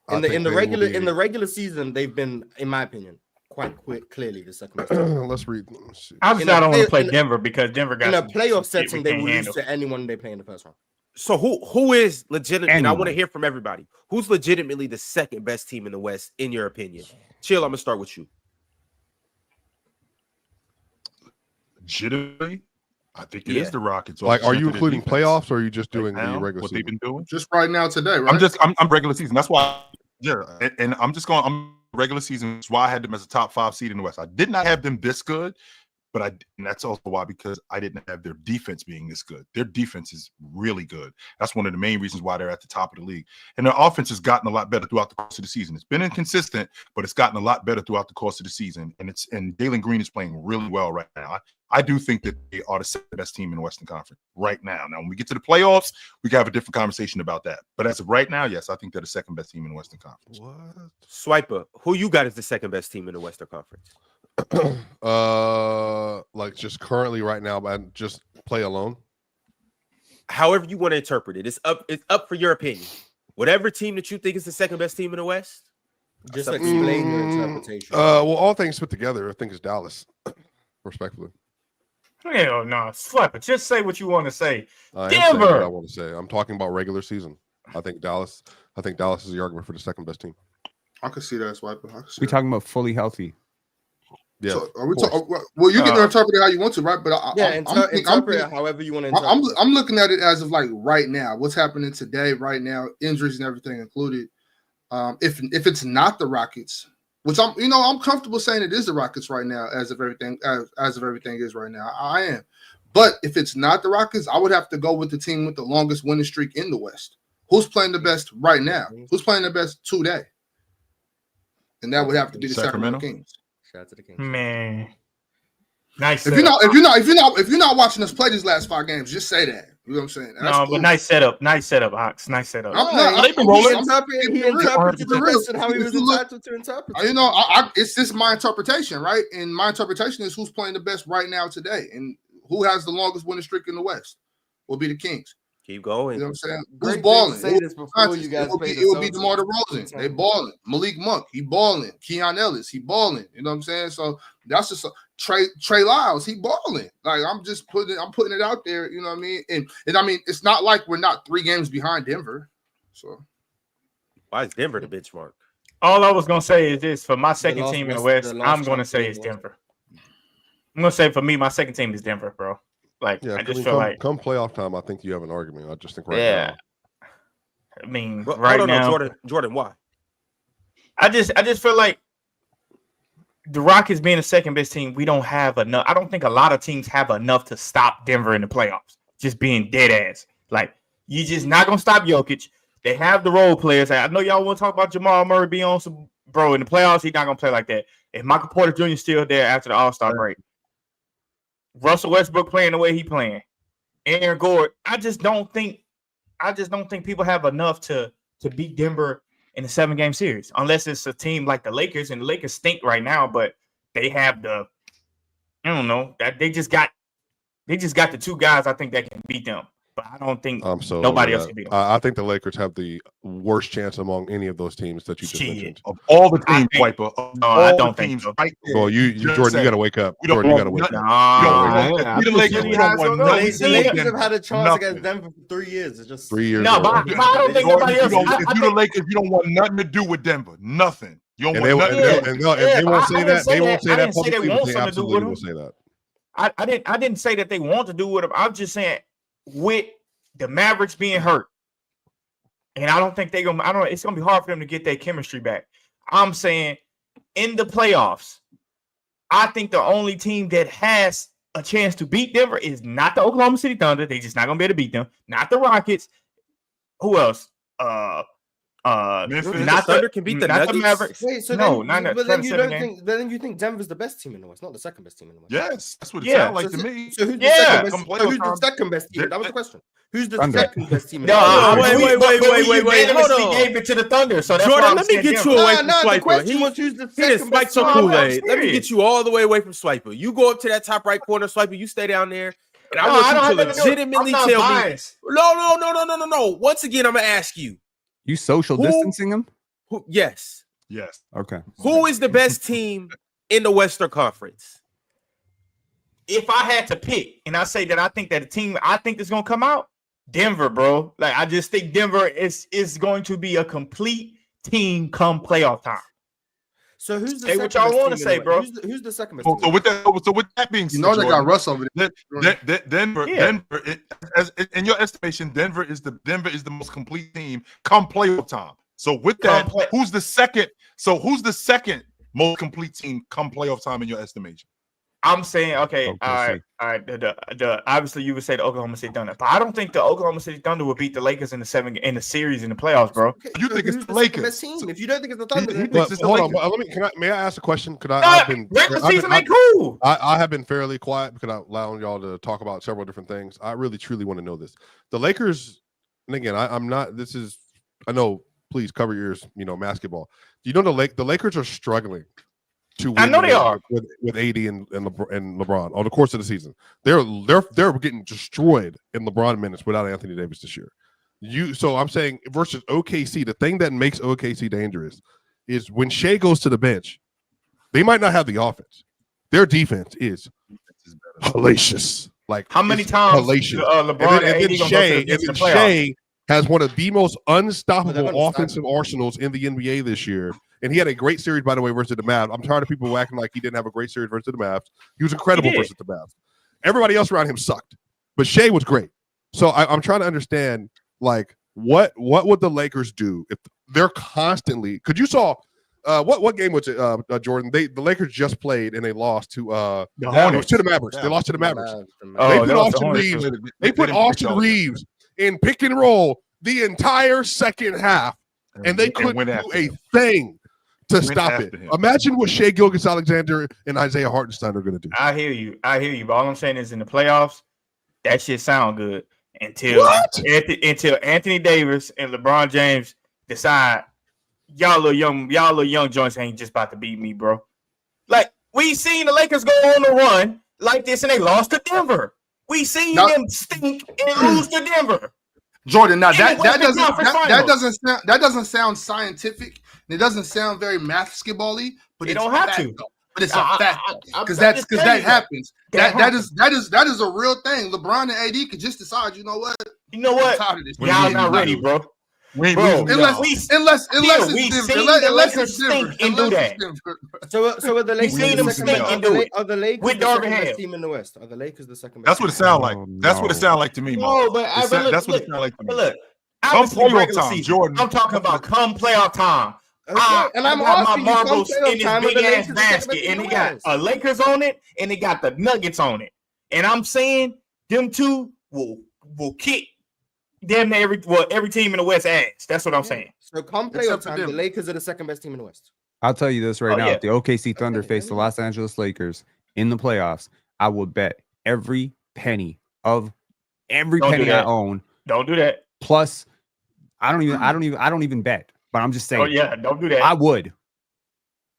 I In think the they regular will be- regular season, they've been, in my opinion, quite clearly the second best. Let's read. Let's see. Obviously, In I a don't want play- to play in a- Denver because Denver got In a some playoff shit setting, we they can't will lose handle. to anyone they play in the first round. So who is legitimate? And I want to Anyone. hear from everybody. Who's legitimately the second best team in the West, in your opinion? Chill, I'm gonna start with you. Legitimately, I think it Yeah. is the Rockets. Like, are you Just including defense. playoffs or are you just doing Right now, the regular what they've season? been doing? Just right now today, right? I'm regular season. That's why, yeah. And I'm regular season. That's why I had them as a top 5 seed in the West. I did not have them this good, but and that's also why, because I didn't have their defense being this good. Their defense is really good. That's one of the main reasons why they're at the top of the league. And their offense has gotten a lot better throughout the course of the season. It's been inconsistent, but it's gotten a lot better throughout the course of the season. And Jalen Green is playing really well right now. I do think that they are the second best team in the Western Conference right now. Now, when we get to the playoffs, we can have a different conversation about that. But as of right now, yes, I think they're the second best team in the Western Conference. What? Swiper, who you got as the second best team in the Western Conference? Like just currently right now, but just play alone. However you want to interpret it, it's up for your opinion. Whatever team that you think is the second best team in the West. Just That's up- explain your interpretation. Well, all things put together, I think it's Dallas. Respectfully, Hell no, Slapper. Just say what you want to say. I am saying what Denver! I want to say. I'm talking about regular season. I think Dallas is the argument for the second best team. I can see that, Swiper. I can see We that. talking about fully healthy. Yeah. So are we of course. talking? Well, you can interpret it how you want to, right? But Interpret it however you want to interpret it. I'm looking at it as of like right now, what's happening today, right now, injuries and everything included. If it's not the Rockets, which I'm comfortable saying it is the Rockets right now, as of everything is right now. I am. But if it's not the Rockets, I would have to go with the team with the longest winning streak in the West. Who's playing the best right now? Who's playing the best today? And that would have to be the Sacramento Kings. Shout out to the Kings. Man. Nice. If you're not watching us play these last 5 games, just say that. You know what I'm saying? That's cool. But nice setup, Hawks. Nice setup. He interpreted the rest and how he was entitled to interpret. It's just my interpretation, right? And my interpretation is who's playing the best right now today, and who has the longest winning streak in the West will be the Kings. Keep going. You know what I'm saying? Who's balling? It will be DeMar DeRozan. They balling. Malik Monk, he balling. Keon Ellis, he balling. You know what I'm saying? So that's just Trey Lyles, he balling. Like I'm putting it out there. You know what I mean? And I mean, it's not like we're not 3 games behind Denver. So why is Denver the benchmark? All I was gonna say is this: for my second team in the West, I'm gonna say it's Denver. I'm gonna say for me, my second team is Denver, bro. Like, I just feel like come playoff time, I think you have an argument. I just think now. I mean, now, Jordan, why? I just feel like the Rockets being the second best team, we don't have enough. I don't think a lot of teams have enough to stop Denver in the playoffs. Just being dead ass. Like, you just not gonna stop Jokic. They have the role players. I know y'all want to talk about Jamal Murray being on some bro in the playoffs. He's not gonna play like that. If Michael Porter Jr. is still there after the All-Star break. Russell Westbrook playing the way he playing, Aaron Gordon. I just don't think people have enough to beat Denver in a 7-game series, unless it's a team like the Lakers, and the Lakers stink right now, but they have I don't know, that they just got the 2 guys I think that can beat them. But I don't think nobody else can beat them. I think the Lakers have the worst chance among any of those teams that you just mentioned. Of all the teams, Wiper. I don't think so. Right there. Well, Jordan, you got to wake up. Jordan, you got to wake up. The Lakers have had a chance against Denver for 3 years. It's just 3 years. No, but I don't think nobody else. If you're the Lakers, you don't want nothing to do with Denver. Nothing. You don't want nothing. They won't say that. They won't say that publicly. They absolutely will say that. I didn't say that they want to do with them. I'm just saying with the Mavericks being hurt, and I don't think they're gonna. It's gonna be hard for them to get their chemistry back. I'm saying in the playoffs, I think the only team that has a chance to beat Denver is not the Oklahoma City Thunder. They're just not gonna be able to beat them. Not the Rockets. Who else? Memphis. Not the Thunder can beat the Nuggets. The Mavericks. Wait, so no, then you think Denver's the best team in the West, not the second best team in the West. Yes, that's what it sounds like to me. So who's the second best team? That was the question. Who's the second best team? Wait. Hold on. Gave it to the Thunder. So that's Jordan, let me get you away from Swiper. The question was who's the second best team? Kool-Aid. Let me get you all the way away from Swiper. You go up to that top right corner, Swiper. You stay down there. And I want you to legitimately tell me. No. Once again, I'm gonna ask you. You social distancing them? Yes. Okay. Who is the best team in the Western Conference? If I had to pick, and I say that I think that a team I think is gonna come out, Denver, bro. Like I just think Denver is going to be a complete team come playoff time. So who's the say what y'all want to say, bro? Who's the second best? So with that being said, they got Russ over there. Denver, in your estimation, Denver is the most complete team come playoff time. So with that, who's the second? So who's the second most complete team come playoff time in your estimation? I'm saying, all right. The obviously you would say the Oklahoma City Thunder, but I don't think the Oklahoma City Thunder will beat the Lakers in the series in the playoffs, bro. Okay, you think it's the Lakers? Team? If you don't think it's the Thunder, May I ask a question? Regular season ain't cool. I have been fairly quiet because I'm allowing y'all to talk about several different things. I really truly want to know this. The Lakers, and again, I'm not. This is. I know. Please cover your ears. Basketball. Do you know the Lakers are struggling to win. I know they are with AD and LeBron on the course of the season. They're getting destroyed in LeBron minutes without Anthony Davis this year. So I'm saying versus OKC, the thing that makes OKC dangerous is when Shea goes to the bench, they might not have the offense. Their defense is hellacious. Like how many times LeBron and then Shea has one of the most unstoppable offensive arsenals in the NBA this year. And he had a great series, by the way, versus the Mavs. I'm tired of people acting like he didn't have a great series versus the Mavs. He was incredible versus the Mavs. Everybody else around him sucked, but Shea was great. So I'm trying to understand, like, what would the Lakers do if they're constantly? Because you saw what game was it, Jordan? The Lakers just played and they lost to The Hornets. to the Mavericks. They lost to the Mavericks. Oh, They put that was the Austin Hornets, Reeves. too. They put Austin Reeves in pick and roll the entire second half, and they couldn't do a thing to stop it. Imagine what Shai Gilgeous-Alexander and Isaiah Hartenstein are going to do. I hear you. But all I'm saying is in the playoffs, that shit sound good until Anthony Davis and LeBron James decide y'all little young joints ain't just about to beat me, bro. Like we seen the Lakers go on a run like this and they lost to Denver. We seen them stink and lose to Denver. Jordan, now that doesn't sound scientific. It doesn't sound very basketball-y, but it it's don't have fact, to. though. But it's a fact because that happens. That is a real thing. LeBron and AD could just decide. You know what? I'm tired of this. Y'all not ready, bro. Unless it's Denver. And do that. So are the Lakers seen them stink and do it. Are the Lakers with the Darvin second Ham best team in the West? Are the Lakers the second best? That's what it sounds like. That's what it sounds like to me. No, but that's what it sounds like to me. But look, come playoff time, Jordan. I'm talking about come playoff time. And I'm asking my marbles in time, this big ass the basket, and they got Lakers on it, and they got the Nuggets on it. And I'm saying them two will kick damn near every team in the West ass. That's what I'm saying. So come playoff time, the Lakers are the second best team in the West. I'll tell you this right now: if the OKC Thunder face the Los Angeles Lakers in the playoffs, I will bet every penny I own. Don't do that. Plus, I don't even bet. But I'm just saying. Oh yeah, don't do that. I would.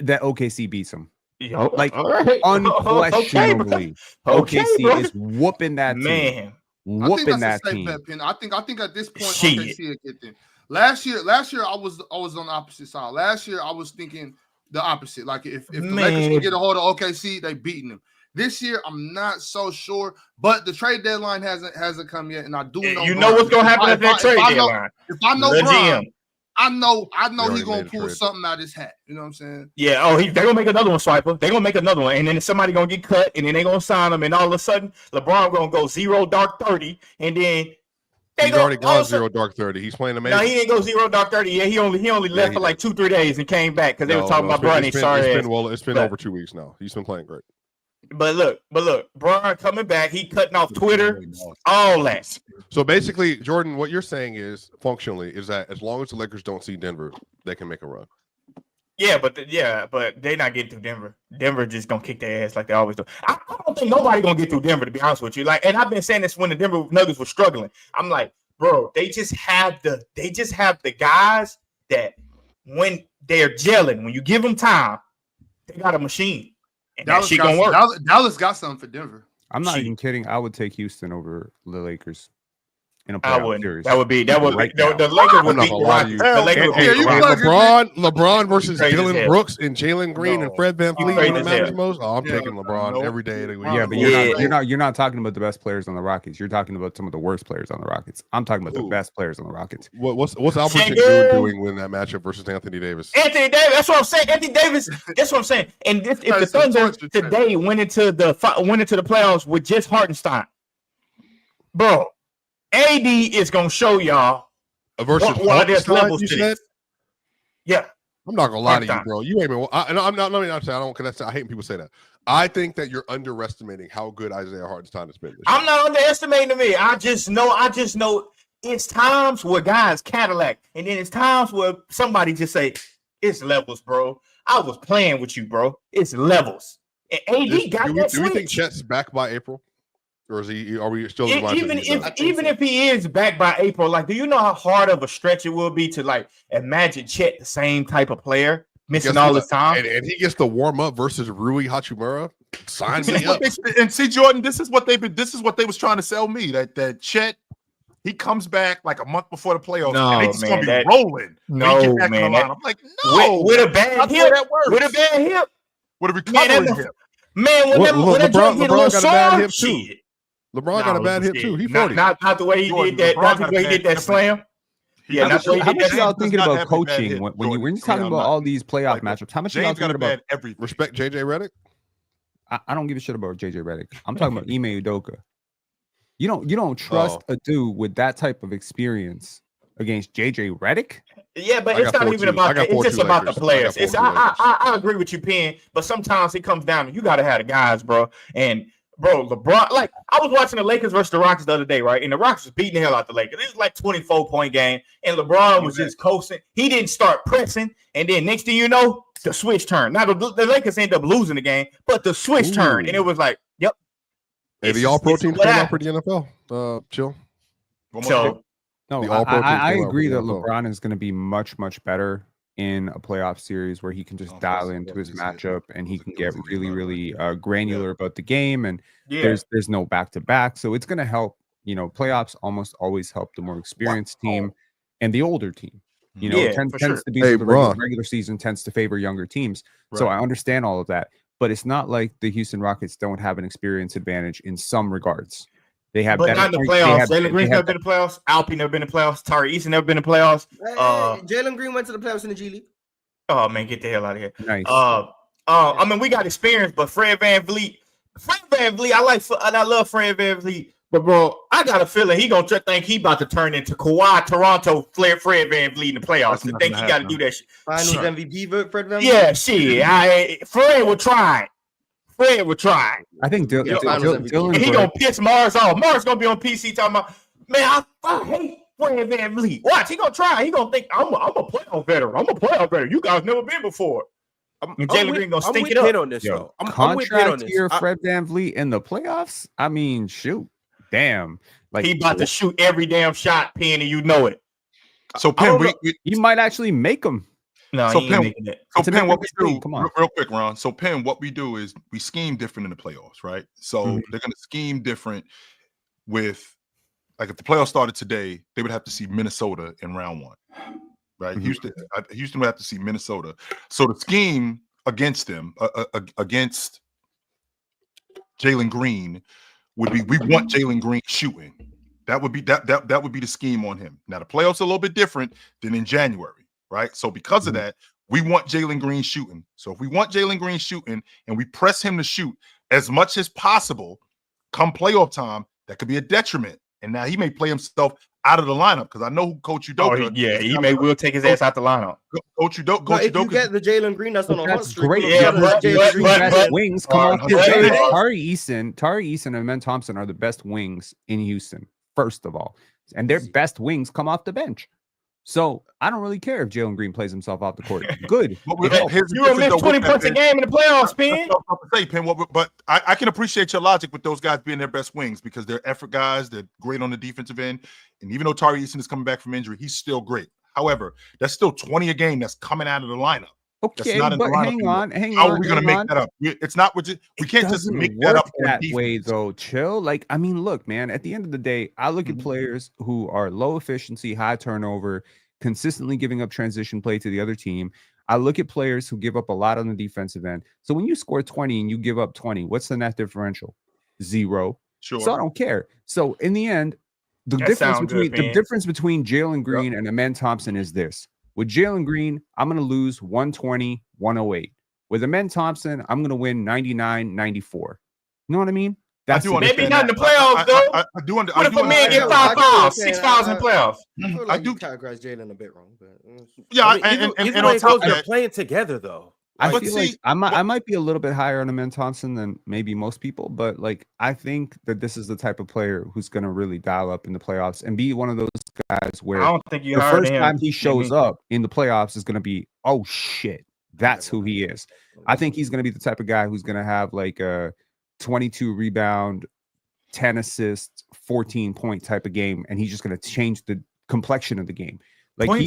That OKC beats them. Like right. unquestionably, OKC is whooping that man. Team. Whooping that team. I think at this point, OKC will get them. Last year, I was on the opposite side. Last year, I was thinking the opposite. Like if the Lakers can get a hold of OKC, they beating them. This year, I'm not so sure, but the trade deadline hasn't come yet, and I do know. You know what's gonna happen at that trade deadline. If I know Brian, I know he's gonna pull trade. something out of his hat. You know what I'm saying? Yeah. Oh, they're gonna make another one, Swiper. They're gonna make another one, and then somebody gonna get cut, and then they're gonna sign them, and all of a sudden, LeBron gonna go 0 dark 30, and then he's already gone 0 dark 30. He's playing amazing. No, he didn't go 0 dark 30. Yeah, he only left for like 2-3 days and came back because they were talking about Bronny. It's been over 2 weeks now. He's been playing great. But look, Brian coming back. He cutting off Twitter, all that. So basically, Jordan, what you're saying is functionally is that as long as the Lakers don't see Denver, they can make a run. Yeah, but they're not getting through Denver. Denver just gonna kick their ass like they always do. I don't think nobody gonna get through Denver, to be honest with you. Like, and I've been saying this when the Denver Nuggets were struggling. I'm like, bro, they just have the guys that when they're gelling, when you give them time, they got a machine. And that shit gonna work. Dallas got something for Denver. I'm not even kidding. I would take Houston over the Lakers in a playoff series. The Lakers would beat the Rockets. The Lakers would beat LeBron versus Dylan Brooks and Jalen Green and Fred VanVleet. I'm taking LeBron every day of the week. Yeah, but you're not talking about the best players on the Rockets. You're talking about some of the worst players on the Rockets. I'm talking about the best players on the Rockets. What's Albert Sengun doing in that matchup versus Anthony Davis? Anthony Davis. That's what I'm saying. Anthony Davis. That's what I'm saying. And if the Thunder today went into the playoffs with just Hartenstein, bro. AD is gonna show y'all versus what there's levels to this. Yeah, I'm not gonna lie to you, bro. You ain't been. I'm not. Let me not say I don't. Because I hate when people say that. I think that you're underestimating how good Isaiah Hartenstein has been. I'm not underestimating me. I just know it's times where guys Cadillac, and then it's times where somebody just say it's levels, bro. I was playing with you, bro. It's levels. And AD got that switch. Do you think Chet's back by April? Or is he? Are we still even if he is back by April? Like, do you know how hard of a stretch it will be to like imagine Chet the same type of player missing all his time, and he gets to warm up versus Rui Hachimura? Sign me up. And see, Jordan, this is what they was trying to sell me that Chet. He comes back like a month before the playoffs, and they just gonna be rolling. No, man. I'm like, no, with a bad hip, with a recovering hip. Man, when LeBron got a bad hip too. LeBron got a bad hip too. He 40. Not the way he did that. Not the way he did that slam. Yeah, how much y'all thinking about coaching when you're talking about all these playoff matchups? How much y'all thinking about everything? Respect JJ Redick? I don't give a shit about JJ Redick. I'm talking about Ime Udoka. You don't trust a dude with that type of experience against JJ Redick? Yeah, but it's not even about that. It's just about the players. I agree with you, Penn, but sometimes it comes down to you got to have the guys, bro. And bro, LeBron, like I was watching the Lakers versus the Rockets the other day, right? And the Rockets was beating the hell out the Lakers. It was like 24-point game, and LeBron was just coasting. He didn't start pressing, and then next thing you know, the switch turned. Now the Lakers ended up losing the game, but the switch turned, and it was like, yep. Hey, the All-Pro team came out for the NFL. Chill. So, no, I agree that LeBron is going to be much, much better in a playoff series where he can just dial into his matchup and he can get really, really granular about the game. And there's no back-to-back. So it's going to help, playoffs almost always help the more experienced team and the older team. Tends to be the regular season tends to favor younger teams. Right. So I understand all of that. But it's not like the Houston Rockets don't have an experience advantage in some regards. They have, but not in the playoffs. Jalen Green's never been in the playoffs. Alpy never been in the playoffs. Tari Eason never been in the playoffs. Jalen Green went to the playoffs in the G League. Oh man, get the hell out of here! Nice. I mean, we got experience, but Fred VanVleet, I love Fred VanVleet. But bro, I got a feeling he gonna think he about to turn into Kawhi Toronto Fred VanVleet in the playoffs. I think he got to do that shit. Finals MVP Fred VanVleet. Yeah, shit. Fred will try. I think Dylan he gonna piss Mars off. Mars gonna be on PC talking about, man, I hate Fred VanVleet. Watch, he gonna try. He gonna think I'm a playoff veteran. You guys never been before. Jalen Green gonna stink it up on this. Yo, contract here, Fred VanVleet in the playoffs. I mean, shoot. Damn, like he about to shoot every damn shot, Penn, and you know it. So Penn, he might actually make them. No, so he ain't making it. So Penn, what we do, real quick, Ron. So Penn, what we do is we scheme different in the playoffs, right? So they're gonna scheme different with, like, if the playoffs started today, they would have to see Minnesota in round one, right? Houston would have to see Minnesota. So the scheme against them, against Jalen Green, would be we want Jalen Green shooting. That would be that would be the scheme on him. Now the playoffs are a little bit different than in January, right? So because of that, we want Jalen Green shooting. So if we want Jalen Green shooting and we press him to shoot as much as possible, come playoff time, that could be a detriment. And now he may play himself out of the lineup because I know who Coach Udoka. He will take his ass out the lineup. Coach Udoka. If you get the Jalen Green, that's on a hot streak. Great. Yeah, best wings come off. Tari Eason and Amen Thompson are the best wings in Houston, first of all, and their best wings come off the bench. So I don't really care if Jalen Green plays himself off the court. Good. You will miss 20 points a game in the playoffs, Penn. But I can appreciate your logic with those guys being their best wings because they're effort guys. They're great on the defensive end. And even though Tari Eason is coming back from injury, he's still great. However, that's still 20 a game that's coming out of the lineup. Okay, but hang on. How are we going to make that up? It's not. We can't just make that up that way, though. Chill. Like, I mean, look, man. At the end of the day, I look at players who are low efficiency, high turnover, consistently giving up transition play to the other team. I look at players who give up a lot on the defensive end. So when you score 20 and you give up 20, what's the net differential? 0. Sure. So I don't care. So in the end, the difference between Jalen Green and Amen Thompson is this. With Jalen Green, I'm going to lose 120, 108. With Amen Thompson, I'm going to win 99, 94. You know what I mean? That's maybe not in the playoffs, though. I do understand. What if a man get 5 fouls, 6 fouls in the playoffs? I do categorize Jalen a bit wrong, but yeah, and on top of that, they're playing together though. I feel like I might be a little bit higher on Amen Thompson than maybe most people, but like I think that this is the type of player who's going to really dial up in the playoffs and be one of those guys where I don't think the first time he shows up in the playoffs is going to be, oh shit, that's who he is. I think he's going to be the type of guy who's going to have like a 22 rebound, 10 assists, 14 point type of game, and he's just going to change the complexion of the game. Like I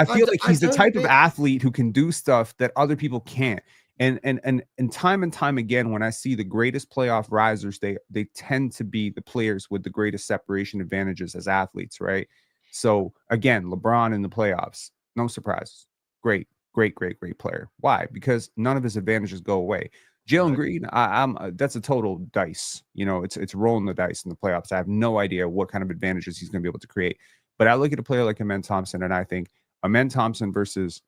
feel like he's the type of athlete who can do stuff that other people can't. And time and time again, when I see the greatest playoff risers, they tend to be the players with the greatest separation advantages as athletes, right? So again, LeBron in the playoffs, no surprise. Great player. Why? Because none of his advantages go away. Jalen Green, that's a total dice. You know, it's rolling the dice in the playoffs. I have no idea what kind of advantages he's going to be able to create. But I look at a player like Amen Thompson, and I think Amen Thompson versus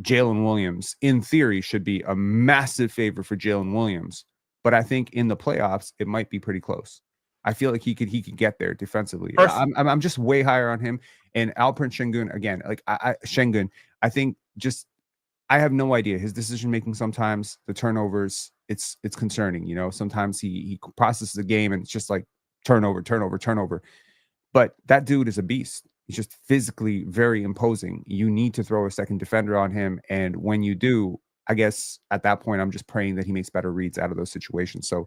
Jalen Williams, in theory, should be a massive favor for Jalen Williams. But I think in the playoffs, it might be pretty close. I feel like he could get there defensively. I'm just way higher on him. And Alperen Şengün, again, like Şengün, I think I have no idea. His decision making sometimes, the turnovers, it's concerning. Sometimes he processes the game and it's just like turnover. But that dude is a beast. He's just physically very imposing. You need to throw a second defender on him. And when you do, I guess at that point, I'm just praying that he makes better reads out of those situations. So,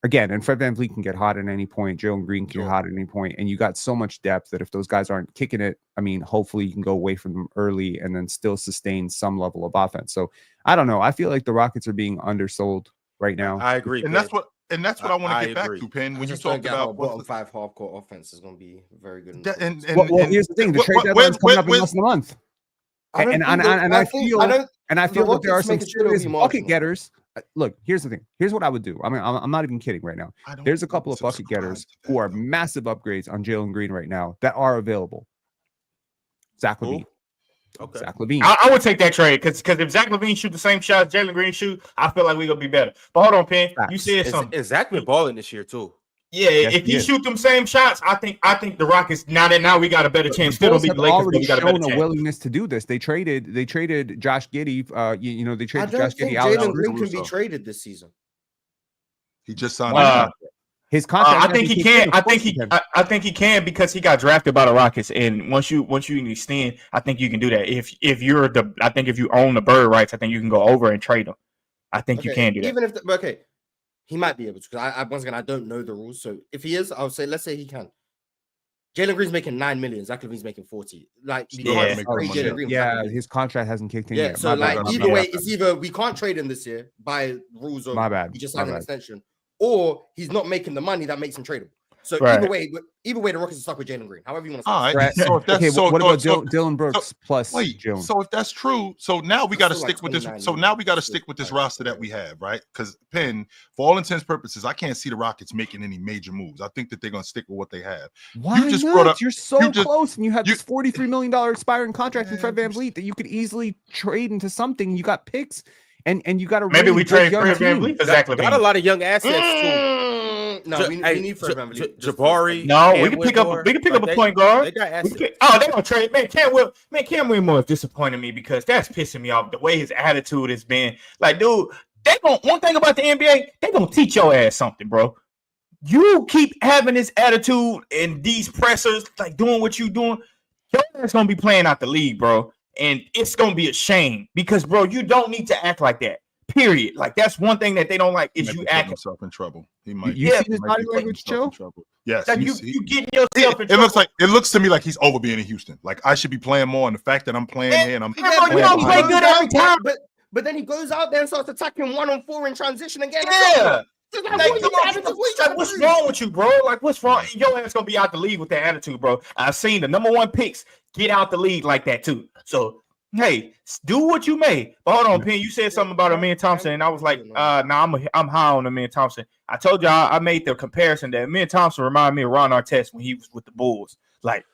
again, and Fred VanVleet can get hot at any point. Jalen Green can get hot at any point. And you got so much depth that if those guys aren't kicking it, I mean, hopefully you can go away from them early and then still sustain some level of offense. So I don't know. I feel like the Rockets are being undersold right now. I agree. And that's what I want to get back to, Penn. When you talked about bottom 5 half-court offense is going to be very good. Well, here's the thing: the trade deadline is coming up in less than a month, and I feel that there are some serious bucket getters. Look, here's the thing. Here's what I would do. I mean, I'm not even kidding right now. There's a couple of bucket getters who are massive upgrades on Jalen Green right now that are available. Zach LaVine. Okay. Zach LaVine. I would take that trade because if Zach LaVine shoot the same shots Jalen Green shoot, I feel like we're gonna be better. But hold on, Penn. You said something. And Zach been balling this year too. Yeah, if he shoot them same shots, I think the Rockets now we got a better chance. Still don't beat the Lakers, but we got a better chance. Willingness to do this. They traded Josh Giddey. They traded Josh Giddey out. Jalen Green can be traded this season. He just signed. His contract. I think he can. I think he can because he got drafted by the Rockets, and once you extend, I think you can do that. If you own the bird rights, I think you can go over and trade him. I think you can do that. Even if he might be able to. Because I once again I don't know the rules. So if he is, I'll say let's say he can. Jalen Green's making $9 million. Zach LaVine's making 40. Like his contract hasn't kicked in yet. So either way, it's either we can't trade him this year by rules of he just signed an extension, or he's not making the money that makes him tradable. So either way, the Rockets are stuck with Jalen Green. However you want to say. All right. What about Dylan Brooks plus Jones? So if that's true, so now we got to stick with this. So now we got to stick with this roster that we have, right? Because Penn, for all intents and purposes, I can't see the Rockets making any major moves. I think that they're going to stick with what they have. Why you just not? You're so close, and you have this $43 million expiring contract from Fred VanVleet that you could easily trade into something. You got picks, and you got to maybe we trade Fred VanVleet. Exactly. Got a lot of young assets too. No, we need Fred VanVleet. Jabari. No, we can pick up a point guard. They got assets. They're gonna trade. Cam Whitmore is disappointing me because that's pissing me off. The way his attitude has been. Like, dude, one thing about the NBA, they gonna teach your ass something, bro. You keep having this attitude and these pressers, like doing what you doing, your ass gonna be playing out the league, bro. And it's gonna be a shame because, bro, you don't need to act like that. Period. Like that's one thing that they don't like is you act himself in trouble. He might. You see his body language, Joe? Yes. Like you getting yourself in trouble. It looks to me like he's over being in Houston. Like I should be playing more, and the fact that I'm playing here and I'm you don't play good every time. But then he goes out there and starts attacking 1-on-4 in transition again. Yeah. What's wrong with you, bro? Like, what's wrong? Your ass gonna be out the league with that attitude, bro. I've seen the number 1 picks get out the league like that too. So. Hey, do what you may. But hold on, Penn. You said something about Amin Thompson, and I was like, I'm high on Amin Thompson. I told y'all I made the comparison that Amin Thompson reminded me of Ron Artest when he was with the Bulls. Like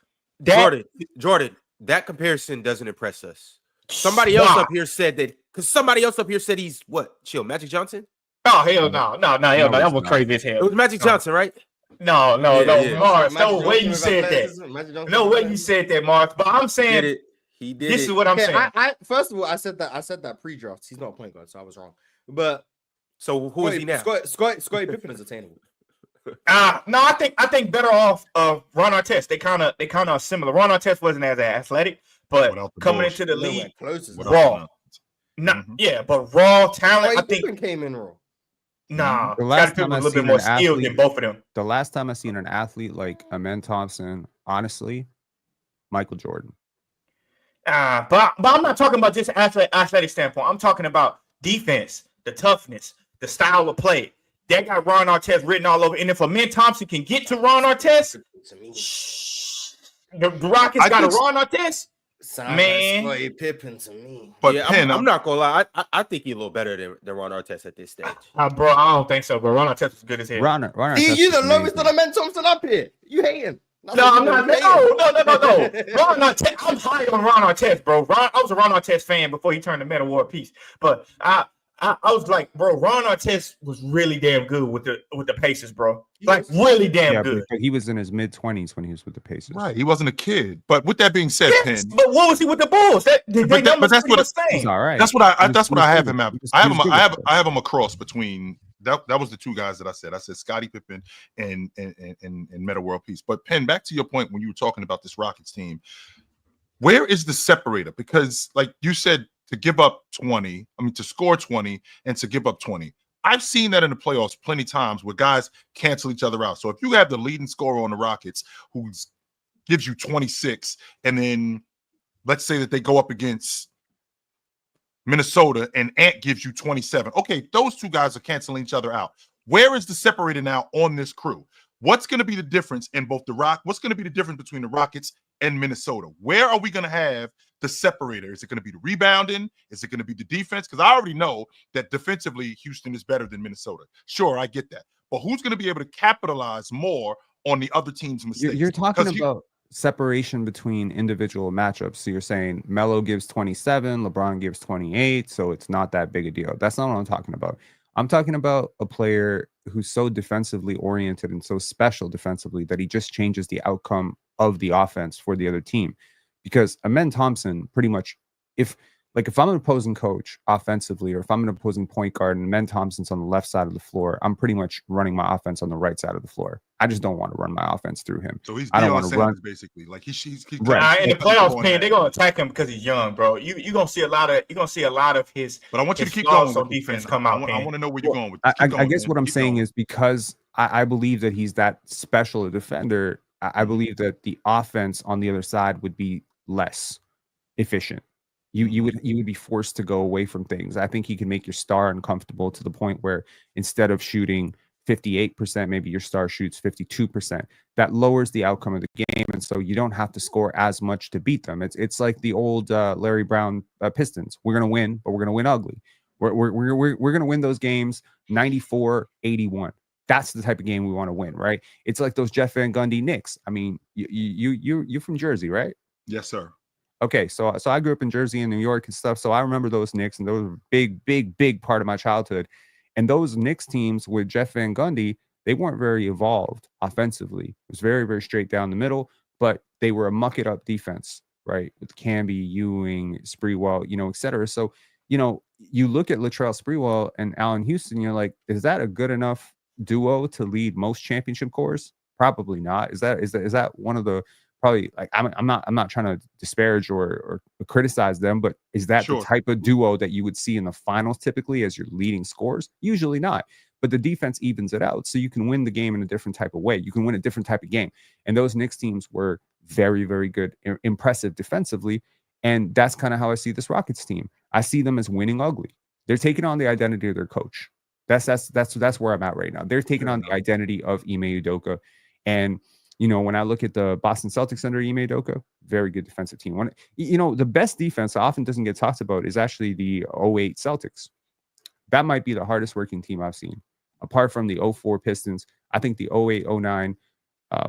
that. Jordan, that comparison doesn't impress us. Somebody else up here said that because somebody else up here said he's what? Chill, Magic Johnson? Oh hell no. That was crazy as hell. It was Magic Johnson, right? No, Mars. No way you said that. No way you said that, Mars. But I'm saying. This is what I'm saying. I first of all, I said that pre-draft. He's not a point guard, so I was wrong. But so who is he now? Scottie Pippen is attainable. No, I think better off Ron Artest. They kind of similar. Ron Artest wasn't as athletic, but coming into the league, raw. But raw talent. I think came in raw. Nah, the last time I was a little bit more skilled than both of them. The last time I seen an athlete like Amin Thompson, honestly, Michael Jordan. But I'm not talking about just athletic standpoint. I'm talking about defense, the toughness, the style of play. That got Ron Artest written all over. And if Amin Thompson can get to Ron Artest, the Rockets got a Ron Artest. Man, like Pippen to me. But yeah, I'm not gonna lie. I think he's a little better than Ron Artest at this stage. Bro, I don't think so. But Ron Artest was good as hell. Ron Artest. You the lowest of the Amin Thompson up here. You hating? No, I'm not. No. Ron Artest. I'm high on Ron Artest, bro. I was a Ron Artest fan before he turned to Metal War Peace. But I was like, bro, Ron Artest was really damn good with the Pacers, bro. Like really damn good. But he was in his mid-20s when he was with the Pacers. Right, he wasn't a kid. But with that being said, Yes, but what was he with the Bulls? But that's what he's all right. That's what I have him at. I have him across between that was the two guys that I said. I said Scottie Pippen and Metta World Peace. But Penn, back to your point when you were talking about this Rockets team, where is the separator? Because like you said, to give up 20, to score 20 and to give up 20. I've seen that in the playoffs plenty of times where guys cancel each other out. So if you have the leading scorer on the Rockets who gives you 26, and then let's say that they go up against Minnesota and Ant gives you 27. Okay, those two guys are canceling each other out. Where is the separator now on this crew? What's going to be the difference in both what's going to be the difference between the Rockets and Minnesota? Where are we going to have the separator? Is it going to be the rebounding? Is it going to be the defense? Because I already know that defensively, Houston is better than Minnesota. Sure, I get that. But who's going to be able to capitalize more on the other team's mistakes? You're talking about separation between individual matchups. So you're saying Melo gives 27, LeBron gives 28, so it's not that big a deal. That's not what I'm talking about. I'm talking about a player who's so defensively oriented and so special defensively that he just changes the outcome of the offense for the other team. Because Amen Thompson, pretty much, if I'm an opposing coach offensively, or if I'm an opposing point guard and Amen Thompson's on the left side of the floor, I'm pretty much running my offense on the right side of the floor. I just don't want to run my offense through him. So I don't want to run basically. Like he's right. In the playoffs, they're gonna attack him because he's young, bro. You're gonna see a lot of his. But I want you to keep going on defense. Come out. I want to know where you're going with this. I guess what I'm saying is because I believe that he's that special a defender. I believe that the offense on the other side would be less efficient. You would be forced to go away from things. I think he can make your star uncomfortable to the point where instead of shooting 58%, maybe your star shoots 52%. That lowers the outcome of the game, and so you don't have to score as much to beat them. It's like the old Larry Brown Pistons. We're gonna win, but we're gonna win ugly. We're gonna win those games 94-81. That's the type of game we want to win, right? It's like those Jeff Van Gundy Knicks. I mean, you're from Jersey, right? Yes, sir. Okay, so I grew up in Jersey and New York and stuff, so I remember those Knicks, and those were a big part of my childhood. And those Knicks teams with Jeff Van Gundy, they weren't very evolved offensively. It was very, very straight down the middle, but they were a muck-it-up defense, right? With Camby, Ewing, Sprewell, et cetera. So, you look at Latrell Sprewell and Allen Houston, you're like, is that a good enough duo to lead most championship cores? Probably not. Is that one of the probably, like, I'm not trying to disparage or criticize them, but is that the type of duo that you would see in the finals typically as your leading scorers? Usually not. But the defense evens it out, so you can win the game in a different type of way. You can win a different type of game. And those Knicks teams were very, very good, impressive defensively. And that's kind of how I see this Rockets team. I see them as winning ugly. They're taking on the identity of their coach. That's where I'm at right now. They're taking on the identity of Ime Udoka. And when I look at the Boston Celtics under Ime Udoka, very good defensive team. The best defense often doesn't get talked about is actually the 08 Celtics. That might be the hardest working team I've seen. Apart from the 04 Pistons, I think the 08-09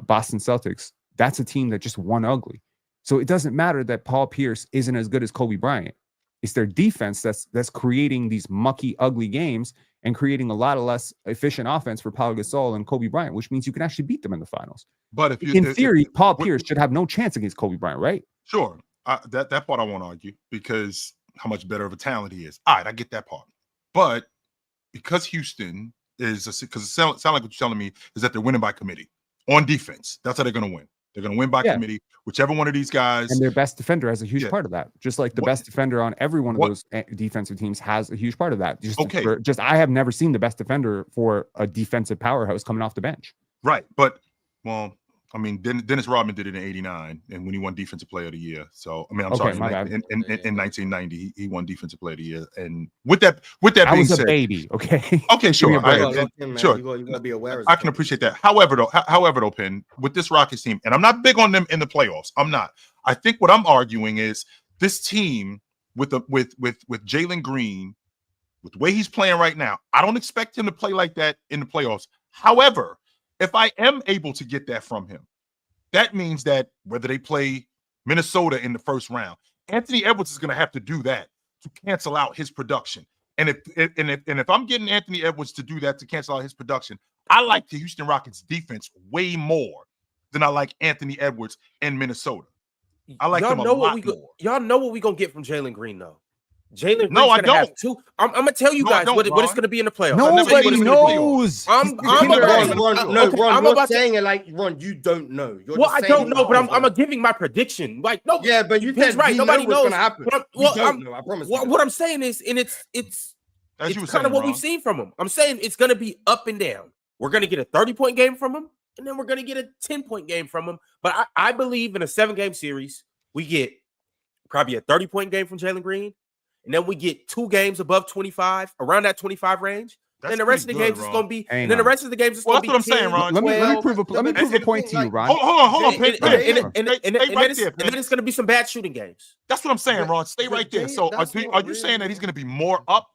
Boston Celtics, that's a team that just won ugly. So it doesn't matter that Paul Pierce isn't as good as Kobe Bryant. It's their defense that's creating these mucky, ugly games and creating a lot of less efficient offense for Paul Gasol and Kobe Bryant, which means you can actually beat them in the finals. But in theory, Paul Pierce should have no chance against Kobe Bryant, right? Sure. That part I won't argue because how much better of a talent he is. All right, I get that part. But because Houston is, because it sounds like what you're telling me is that they're winning by committee on defense. That's how they're going to win. They're going to win by committee, whichever one of these guys. And their best defender has a huge part of that. Just like the best defender on every one of those defensive teams has a huge part of that. I have never seen the best defender for a defensive powerhouse coming off the bench. Right. But, well, I mean, Dennis Rodman did it in '89, and when he won Defensive Player of the Year. So, I mean, I'm sorry, in 1990, he won Defensive Player of the Year. And with that being said, baby, okay, sure, You gotta be aware. I can appreciate that. However, though, Penn, with this Rockets team, and I'm not big on them in the playoffs. I'm not. I think what I'm arguing is this team with Jalen Green, with the way he's playing right now, I don't expect him to play like that in the playoffs. However, if I am able to get that from him, that means that whether they play Minnesota in the first round, Anthony Edwards is going to have to do that to cancel out his production. And if I'm getting Anthony Edwards to do that to cancel out his production, I like the Houston Rockets defense way more than I like Anthony Edwards in Minnesota. I like them a lot more. Y'all know what we gonna get from Jalen Green though. Jalen Green's no, I gonna don't. have two. I'm gonna tell you guys what it's gonna be in the playoffs. Nobody knows. Ron, you're saying it like Ron. You don't know. I don't know, but I'm giving my prediction. Like no, yeah, but you said right. Nobody knows what's gonna happen. I promise. What I'm saying is, and it's kind of what we've seen from him. I'm saying it's gonna be up and down. We're gonna get a 30-point game from him, and then we're gonna get a 10-point game from him. But I believe in a 7-game series, we get probably a 30-point game from Jalen Green. And then we get 2 games above 25, around that 25 range. And the rest of the games is going to be. And then the rest of the games is going to be. That's what I'm saying, Ron. Let me prove a point to you, Ron. Hold on. And then it's going to be some bad shooting games. That's what I'm saying, Ron. Stay right there. So are you saying that he's going to be more up?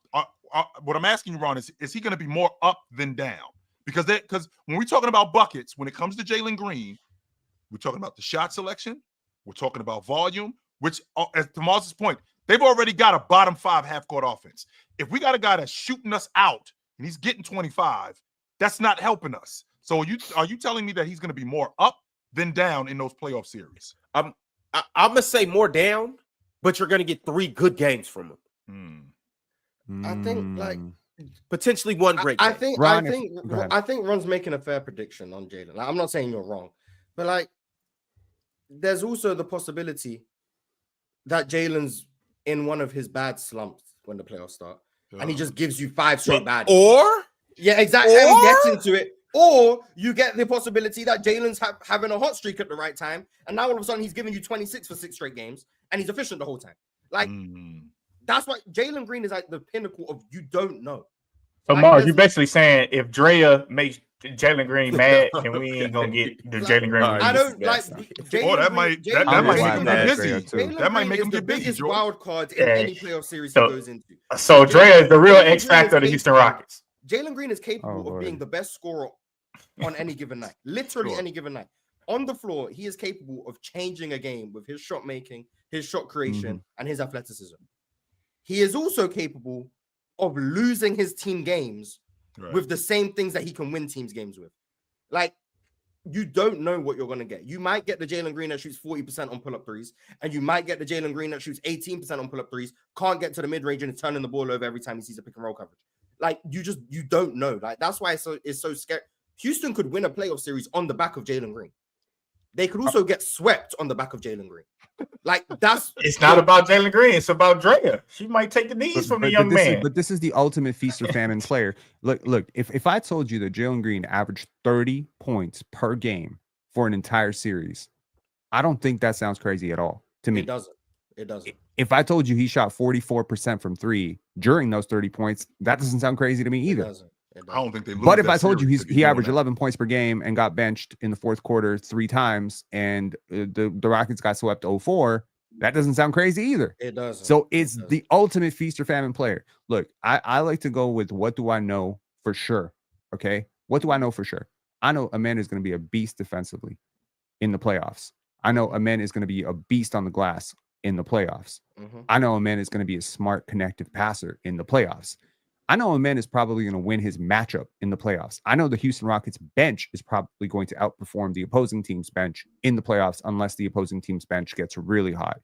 What I'm asking you, Ron, is he going to be more up than down? Because when we're talking about buckets, when it comes to Jalen Green, we're talking about the shot selection. We're talking about volume, which, as to Mars' point, they've already got a bottom 5 half-court offense. If we got a guy that's shooting us out and he's getting 25, that's not helping us. So are you telling me that he's going to be more up than down in those playoff series? I'm going to say more down, but you're going to get 3 good games from him. I think potentially one great game. I think Ron's making a fair prediction on Jalen. Like, I'm not saying you're wrong, but there's also the possibility that Jalen's in one of his bad slumps when the playoffs start, and he just gives you 5 straight bad. Or exactly, and we get into it. Or you get the possibility that Jalen's having a hot streak at the right time, and now all of a sudden he's giving you 26 for 6 straight games, and he's efficient the whole time. That's why Jalen Green is like the pinnacle of you don't know. So Mars, you're basically saying if Drea makes Jalen Green mad, then we ain't gonna get the Jalen Green. I don't like. That might make him get busy. Biggest wild card in any playoff series he goes into. So Drea is the real X factor of the Houston Rockets. Jalen Green is capable of being the best scorer on any given night, literally any given night. On the floor, he is capable of changing a game with his shot making, his shot creation, and his athleticism. He is also capable of losing his team games with the same things that he can win teams games with. Like, you don't know what you're going to get. You might get the Jalen Green that shoots 40% on pull-up threes, and you might get the Jalen Green that shoots 18% on pull-up threes, can't get to the mid-range and is turning the ball over every time he sees a pick and roll coverage. Like, you don't know. Like, that's why it's so scary. Houston could win a playoff series on the back of Jalen Green. They could also get swept on the back of Jalen Green. Like, it's not about Jalen Green, it's about Drea. She might take the knees from the young man. But this is the ultimate feast or famine player. Look, if I told you that Jalen Green averaged 30 points per game for an entire series, I don't think that sounds crazy at all to me. It doesn't. If I told you he shot 44% from 3 during those 30 points, that doesn't sound crazy to me either. It doesn't. I don't think they lose. But if I told you he averaged 11 points per game and got benched in the fourth quarter 3 times, and the Rockets got swept 0-4, that doesn't sound crazy either. It doesn't. So it's the ultimate feast or famine player. Look, I like to go with what do I know for sure. Okay, what do I know for sure? I know a man is going to be a beast defensively in the playoffs. I know a man is going to be a beast on the glass in the playoffs. I know a man is going to be a smart, connective passer in the playoffs. I know a man is probably going to win his matchup in the playoffs. I know the Houston Rockets bench is probably going to outperform the opposing team's bench in the playoffs unless the opposing team's bench gets really hot.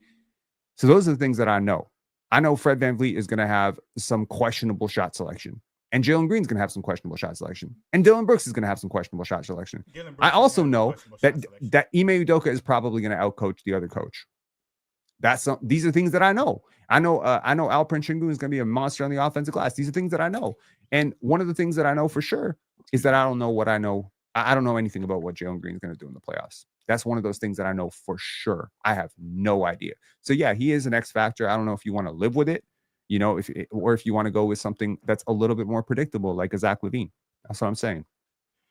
So those are the things that I know. I know Fred VanVleet is going to have some questionable shot selection, and Jalen Green's going to have some questionable shot selection, and Dylan Brooks is going to have some questionable shot selection. I also know that Ime Udoka is probably going to outcoach the other coach. These are things that I know. I know Alperen Sengun is going to be a monster on the offensive glass. These are things that I know. And one of the things that I know for sure is that I don't know what I know. I don't know anything about what Jalen Green is going to do in the playoffs. That's one of those things that I know for sure. I have no idea. So yeah, he is an X factor. I don't know if you want to live with it, if you want to go with something that's a little bit more predictable, like a Zach LaVine. That's what I'm saying.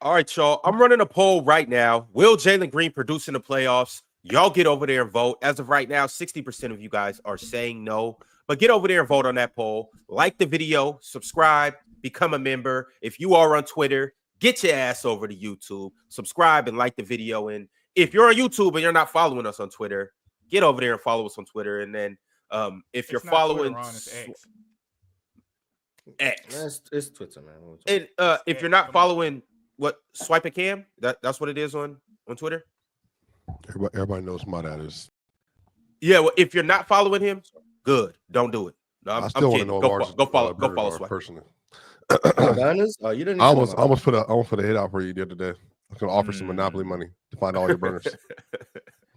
All right, y'all. I'm running a poll right now. Will Jalen Green produce in the playoffs? Y'all get over there and vote. As of right now, 60% of you guys are saying no. But get over there and vote on that poll. Like the video, subscribe, become a member. If you are on Twitter, get your ass over to YouTube. Subscribe and like the video. And if you're on YouTube and you're not following us on Twitter, get over there and follow us on Twitter. And then if you're following... X. It's Twitter, man. And if you're not following Swipe a Cam, that's what it is on Twitter. Everybody knows my dad is. Yeah, well, if you're not following him, good. Don't do it. No, I still want to know go follow Swipe personally. Burners? Oh, you didn't. I almost put a hit out for you the other day. I was gonna offer some Monopoly money to find all your burners.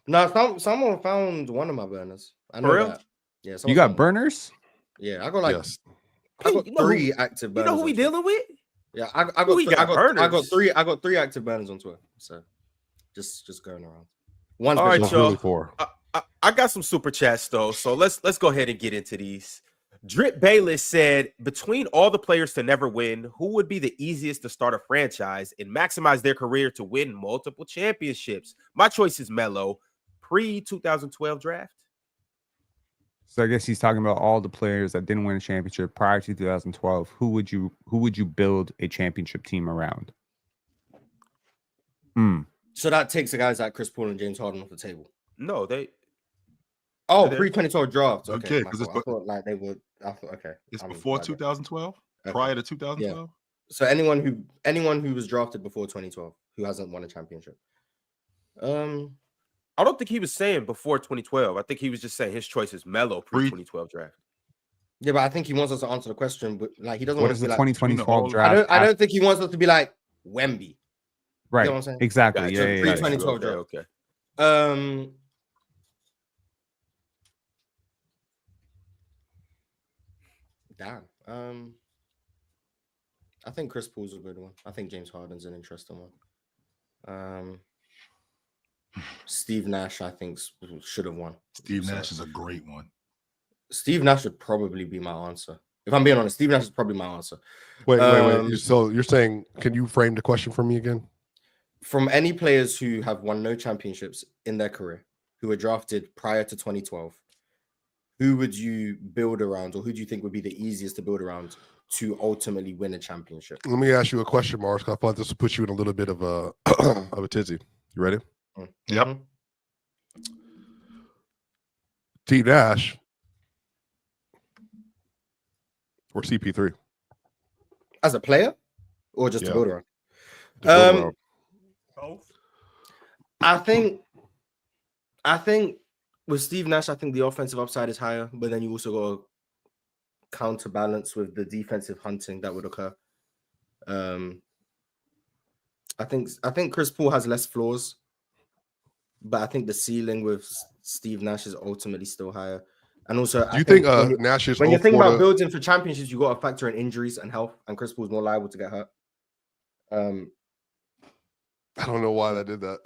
No, someone found one of my burners. I know For real? that. Yeah, You got burners? Yeah, I got like Yes. I got Hey, you know 3 active burners. You know who we on Twitter. dealing with? Yeah, I got Who we three, got I got burners? 3 active burners on Twitter. So just going around. One All right, special. y'all. Really for. I got some super chats though, so let's go ahead and get into these. Drip Bayless said, between all the players to never win, who would be the easiest to start a franchise and maximize their career to win multiple championships? My choice is Melo, pre-2012 draft. So I guess he's talking about all the players that didn't win a championship prior to 2012. Who would you build a championship team around? So that takes the guys like Chris Paul and James Harden off the table. No, they. Oh, They- pre-2012 draft. Okay, my 'cause it's fault. I thought like they would. I thought okay. It's I'm before bad. 2012, Okay. prior to 2012. So anyone who was drafted before 2012 who hasn't won a championship. I don't think he was saying before 2012. I think he was just saying his choice is Melo pre-2012 draft. Yeah, but I think he wants us to answer the question, but like he doesn't What want is to the be like 2012 draft? I don't think he wants us to be like Wemby. Right. You know what I'm saying? Exactly. Gotcha. Yeah. Pre-2012 Okay, draft. okay. Damn. I think Chris Paul's a good one. I think James Harden's an interesting one. Steve Nash, I think, should have won. Steve Nash is a great one. Steve Nash would probably be my answer. If I'm being honest, Steve Nash is probably my answer. Wait. So you're saying, can you frame the question for me again? From any players who have won no championships in their career, who were drafted prior to 2012, who would you build around, or who do you think would be the easiest to build around to ultimately win a championship? Let me ask you a question, Mars. I thought this would put you in a little bit of a of a tizzy. You ready? Yep. Steve Nash or CP3? As a player, or just to Yeah. build around? To build around. Both. I think with Steve Nash, I think the offensive upside is higher, but then you also got to counterbalance with the defensive hunting that would occur. I think Chris Paul has less flaws, but I think the ceiling with Steve Nash is ultimately still higher. And also, Do you think Nash is when you think 04 about to- building for championships, you got to factor in injuries and health, and Chris Paul's more liable to get hurt. I don't know why I did that.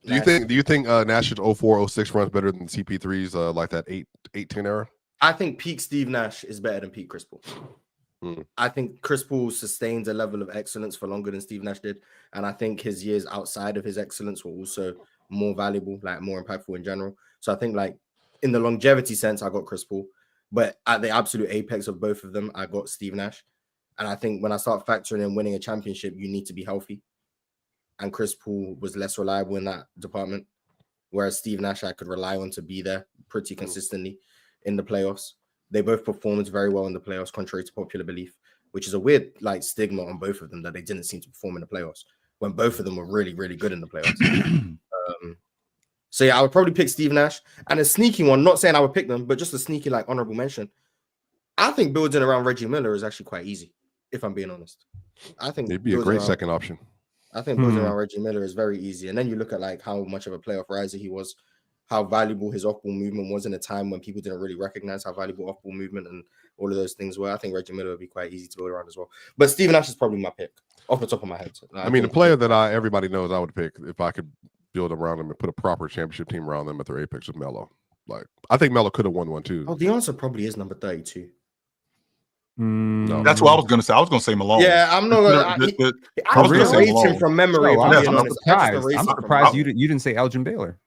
Do Nice. you think Nash's 04-06 runs better than CP3's like that 8-10 era? I think peak Steve Nash is better than peak Chris Paul. I think Chris Paul sustains a level of excellence for longer than Steve Nash did. And I think his years outside of his excellence were also more valuable, like more impactful in general. So I think like in the longevity sense, I got Chris Paul. But at the absolute apex of both of them, I got Steve Nash. And I think when I start factoring in winning a championship, you need to be healthy. And Chris Paul was less reliable in that department. Whereas Steve Nash, I could rely on to be there pretty consistently in the playoffs. They both performed very well in the playoffs, contrary to popular belief, which is a weird like stigma on both of them that they didn't seem to perform in the playoffs when both of them were really, really good in the playoffs. So yeah, I would probably pick Steve Nash. And a sneaky one, not saying I would pick them, but just a sneaky like honorable mention. I think building around Reggie Miller is actually quite easy, if I'm being honest. I think It'd be a building great around- second option. I think building around Reggie Miller is very easy. And then you look at like how much of a playoff riser he was, how valuable his off-ball movement was in a time when people didn't really recognize how valuable off-ball movement and all of those things were. I think Reggie Miller would be quite easy to build around as well. But Steve Nash is probably my pick off the top of my head. I mean, the player that everybody knows I would pick if I could build around them and put a proper championship team around them at their apex is Melo. Like, I think Melo could have won one too. Oh, the answer probably is number 32. No. That's what I was going to say. I was going to say Malone. Yeah, I'm not going I was to gonna say rate him Malone. from memory. No, if I'm I'm being honest. surprised. I'm surprised you. you didn't say Elgin Baylor.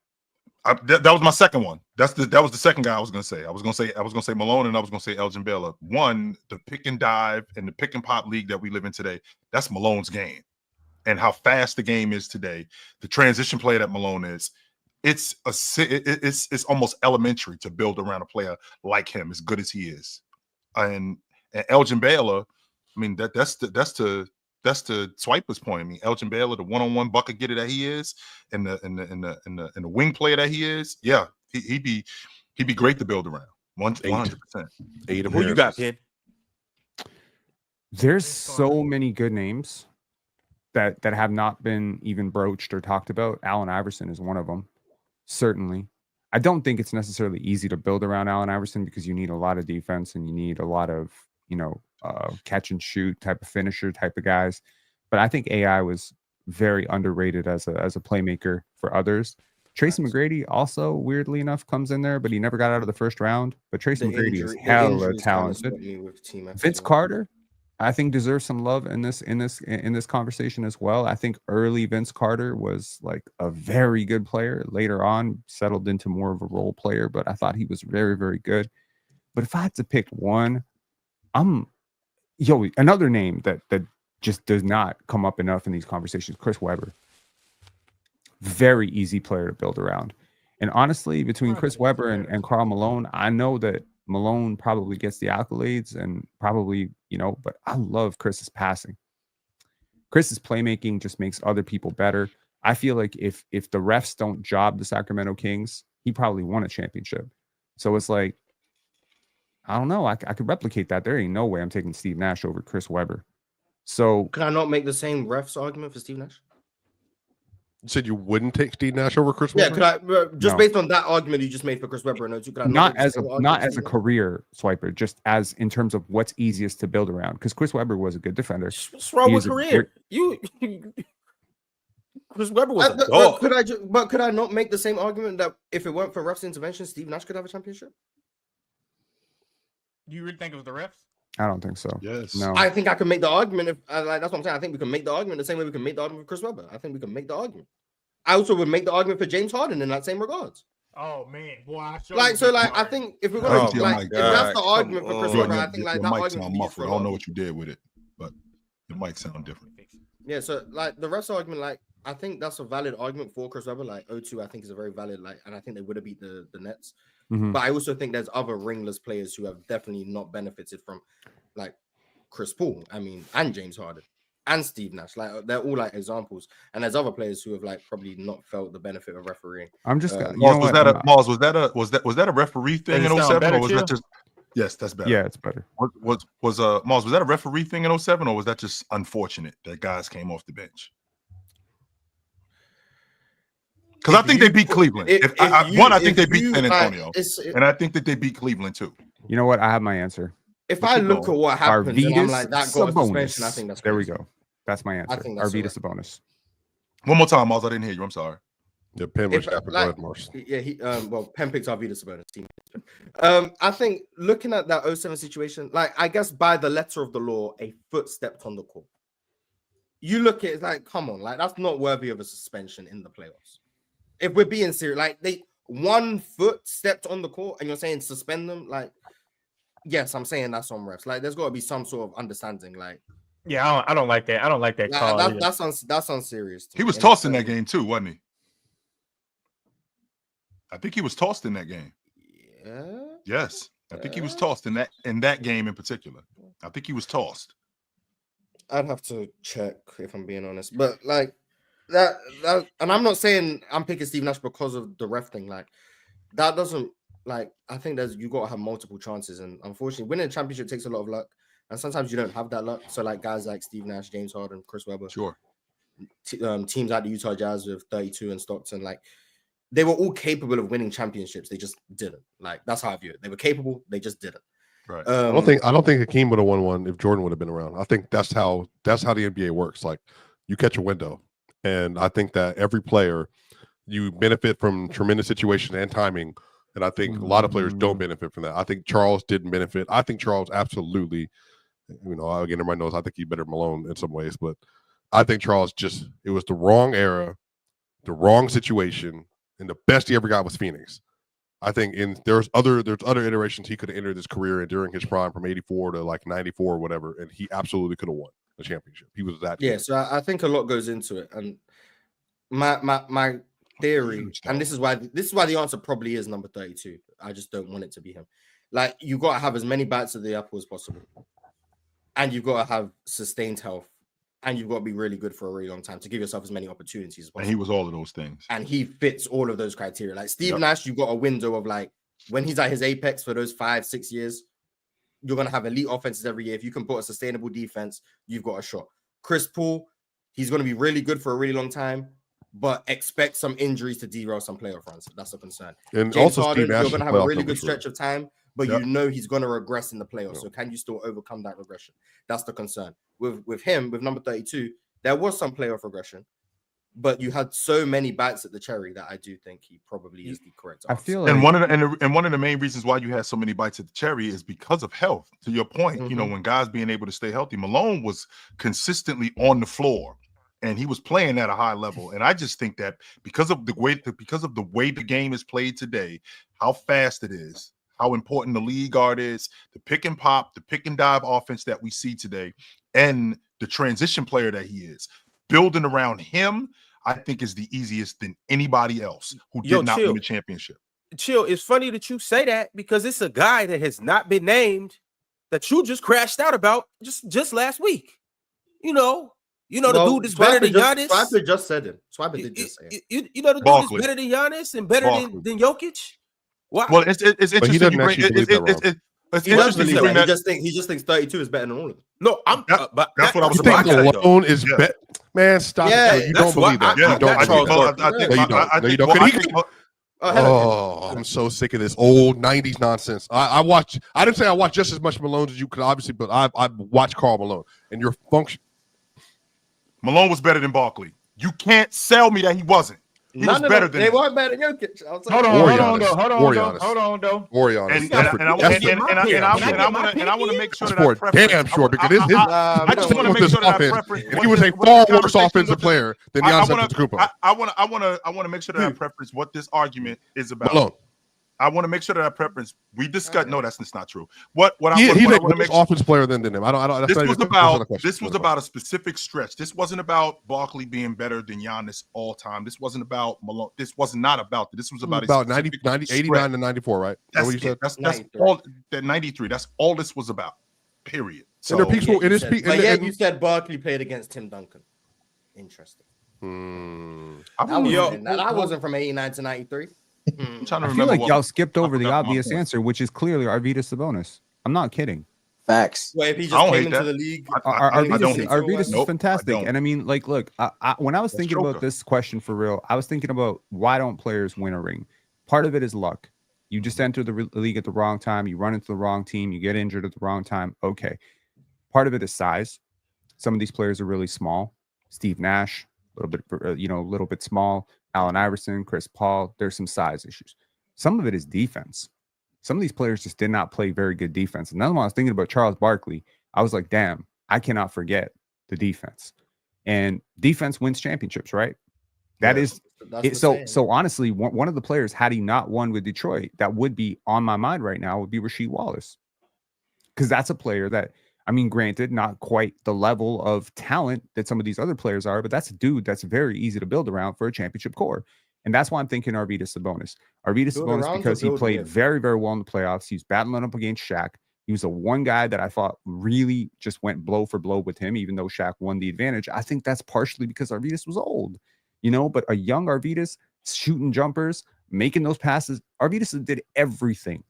That was my second one. That was the second guy I was going to say. I was going to say Malone, and I was going to say Elgin Baylor. One, the pick and dive and the pick and pop league that we live in today. That's Malone's game, and how fast the game is today. The transition play that Malone is. It's almost elementary to build around a player like him, as good as he is, and And Elgin Baylor, I mean, that's to Swiper's point. I mean, Elgin Baylor, the one-on-one bucket getter that he is, and the wing player that he is, yeah, he'd be great to build around. 100%. Who you got, Pen? There's so many good names that have not been even broached or talked about. Allen Iverson is one of them, certainly. I don't think it's necessarily easy to build around Allen Iverson because you need a lot of defense and you need a lot of, catch and shoot type of finisher type of guys. But I think AI was very underrated as a playmaker for others. Tracy McGrady also, weirdly enough, comes in there, but he never got out of the first round. But Tracy McGrady is hella talented. Vince Carter, I think, deserves some love in this conversation as well. I think early Vince Carter was like a very good player. Later on, settled into more of a role player, but I thought he was very, very good. But if I had to pick one, another name that just does not come up enough in these conversations, Chris Webber. Very easy player to build around. And honestly, between Chris Webber and Karl Malone, I know that Malone probably gets the accolades and probably, but I love Chris's passing. Chris's playmaking just makes other people better. I feel like if the refs don't job the Sacramento Kings, he probably won a championship. So it's like, I don't know. I could replicate that. There ain't no way I'm taking Steve Nash over Chris Webber. So can I not make the same refs argument for Steve Nash? You said you wouldn't take Steve Nash over Chris Webber? Yeah, based on that argument you just made for Chris Webber, not as a career swiper, just as in terms of what's easiest to build around. Because Chris Webber was a good defender. What's wrong with career? Chris Webber was a dog. Could I not make the same argument that if it weren't for refs intervention, Steve Nash could have a championship? Do you really think it was the refs? I don't think so. Yes. No. I think I can make the argument if that's what I'm saying. I think we can make the argument the same way we can make the argument for Chris Webber. I think we can make the argument. I also would make the argument for James Harden in that same regards. Oh man, boy! I think if we're gonna if that's the argument for Chris Webber, I think that mic argument sound muffled. I don't know what you did with it, but it might sound different. Yeah, so the refs argument, I think that's a valid argument for Chris Webber. 0-2, I think is a very valid and I think they would have beat the Nets. Mm-hmm. But I also think there's other ringless players who have definitely not benefited from Chris Paul, and James Harden and Steve Nash. They're all examples. And there's other players who have probably not felt the benefit of refereeing. I'm just was that a referee thing in 07 or was that just yes, that's better. Yeah, it's better. Was that a referee thing in 07 or was that just unfortunate that guys came off the bench? Because I think they beat Cleveland. I think they beat San Antonio. And I think that they beat Cleveland too. You know what? I have my answer. If I look at what happened, and I'm that got a suspension, I think that's crazy. There we go. That's my answer. Arvydas Sabonis. One more time, Mars. I didn't hear you. I'm sorry. The Penn was Go ahead, Mars. Yeah, Penn picks Arvydas Sabonis. I think looking at that 07 situation, I guess by the letter of the law, a foot stepped on the court. You look at it come on, that's not worthy of a suspension in the playoffs. If we're being serious, they 1 foot stepped on the court, and you're saying suspend them, yes, I'm saying that's on refs. There's got to be some sort of understanding. Yeah, I don't like that. I don't like that call. That's unserious. He was tossed in that game too, wasn't he? I think he was tossed in that game. Yeah. Yes, I think he was tossed in that game in particular. I think he was tossed. I'd have to check if I'm being honest, but that, and I'm not saying I'm picking Steve Nash because of the ref thing. That doesn't. I think you got to have multiple chances, and unfortunately, winning a championship takes a lot of luck, and sometimes you don't have that luck. So, guys like Steve Nash, James Harden, Chris Webber, sure, teams like the Utah Jazz with 32 and Stockton, they were all capable of winning championships. They just didn't. That's how I view it. They were capable. They just didn't. Right. I don't think Hakeem would have won one if Jordan would have been around. I think that's how the NBA works. You catch a window, and I think that every player you benefit from tremendous situation and timing. And I think a lot of players don't benefit from that. I think Charles didn't benefit. I think Charles absolutely, again, everybody knows I think he's better than Malone in some ways, but I think Charles it was the wrong era, the wrong situation, and the best he ever got was Phoenix. I think there's other iterations he could have entered his career in during his prime from 84 to 94 or whatever, and he absolutely could have won the championship. He was that. Yeah, so I think a lot goes into it. And my theory, and this is why the answer probably is number 32. I just don't want it to be him. You got to have as many bites of the apple as possible. and you've got to have sustained health, and you've got to be really good for a really long time to give yourself as many opportunities as possible. And he was all of those things. And he fits all of those criteria. Like Steve Yep. Nash, you've got a window of like when he's at his apex for those 5-6 years, you're going to have elite offenses every year. If you can put a sustainable defense, you've got a shot. Chris Paul, he's going to be really good for a really long time, but expect some injuries to derail some playoff runs. That's a concern. And James also, Harden, Steve Nash you're going to have a really good stretch of time, but Yep. you know he's going to regress in the playoffs. Yep. So can you still overcome that regression? That's the concern. With him, with number 32, there was some playoff regression, but you had so many bites at the cherry that I do think he probably is the correct answer. I feel like And one of the main reasons why you had so many bites at the cherry is because of health. To your point, you know, when guys being able to stay healthy, Malone was consistently on the floor and he was playing at a high level. And I just think that because of the way the game is played today, how fast it is, how important the lead guard is, the pick and pop, the pick and dive offense that we see today, and the transition player that he is, building around him, I think is the easiest than anybody else who did not win the championship. Chill. It's funny that you say that because it's a guy that has not been named that you just crashed out about just last week. You know the dude is better than Giannis. Swiper just said it. Swiper did just say it. You know the dude Barkley. is better than Giannis and better than Jokic. Why? Well, it's interesting. But he doesn't actually believe that, Rob. It's He does interesting. believe You that. bring He just thinks 32 is better than all of them. No, that's what I was You think about to say. Malone is better? Man, stop Yeah, it. You that's don't believe why that. I- You don't I- believe Charles that. Barkley. No, you don't. No, you don't. Well, Can he- Oh, I'm so sick of this old '90s nonsense. I didn't say I watch just as much Malone as you could, obviously, but I watched Karl Malone, and your function. Malone was better than Barkley. You can't sell me that he wasn't. He was better than they him. weren't better than Jokic. Hold Or on, Giannis. hold Or on, Giannis. hold on, though. Orion. And I want to make sure that for I preference. damn sure because his I just want to make sure that I offense, preference. and he was a far worse offensive player than Giannis Antetokounmpo. I want to make sure that I preference what this argument is about. Malone. I want to make sure that I preference. We discussed. No, that's not true. What I He's want a to make worse offensive player than him. I don't. This was about a specific stretch. This wasn't about Barkley being better than Giannis all time. This wasn't about Malone. This was not about that. This was about 90, 89 to 94, right? That's what you said? That's all. That 93. That's all this was about. Period. So, and peaceful. It is. You said Barkley played against Tim Duncan. Interesting. That wasn't from 89 to 93. I'm trying to I remember. feel like what- y'all skipped over the forgot my obvious point. answer, which is clearly Arvydas Sabonis. I'm not kidding. Facts. Well, if he I just don't came hate into that. the league, Arvydas is Nope, I fantastic. don't. And I mean, like, look, when I was thinking Joker. about this question for real, I was thinking about why don't players win a ring? Part of it is luck. You just enter the league at the wrong time. You run into the wrong team. You get injured at the wrong time. Okay. Part of it is size. Some of these players are really small. Steve Nash, a little bit small. Allen Iverson, Chris Paul. There's some size issues. Some of it is defense. Some of these players just did not play very good defense. And then when I was thinking about Charles Barkley, I was like, damn, I cannot forget the defense. And defense wins championships, right? That is it. So honestly, one of the players, had he not won with Detroit, that would be on my mind right now would be Rasheed Wallace. Because that's a player that, I mean, granted, not quite the level of talent that some of these other players are, but that's a dude that's very easy to build around for a championship core. And that's why I'm thinking Arvydas Sabonis. Arvydas Sabonis because he played very, very well in the playoffs. He's battling up against Shaq. He was the one guy that I thought really just went blow for blow with him, even though Shaq won the advantage. I think that's partially because Arvydas was old, but a young Arvydas shooting jumpers, making those passes. Arvydas did everything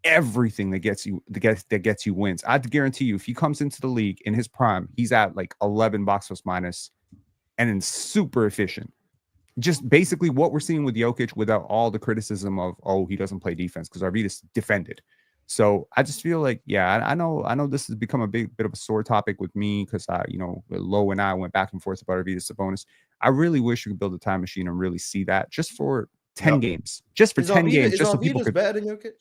that gets you wins. I guarantee you, if he comes into the league in his prime, he's at like 11 box plus minus and then super efficient. Just basically what we're seeing with Jokic without all the criticism of, he doesn't play defense because Arvydas defended. So I just feel like, I know this has become a bit of a sore topic with me because Lo and I went back and forth about Arvydas Sabonis. I really wish you could build a time machine and really see that just for 10 games, just for 10 games, just so people could. Better than Jokic?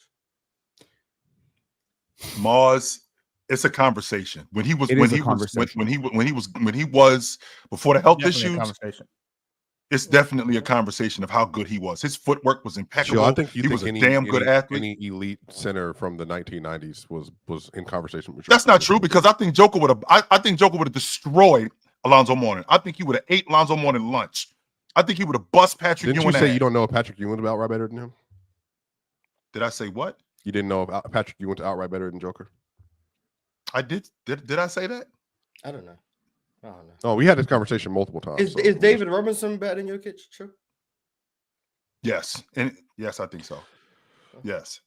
Mars, it's a conversation. When he was before the health issue, it's definitely a conversation of how good he was. His footwork was impeccable. Sure, I think he was a damn good athlete. Any elite center from the 1990s was in conversation with. That's not true because I think Joker would have destroyed Alonzo Mourning. I think he would have ate Alonzo Mourning lunch. I think he would have bust Patrick Ewing. Didn't you say you don't know if Patrick Ewing about right better than him? Did I say what? You didn't know if Patrick Ewing outright better than Joker? I did. Did I say that? I don't know. Oh, we had this conversation multiple times. Is David Robinson better than Jokic? True. Yes, and yes, I think so. Yes.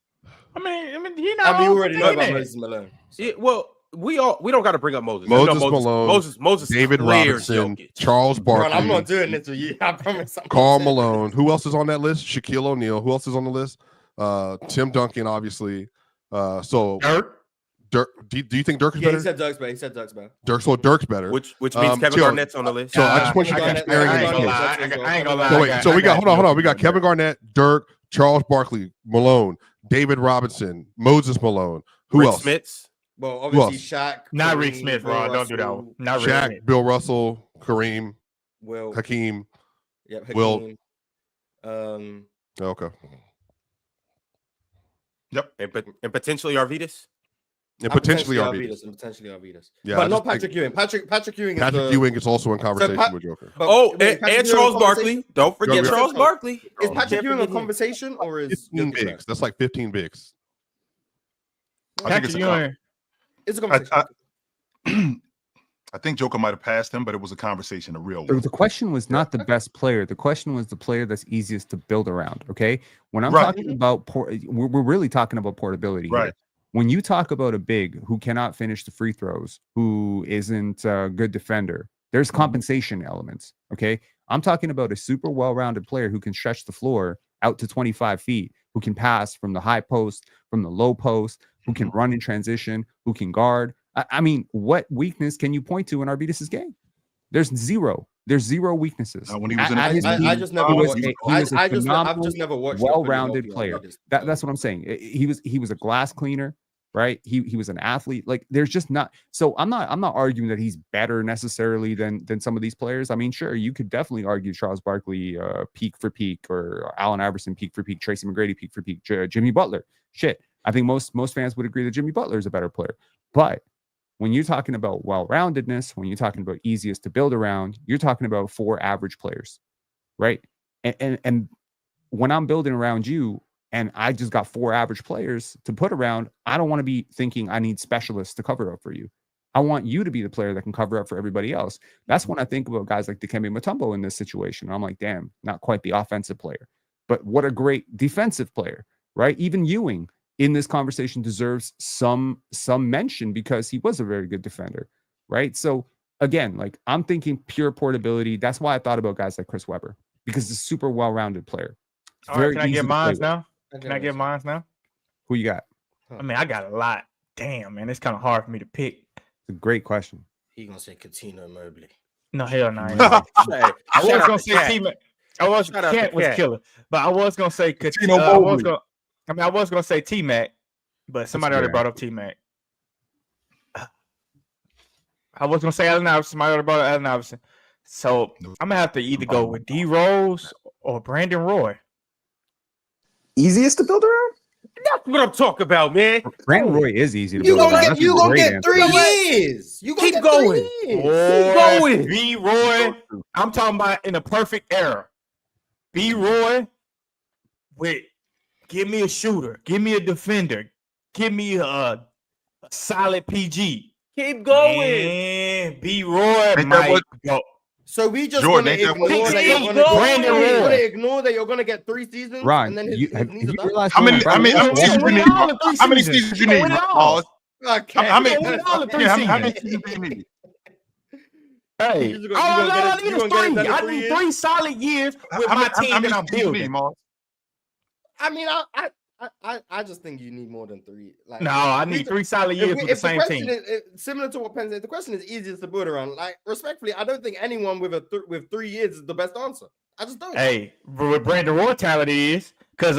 I mean, we already know about Moses Malone. So. Yeah, well, we don't got to bring up Moses. Moses Malone, Moses, David Robinson, Jokic. Charles Barkley. I'm not doing this with you. I promise. Karl Malone. Who else is on that list? Shaquille O'Neal. Who else is on the list? Tim Duncan, obviously. So Dirk. Do you think Dirk is better? He said Dirk's better. Dirk's better. Which means Kevin Garnett's on the list. So I just want you I ain't gonna lie. So wait. So we got hold on. We got Kevin Garnett, Dirk, Charles Barkley, Malone, David Robinson, Moses Malone. Who Rick else? Smits. Well, obviously Shaq. Not Kareem, Rick Smith, bro. Don't do that one. Not Rick Shaq, Smith. Bill Russell, Kareem, Will. Hakeem. Yep. Will. Hakeem. Okay. Yep. And potentially Arvidas. And potentially Arvidas. Yeah, but not Patrick Ewing. Patrick Ewing. Patrick Ewing is also in conversation with Joker. And Charles Barkley. Don't forget Charles Barkley. Is Patrick Ewing a conversation or is 15 bigs? That's like 15 bigs. I think it's a conversation. I think Joker might have passed him, but it was a conversation, a real one. The question was not the best player. The question was the player that's easiest to build around. Okay, when I'm talking about we're really talking about portability. Right. Here. When you talk about a big who cannot finish the free throws, who isn't a good defender, there's compensation elements. Okay, I'm talking about a super well-rounded player who can stretch the floor out to 25 feet, who can pass from the high post, from the low post, who can run in transition, who can guard. I mean, what weakness can you point to in Arvidas' game? There's zero. There's zero weaknesses. When he was I just never watched. I've just never watched. Well-rounded player. That's what I'm saying. He was a glass cleaner, right? He was an athlete. Like there's just not. So I'm not arguing that he's better necessarily than some of these players. I mean, sure, you could definitely argue Charles Barkley peak for peak, or Allen Iverson peak for peak, Tracy McGrady peak for peak, Jimmy Butler. Shit, I think most fans would agree that Jimmy Butler is a better player, but when you're talking about well-roundedness, when you're talking about easiest to build around, you're talking about 4 average players, right? And when I'm building around you and I just got 4 average players to put around, I don't want to be thinking I need specialists to cover up for you. I want you to be the player that can cover up for everybody else. That's when I think about guys like Dikembe Mutombo in this situation. I'm like, damn, not quite the offensive player, but what a great defensive player, right? Even Ewing in this conversation deserves some mention because he was a very good defender, right? So again, like I'm thinking pure portability. That's why I thought about guys like Chris Webber, because he's a super well-rounded player. All right, can I get mine now? Can I get mine now? Who you got? I mean, I got a lot. Damn, man, it's kind of hard for me to pick. It's a great question. He gonna say Coutinho Mobley. No, hell no. I was gonna say T-Mac. Cat was killer, but I was gonna say Coutinho. I was gonna say T-Mac, but somebody already brought up T-Mac. I was gonna say Allen Iverson. Somebody already brought up Allen Iverson. So I'm gonna have to either go with D Rose or Brandon Roy. Easiest to build around? That's what I'm talking about, man. Brandon Roy is easy to build around. You gonna get 3 years. You keep going. Keep going. B Roy. I'm talking about in a perfect era. B Roy with. Give me a shooter. Give me a defender. Give me a solid PG. Keep going. B Roy might go. So we just gonna ignore that you're gonna get 3 seasons. Ron, and then how many seasons you need? How many seasons do you need? Hey, I need 3 solid years with my team that I'm building. I mean, I just think you need more than 3. Like, no, I need 3 solid years with the same team. Similar to what Penn said, the question is easiest to build around. Like, respectfully, I don't think anyone with 3 years is the best answer. I just don't. Hey, with Brandon Roy talent is because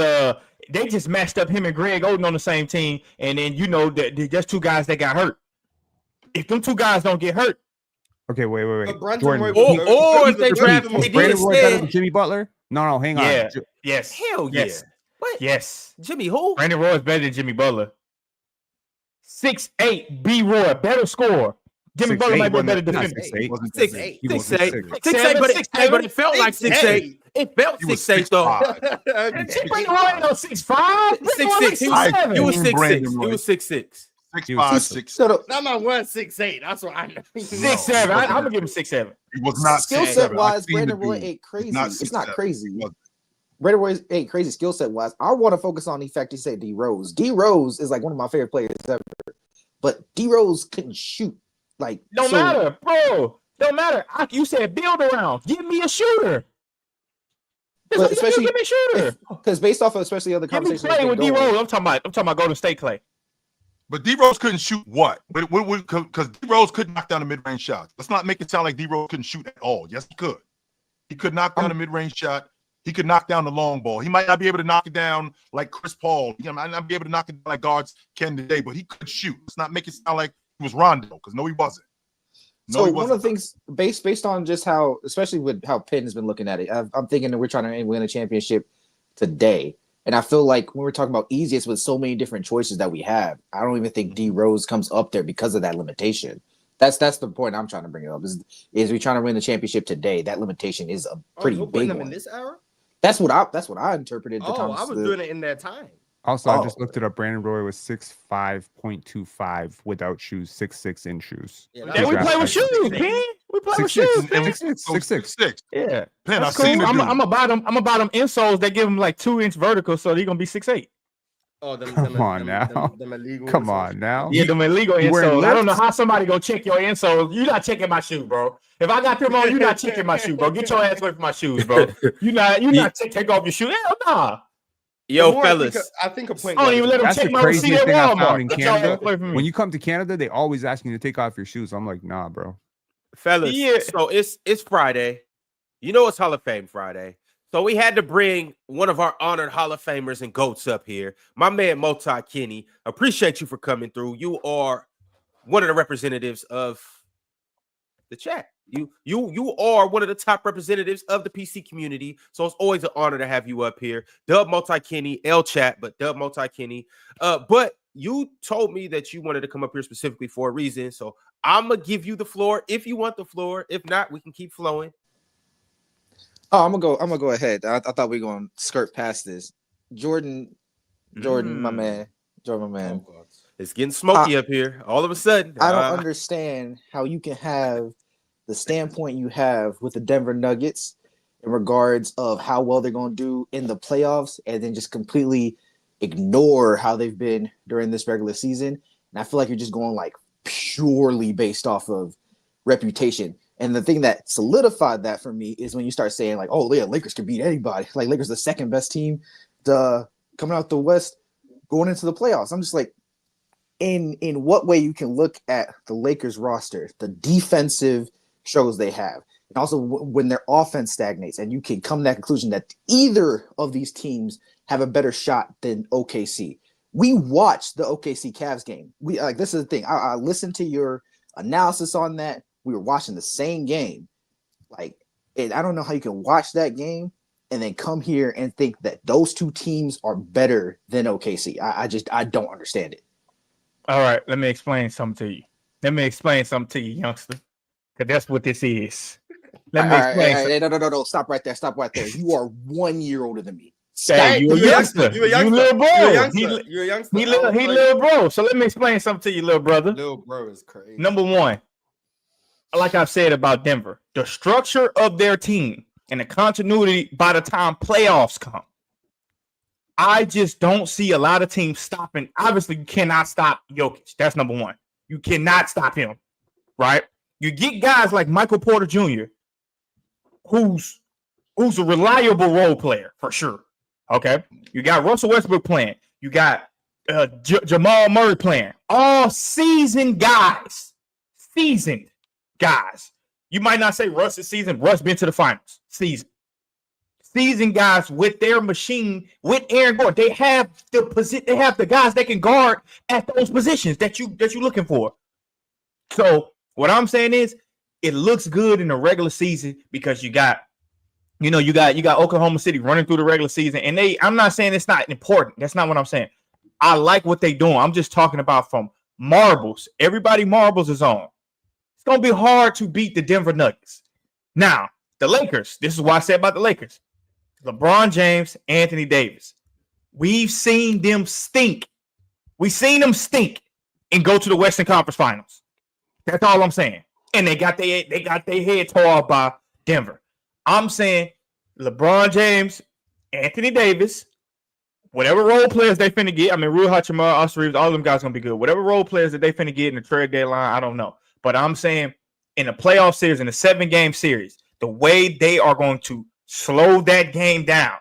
they just matched up him and Greg Oden on the same team, and then there's 2 guys that got hurt. If them 2 guys don't get hurt, okay, wait. Jordan, or if they draft Brandon Roy better than Jimmy Butler? No, hang on. Yes. Hell yeah. What? Yes. Jimmy who? Brandon Roy is better than Jimmy Butler. 6'8", B Roy, better scorer. Jimmy Butler might be a better defender. 6'8", but it felt like 6'8". It felt 6'8" though. Brandon Roy ain't no 6'5". 6'6". He was 6'6". He was 6'6". 6'5", 6'7". That man was 6'8". That's what I know. 6'7". I'm gonna give him 6'7". He was not Skill 6'7". set wise, I've seen the Brandon Roy dude. ain't crazy. Not It's not 6'7". crazy. He wasn't. Brandon Roy ain't crazy skill set wise. I want to focus on the fact you said D Rose. D Rose is like one of my favorite players ever, but D Rose couldn't shoot. Like Don't matter, bro. Don't matter. You said build around. Give me a shooter. But especially give me a shooter. Because based off of especially other Give me conversations Clay with D going, Rose. I'm talking about Golden State Clay. But D Rose couldn't shoot what? Because D Rose could knock down a mid-range shot. Let's not make it sound like D Rose couldn't shoot at all. Yes, he could. He could knock down a mid-range shot. He could knock down the long ball. He might not be able to knock it down like Chris Paul. He might not be able to knock it down like guards can today, but he could shoot. Let's not make it sound like he was Rondo, because no, he wasn't. No, so he one wasn't. of the things based on just how, especially with how Penn has been looking at it, I'm thinking that we're trying to win a championship today. And I feel like when we're talking about easiest with so many different choices that we have, I don't even think D Rose comes up there because of that limitation. That's the point I'm trying to bring up. Is we trying to win the championship today? That limitation is a pretty big one. In this era? That's what I interpreted. I was doing it in their time. Also, I just looked it up. Brandon Roy was 6'5.25 without shoes, 6'6" in shoes. Yeah, we play with shoes, man. We play with shoes, man. 6'6". Yeah, Penn, I've that's cool. seen the I'm dude. gonna buy them insoles that give them like 2 inch vertical, so they're gonna be 6'8". Oh, Come on now. Them illegal Come insoles. on now. Yeah, them illegal You wearing insoles. I don't know lips? how somebody gonna check your insoles. You're not checking my shoe, bro. If I got them on, you're not checking my shoe, bro. Get your ass away from my shoes, bro. You're not take off your shoe. Hell nah. Yo, The more fellas. I think a point. I don't even let them That's check the my receipt craziest at thing I found Walmart. in Get your ass Canada. away from me. When you come to Canada, they always ask you to take off your shoes. I'm like, nah, bro. Fellas, Yeah. so it's Friday. You know it's Hall of Fame Friday. So we had to bring one of our honored Hall of Famers and GOATs up here. My man Multi Kenny. Appreciate you for coming through. You are one of the representatives of the chat. You are one of the top representatives of the PC community. So it's always an honor to have you up here. Dub Multi Kenny, L Chat, but Dub Multi Kenny. But you told me that you wanted to come up here specifically for a reason. So I'm gonna give you the floor if you want the floor. If not, we can keep flowing. Oh, I'm gonna go ahead. I thought we were gonna skirt past this. Jordan, my man. Oh, It's getting smoky up here. All of a sudden, I don't understand how you can have the standpoint you have with the Denver Nuggets in regards of how well they're going to do in the playoffs, and then just completely ignore how they've been during this regular season. And I feel like you're just going like purely based off of reputation. And the thing that solidified that for me is when you start saying like, oh, yeah, Lakers can beat anybody. Like Lakers, the second best team coming out the West going into the playoffs. I'm just like, in what way you can look at the Lakers roster, the defensive shows they have, and also when their offense stagnates, and you can come to that conclusion that either of these teams have a better shot than OKC. We watched the OKC Cavs game. We like this is the thing. I listened to your analysis on that. We were watching the same game. Like, and I don't know how you can watch that game and then come here and think that those two teams are better than OKC. I don't understand it. All right, let me explain something to you. Youngster. Because that's what this is. Let me explain. No. Stop right there. You are 1 year older than me. Hey, you a youngster. You little bro. You're a youngster. He little bro. So let me explain something to you, little brother. Little bro is crazy. Number one, like I've said about Denver, the structure of their team and the continuity by the time playoffs come. I just don't see a lot of teams stopping. Obviously, you cannot stop Jokic. That's number one. You cannot stop him, right? You get guys like Michael Porter Jr., who's a reliable role player for sure. Okay, you got Russell Westbrook playing. You got Jamal Murray playing. All seasoned guys. Seasoned guys. You might not say Russ is seasoned. Russ been to the finals. Seasoned guys with their machine, with Aaron Gordon. They have the guys that can guard at those positions that you're looking for. So what I'm saying is, it looks good in the regular season because you got Oklahoma City running through the regular season, and I'm not saying it's not important. That's not what I'm saying. I like what they're doing. I'm just talking about from marbles. Everybody marbles is on. It's gonna be hard to beat the Denver Nuggets. Now, the Lakers. This is what I said about the Lakers. LeBron James, Anthony Davis. We've seen them stink. We've seen them stink and go to the Western Conference Finals. That's all I'm saying. And they got their head tore off by Denver. I'm saying LeBron James, Anthony Davis, whatever role players they finna get. I mean, Rui Hachimura, Austin Reeves, all of them guys gonna be good. Whatever role players that they finna get in the trade deadline, I don't know. But I'm saying in a playoff series, in a 7-game series, the way they are going to slow that game down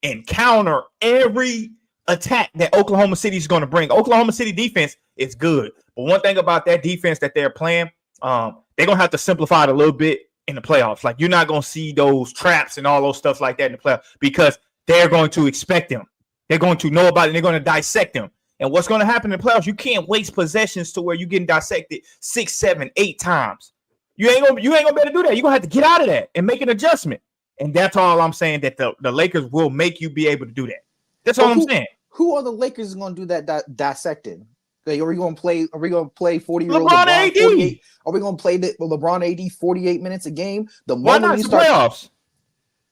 and counter every attack that Oklahoma City is going to bring. Oklahoma City defense is good. But one thing about that defense that they're playing, they're going to have to simplify it a little bit in the playoffs. Like, you're not going to see those traps and all those stuff like that in the playoffs because they're going to expect them. They're going to know about it. And they're going to dissect them. And what's going to happen in the playoffs, you can't waste possessions to where you're getting dissected 6, 7, 8 times. You ain't gonna be able to do that. You're gonna have to get out of that and make an adjustment. And that's all I'm saying, that the Lakers will make you be able to do that. That's all I'm saying. Who are the Lakers going to do that dissecting? Like, are we going to play 40-year-old LeBron AD? 48? Are we going to play the LeBron AD 48 minutes a game? Why not the playoffs?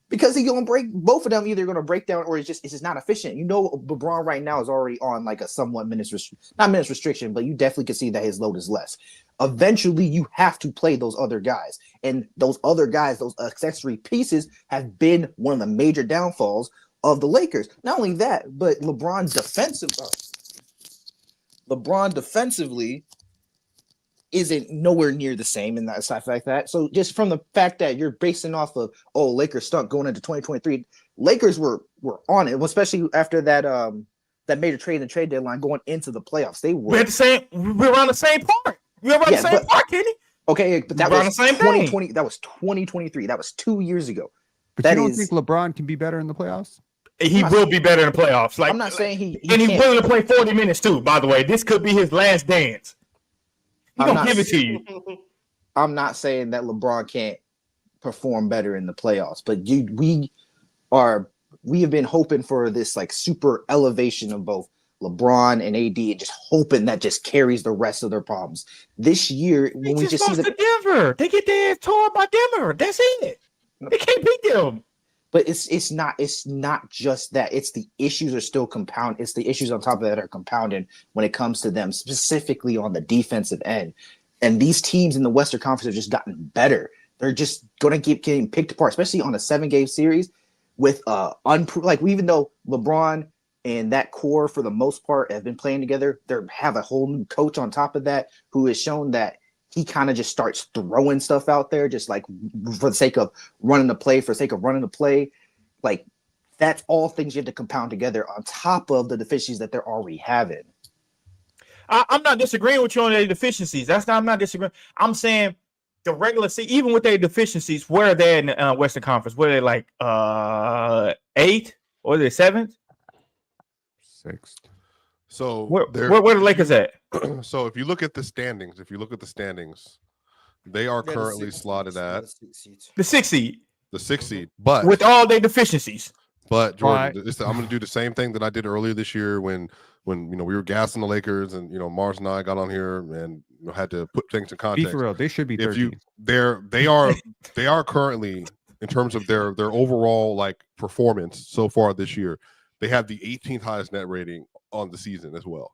Because he's going to break both of them. Either going to break down or it's just not efficient. You know, LeBron right now is already on like a somewhat not minutes restriction, but you definitely can see that his load is less. Eventually, you have to play those other guys, and those other guys, those accessory pieces, have been one of the major downfalls of the Lakers. Not only that, but LeBron defensively isn't nowhere near the same in that stuff like that. So just from the fact that you're basing off of Lakers stunk going into 2023, Lakers were on it, especially after that major trade and trade deadline going into the playoffs. They were we're on the same part. We're on the same part, Kenny. Okay, but that was 2020. That was 2023. That was 2 years ago. But you don't think LeBron can be better in the playoffs? He will be better in the playoffs. Like, I'm not saying he's willing to play 40 minutes too. By the way, this could be his last dance. He's gonna give it to you. I'm not saying that LeBron can't perform better in the playoffs, but we have been hoping for this like super elevation of both LeBron and AD, and just hoping that just carries the rest of their problems. This year, when we just see Denver, they get their ass torn by Denver. That's it. They can't beat them. But it's not just that. It's the issues are still compound. It's the issues on top of that are compounded when it comes to them, specifically on the defensive end. And these teams in the Western Conference have just gotten better. They're just going to keep getting picked apart, especially on a 7-game series with even though LeBron and that core for the most part have been playing together, they have a whole new coach on top of that who has shown that he kind of just starts throwing stuff out there, just like for the sake of running the play, for the sake of running the play. Like, that's all things you have to compound together on top of the deficiencies that they're already having. I'm not disagreeing with you on their deficiencies. I'm not disagreeing. I'm saying the regular season, even with their deficiencies, where are they in the Western Conference? Where are they, like 8th or are they 7th? 6th. So where the Lakers at? So if you look at the standings, they are currently slotted at the 6th seed. The 6th seed, but with all their deficiencies. But Jordan, I'm going to do the same thing that I did earlier this year when we were gassing the Lakers, and Mars and I got on here and had to put things in context. Be for real, they should be 13. They are currently, in terms of their overall like performance so far this year, they have the 18th highest net rating on the season as well,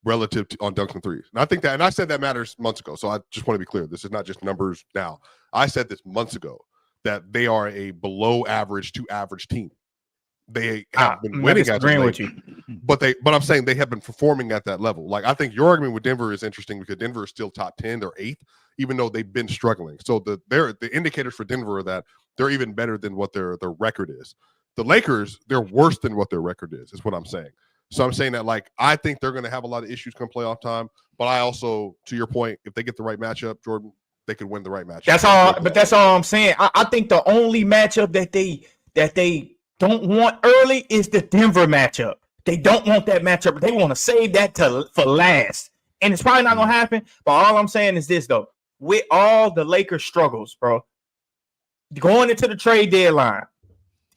relative to on dunks and threes. And I think that, and I said that matters months ago. So I just want to be clear. This is not just numbers now. I said this months ago that they are a below average to average team. They have been winning as with you, but I'm saying they have been performing at that level. Like, I think your argument with Denver is interesting because Denver is still top 10, they're 8th, even though they've been struggling. So the indicators for Denver are that they're even better than what their record is. The Lakers, they're worse than what their record is what I'm saying. So I'm saying that, like, I think they're going to have a lot of issues come playoff time, but I also, to your point, if they get the right matchup, Jordan, they could win the right matchup. That's all I'm saying. I think the only matchup that they don't want early is the Denver matchup. They don't want that matchup. They want to save that for last. And it's probably not going to happen. But all I'm saying is this, though. With all the Lakers struggles, bro, going into the trade deadline,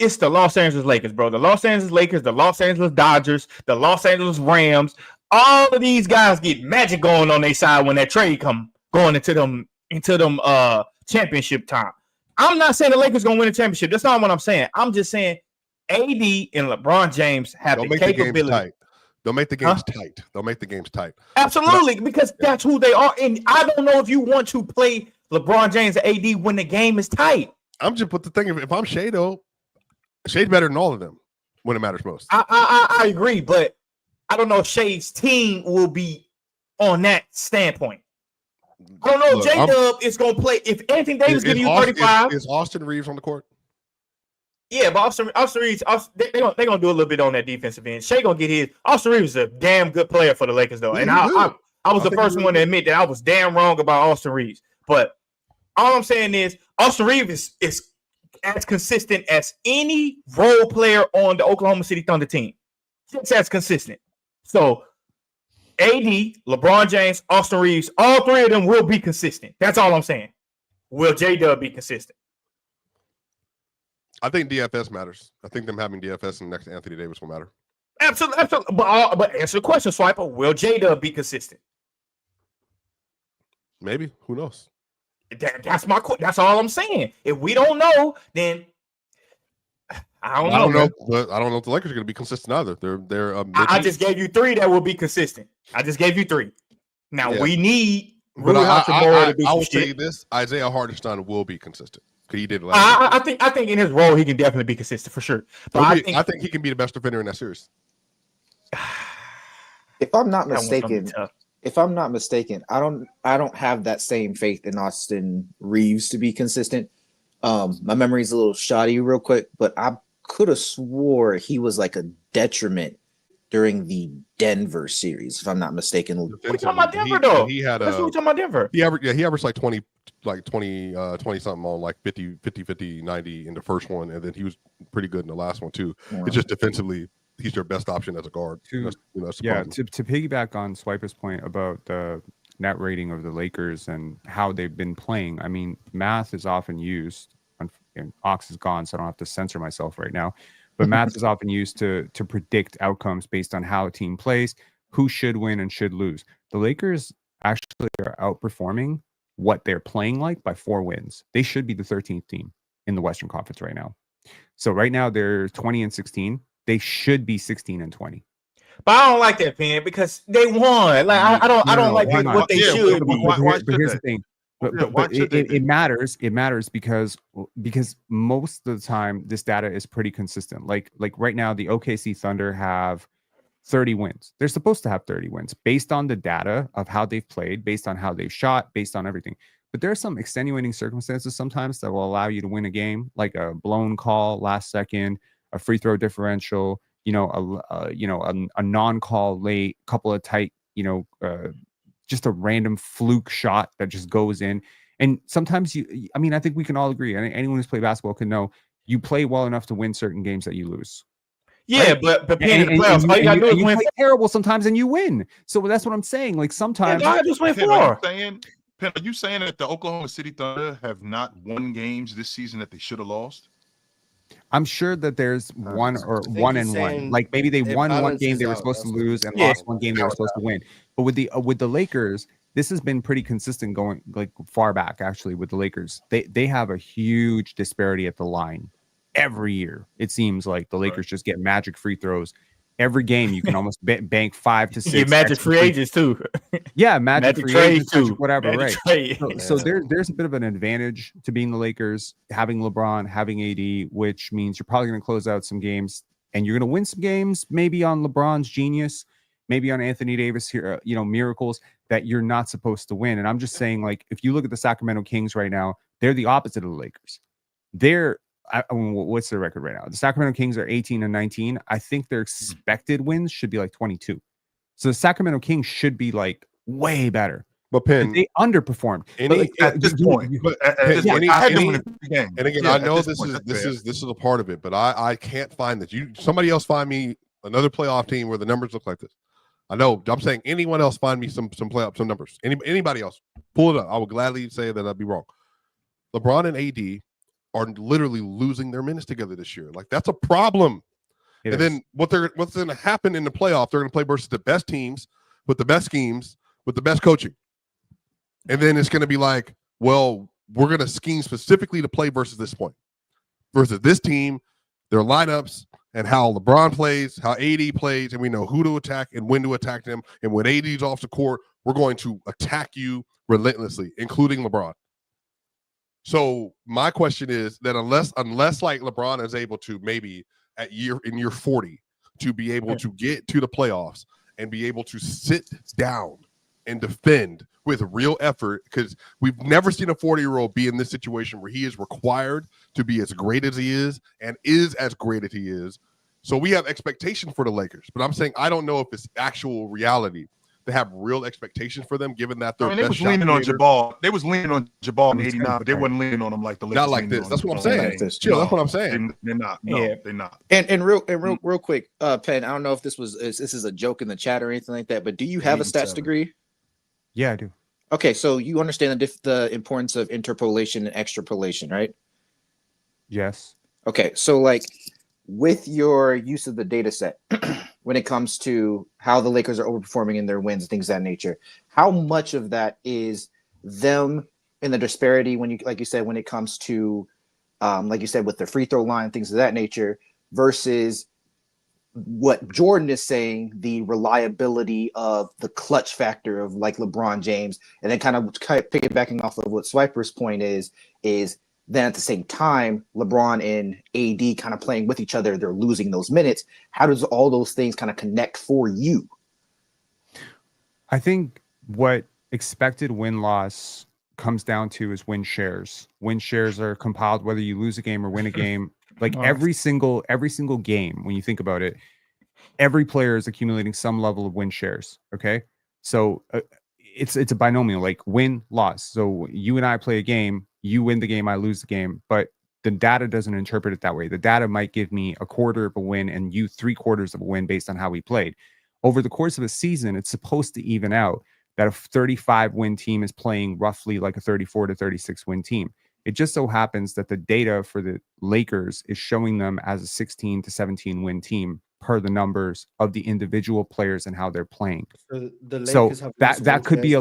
it's the Los Angeles Lakers, bro. The Los Angeles Lakers, the Los Angeles Dodgers, the Los Angeles Rams. All of these guys get magic going on their side when that trade going into them championship time. I'm not saying the Lakers going to win a championship. That's not what I'm saying. I'm just saying AD and LeBron James have the capability. They'll make the games tight. They'll make the games tight. Absolutely, because that's who they are. And I don't know if you want to play LeBron James and AD when the game is tight. I'm just put the thing. If I'm Shea, though, Shea's better than all of them when it matters most. I agree, but I don't know if Shea's team will be on that standpoint. I don't know if J-Dub is going to play. If Anthony Davis giving you 35. Is Austin Reeves on the court? Yeah, but Austin Reeves, they're going to do a little bit on that defensive end. Shea going to get his. Austin Reeves is a damn good player for the Lakers, though. And I was the first one to admit that I was damn wrong about Austin Reeves. But all I'm saying is Austin Reeves is as consistent as any role player on the Oklahoma City Thunder team. Just as consistent. So, AD, LeBron James, Austin Reeves, all three of them will be consistent. That's all I'm saying. Will J-Dub be consistent? I think DFS matters. I think them having DFS next to Anthony Davis will matter. Absolutely. But answer the question, Swiper. Will J-Dub be consistent? Maybe. Who knows? That's all I'm saying. If we don't know, then I don't know. But I don't know if the Lakers are going to be consistent either. They're. I just gave you three that will be consistent. I just gave you three. Now we need. But I will tell you this: Isaiah Hartenstein will be consistent because he did last year. I think in his role he can definitely be consistent for sure. But I think he can be the best defender in that series. If I'm not mistaken, I don't have that same faith in Austin Reeves to be consistent. My memory's a little shoddy real quick, but I could have swore he was like a detriment during the Denver series, if I'm not mistaken. We're talking about Denver, though. He had we're talking about Denver. He averaged like 20 something on like 50, 90 in the first one, and then he was pretty good in the last one too. Yeah. It's just defensively, he's their best option as a guard. To piggyback on Swiper's point about the net rating of the Lakers and how they've been playing. I mean, math is often used, and Ox is gone, so I don't have to censor myself right now. But math is often used to predict outcomes based on how a team plays, who should win and should lose. The Lakers actually are outperforming what they're playing like by 4 wins. They should be the 13th team in the Western Conference right now. So right now they're 20-16. They should be 16-20. But I don't like that, Pen, because they won. Like I don't like what they should be. But here's the thing. But it matters. It matters because most of the time this data is pretty consistent. Like right now, the OKC Thunder have 30 wins. They're supposed to have 30 wins based on the data of how they've played, based on how they've shot, based on everything. But there are some extenuating circumstances sometimes that will allow you to win a game, like a blown call last second, a free throw differential, a non-call late, couple of tight, just a random fluke shot that just goes in. And sometimes I think we can all agree, and anyone who's played basketball can know, you play well enough to win certain games that you lose. Yeah, right? but in the playoffs, all you gotta do is win. Play terrible sometimes and you win. So that's what I'm saying. Like sometimes I just win 4. Are you saying that the Oklahoma City Thunder have not won games this season that they should have lost? I'm sure that there's one and one. Like maybe they won one game they were supposed to lose and lost one game they were supposed to win. But with the Lakers, this has been pretty consistent going like far back actually with the Lakers. They have a huge disparity at the line every year. It seems like the Lakers just get magic free throws. Every game you can almost bank 5 to 6. You get magic free agents too. Yeah, magic free agents too. Whatever, magic right? So there's a bit of an advantage to being the Lakers, having LeBron, having AD, which means you're probably going to close out some games and you're going to win some games, maybe on LeBron's genius, maybe on Anthony Davis here, miracles that you're not supposed to win. And I'm just saying, like, if you look at the Sacramento Kings right now, they're the opposite of the Lakers. What's their record right now? The Sacramento Kings are 18-19. I think their expected wins should be like 22. So the Sacramento Kings should be like way better. But they underperformed. At this point, I know this is a part of it, but I can't find that. Somebody else find me another playoff team where the numbers look like this. I know. I'm saying anyone else find me some numbers. Anybody else pull it up. I would gladly say that I'd be wrong. LeBron and AD are literally losing their minutes together this year. Like that's a problem. Then what's going to happen in the playoff? They're going to play versus the best teams with the best schemes with the best coaching, and then it's going to be like, well, we're going to scheme specifically to play versus this point, versus this team, their lineups, and how LeBron plays, how AD plays, and we know who to attack and when to attack them. And when AD's off the court, we're going to attack you relentlessly, including LeBron. So my question is that unless like LeBron is able to maybe in year 40 to be able to get to the playoffs and be able to sit down and defend with real effort, because we've never seen a 40-year-old be in this situation where he is required to be as great as he is and is as great as he is. So we have expectation for the Lakers, but I'm saying I don't know if it's actual reality to have real expectations for them, given that they're they was leaning on Jabal. They was leaning on Jabal in '89, but they wasn't leaning on him like the Lakers. Not like this. That's what I'm saying. Chill. That's what I'm saying. They're not. No, they're not. And real quick, Penn. I don't know if this is a joke in the chat or anything like that, but do you have a stats degree? Yeah, I do. Okay, so you understand the importance of interpolation and extrapolation, right? Yes. Okay, so like with your use of the data set, when it comes to how the Lakers are overperforming in their wins and things of that nature, how much of that is them in the disparity when you, like you said, when it comes to, like you said, with the free throw line, things of that nature, versus what Jordan is saying, the reliability of the clutch factor of like LeBron James, and then kind of piggybacking off of what Swiper's point is then at the same time, LeBron and AD kind of playing with each other, they're losing those minutes. How does all those things kind of connect for you? I think what expected win-loss comes down to is win shares. Win shares are compiled whether you lose a game or win a game. Like every single game, when you think about it, every player is accumulating some level of win shares. Okay, so it's a binomial, like win-loss. So you and I play a game. You win the game, I lose the game, but the data doesn't interpret it that way. The data might give me a quarter of a win and you 3/4 of a win based on how we played. Over the course of a season, it's supposed to even out that a 35-win team is playing roughly like a 34 to 36-win team. It just so happens that the data for the Lakers is showing them as a 16 to 17-win team per the numbers of the individual players and how they're playing. So that could be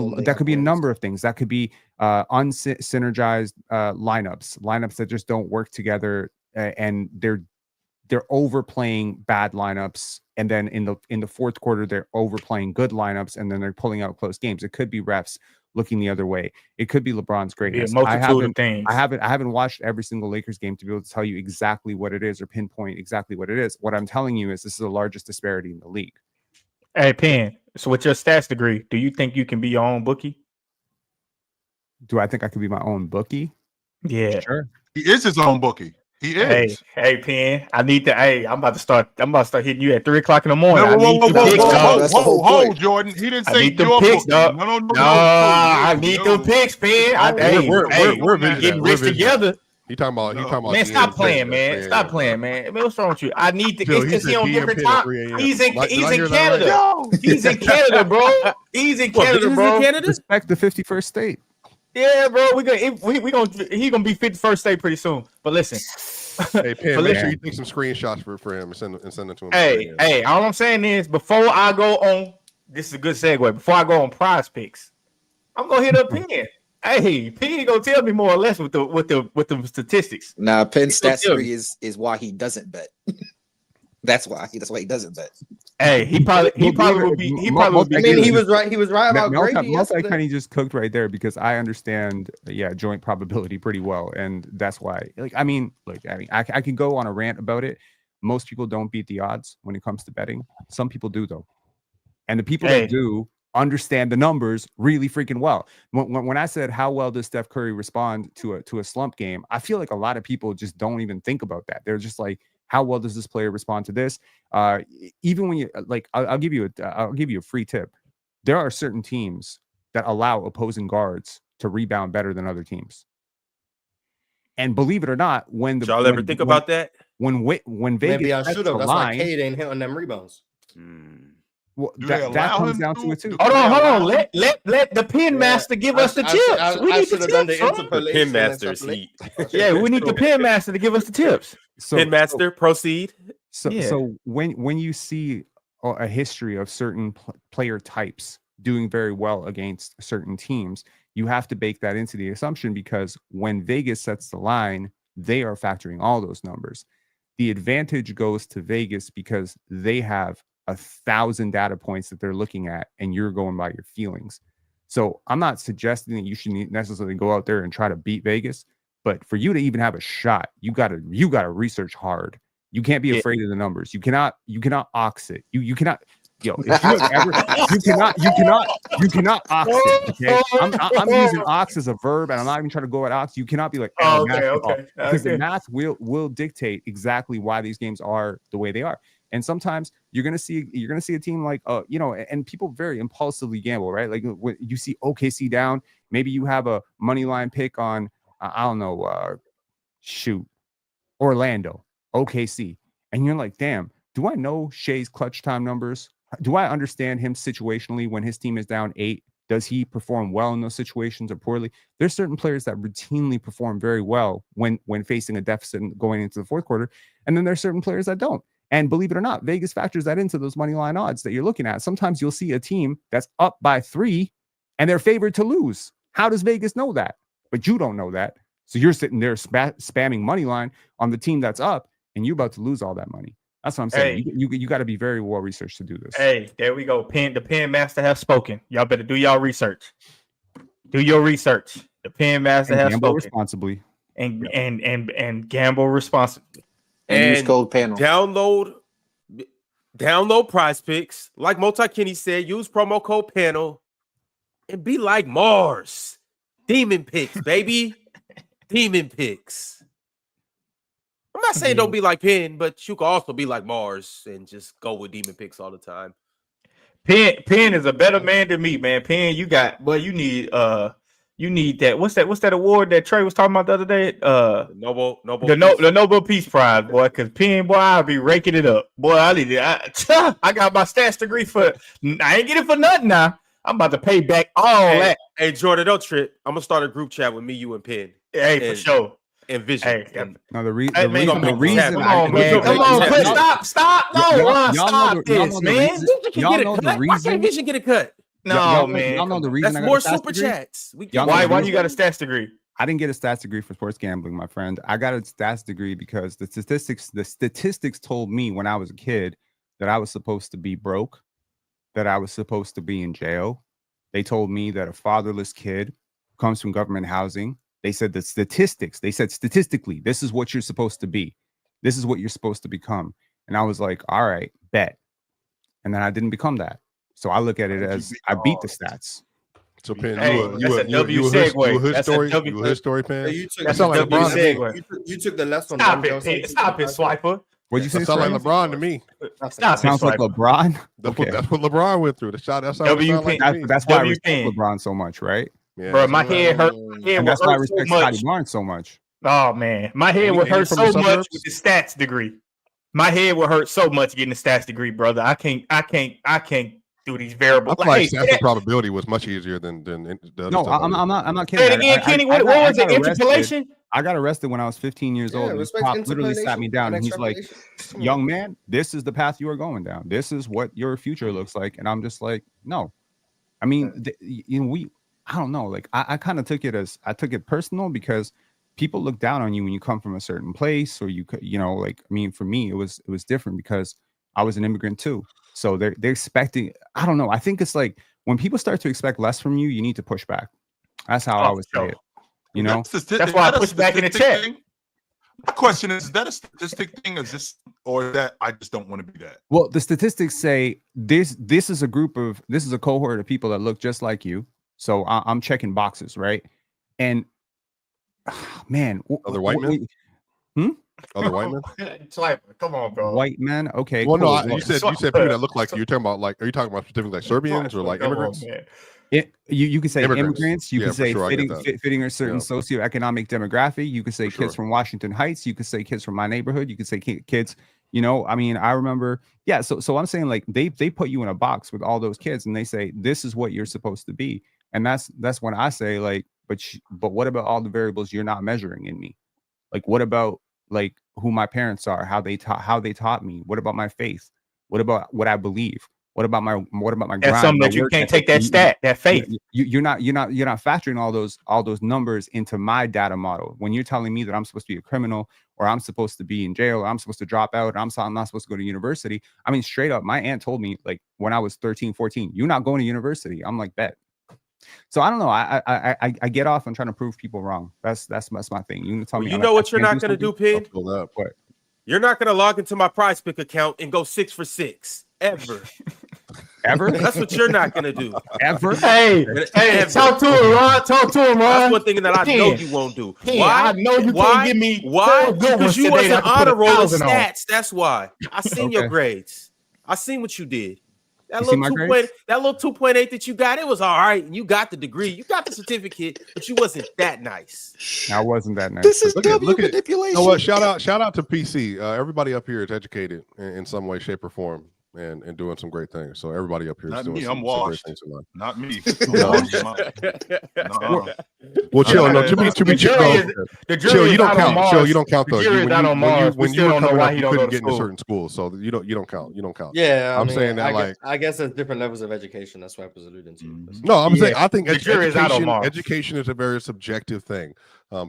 a number of things. That could be unsynergized lineups that just don't work together, and they're overplaying bad lineups, and then in the fourth quarter they're overplaying good lineups, and then they're pulling out close games. It could be refs looking the other way. It could be LeBron's greatness. I haven't watched every single Lakers game to be able to tell you exactly what it is or pinpoint exactly what it is. What I'm telling you is this is the largest disparity in the league. Hey, Penn, so with your stats degree, do you think you can be your own bookie? Do I think I could be my own bookie? Yeah. Sure. He is his own bookie. He is. Hey, Penn, I need to. Hey, I'm about to start hitting you at 3:00 in the morning. Whoa, Jordan. He didn't say your picks, dog. No. I need them picks, Penn. We're getting rich together. He talking about. Man, stop playing, man. Stop playing, man. What's wrong with you? I need to. It's because he on different time. He's in Canada. He's in Canada, bro. He's in Canada, bro. Respect the 51st state. Yeah, bro. He's gonna be 51st state pretty soon. But listen, hey, Pam, make sure you take some screenshots for him and send them to him. Hey, all I'm saying is before I go on, this is a good segue. Before I go on PrizePicks, I'm gonna hit up Penn. Hey, Penn gonna tell me more or less with the statistics. Nah, Penn's stats degree is why he doesn't bet. That's why he doesn't bet. Hey, he probably would be. He was right. He was right about Grady. Multi kind of just cooked right there because I understand, joint probability pretty well, and that's why. I can go on a rant about it. Most people don't beat the odds when it comes to betting. Some people do though, and the people that do understand the numbers really freaking well. When I said how well does Steph Curry respond to a slump game, I feel like a lot of people just don't even think about that. They're just like, how well does this player respond to this? Even when you I'll give you a free tip. There are certain teams that allow opposing guards to rebound better than other teams. And believe it or not, y'all ever think about that? When Vegas, maybe I should have. That's why Cade ain't hitting them rebounds. Well, that comes down to it too. Hold on. Let the pin master give us the tips. We need the pin master's heat. Yeah, we need the pin master to give us the tips. Pin master, proceed. So when you see a history of certain player types doing very well against certain teams, you have to bake that into the assumption because when Vegas sets the line, they are factoring all those numbers. the advantage goes to Vegas because they have 1,000 data points that they're looking at, and you're going by your feelings. So I'm not suggesting that you should necessarily go out there and try to beat Vegas, but for you to even have a shot, you gotta research hard. You can't be afraid of the numbers. You cannot ox it. You cannot. Yo, if you ever, you cannot ox it. Okay, I'm using ox as a verb, and I'm not even trying to go at ox. You cannot be like, because the math will dictate exactly why these games are the way they are. And sometimes you're gonna see a team like, and people very impulsively gamble, right? Like when you see OKC down, maybe you have a money line pick on, I don't know, Orlando, OKC, and you're like, damn, do I know Shea's clutch time numbers? Do I understand him situationally when his team is down 8? Does he perform well in those situations or poorly? There's certain players that routinely perform very well when facing a deficit and going into the fourth quarter. And then there's certain players that don't. And believe it or not, Vegas factors that into those money line odds that you're looking at. Sometimes you'll see a team that's up by 3 and they're favored to lose. How does Vegas know that? But you don't know that. So you're sitting there spamming money line on the team that's up, and you're about to lose all that money. That's what I'm saying. Hey, you got to be very well researched to do this. Hey, there we go. The pen master has spoken. Y'all better do y'all research. Do your research. The pen master has spoken. Responsibly. And gamble responsibly. And use code panel. Download PrizePicks. Like Multi Kenny said, use promo code panel and be like Mars. Demon picks, baby. Demon picks. I'm not saying don't be like Penn, but you can also be like Mars and just go with demon picks all the time. Penn is a better man than me, man. Penn, you need that. What's that award that Trey was talking about the other day? The Nobel Peace Prize, boy. Because Penn, boy, I'll be raking it up, boy. I got my stats degree I ain't get it for nothing now. I'm about to pay back all that. Hey, Jordan, don't trip. I'm gonna start a group chat with me, you, and Penn. Hey, for sure. And Vision. Hey, no, the reason. Come on, man. Stop. No, stop this, man. Y'all know the reason. Why can't Vision get a cut? No, man. Y'all know the reason. That's more super chats. Why you got a stats degree? I didn't get a stats degree for sports gambling, my friend. I got a stats degree because the statistics told me when I was a kid that I was supposed to be broke, that I was supposed to be in jail. They told me that a fatherless kid who comes from government housing. They said statistically, this is what you're supposed to be. This is what you're supposed to become. And I was like, all right, bet. And then I didn't become that. So I look at it as I beat the stats. So, Penn, you a hood story, Penn? That's like LeBron. You took the left one. Stop it, Swiper. What'd you say? That sounds like LeBron to me. Sounds like LeBron. Okay. That's what LeBron went through. That's why I respect LeBron so much, right? Yeah. Bro, my head hurt. And that's why I respect Scotty Barnes so much. Oh man, my head would hurt so much with the stats degree. My head would hurt so much getting the stats degree, brother. I can't do these variables. I like stats probability was much easier than the other No, stuff. I'm not kidding. Say it again, Kenny. What was it? Interpolation? I got arrested when I was 15 years old. His pop literally sat me down and he's like, young man, this is the path you are going down. This is what your future looks like. And I'm just like, no. I mean, I don't know. Like I kind of took it personal because people look down on you when you come from a certain place, or for me, it was different because I was an immigrant too. So they're expecting, I don't know. I think it's like when people start to expect less from you, you need to push back. That's how I would say it. You know, that's why I push back in the chat. My question is that a statistic thing, or that I just don't want to be that? Well, the statistics say this is a cohort of people that look just like you. So I'm checking boxes, right? And man, other white men? Other white men? Come on, bro. White men? Okay. Well, cool. No, you said people that look like you. You're talking about are you talking about specifically like Serbians or like immigrants? You can say immigrants. You can say fitting a certain socioeconomic demographic. You could say kids from Washington Heights. You could say kids from my neighborhood. You could say kids. I mean, I remember. Yeah. So I'm saying like they put you in a box with all those kids, and they say this is what you're supposed to be, and that's when I say like, but what about all the variables you're not measuring in me? Like, what about like who my parents are, how they taught me? What about my faith? What about what I believe? What about my grind? That's something that you can't take that faith. You're not factoring all those numbers into my data model. When you're telling me that I'm supposed to be a criminal, or I'm supposed to be in jail, or I'm supposed to drop out, or I'm not supposed to go to university. I mean, straight up, my aunt told me, like, when I was 13, 14, you're not going to university. I'm like, bet. So I don't know. I get off on trying to prove people wrong. That's my thing. You tell me. You know what you're not gonna do, Pin? What? You're not gonna log into my PrizePick account and go 6 for 6 ever. Ever? That's what you're not gonna do. Ever? Hey, talk to him, Ron. Talk to him, Ron. That's one thing that I know you won't do. Why? I know you can't give me. Why? Because you wasn't honor rolling 1,000 on. stats. That's why. I seen your grades. I seen what you did. That You see little my 2.8, that little 2.8 that you got, it was all right. You got the degree, you got the certificate, but you wasn't that nice. I wasn't that nice. This is Look at manipulation. you know what? Shout out to PC. Everybody up here is educated in some way, shape, or form, and doing some great things. So everybody up here is Not doing me. some I'm great washed. things in life. Not me. Well, chill. No, to be chill. The Chill, jury you is don't out on count. Mars. Chill, you don't count though. The jury is out on Mars. When We you still were don't know coming why up, he you don't couldn't go to get into school. certain schools, so you don't count. You don't count. Yeah, I'm saying that, like, I guess there's different levels of education. That's what I was alluding to. no, I'm saying I think The jury is out on Mars. education is a very subjective thing.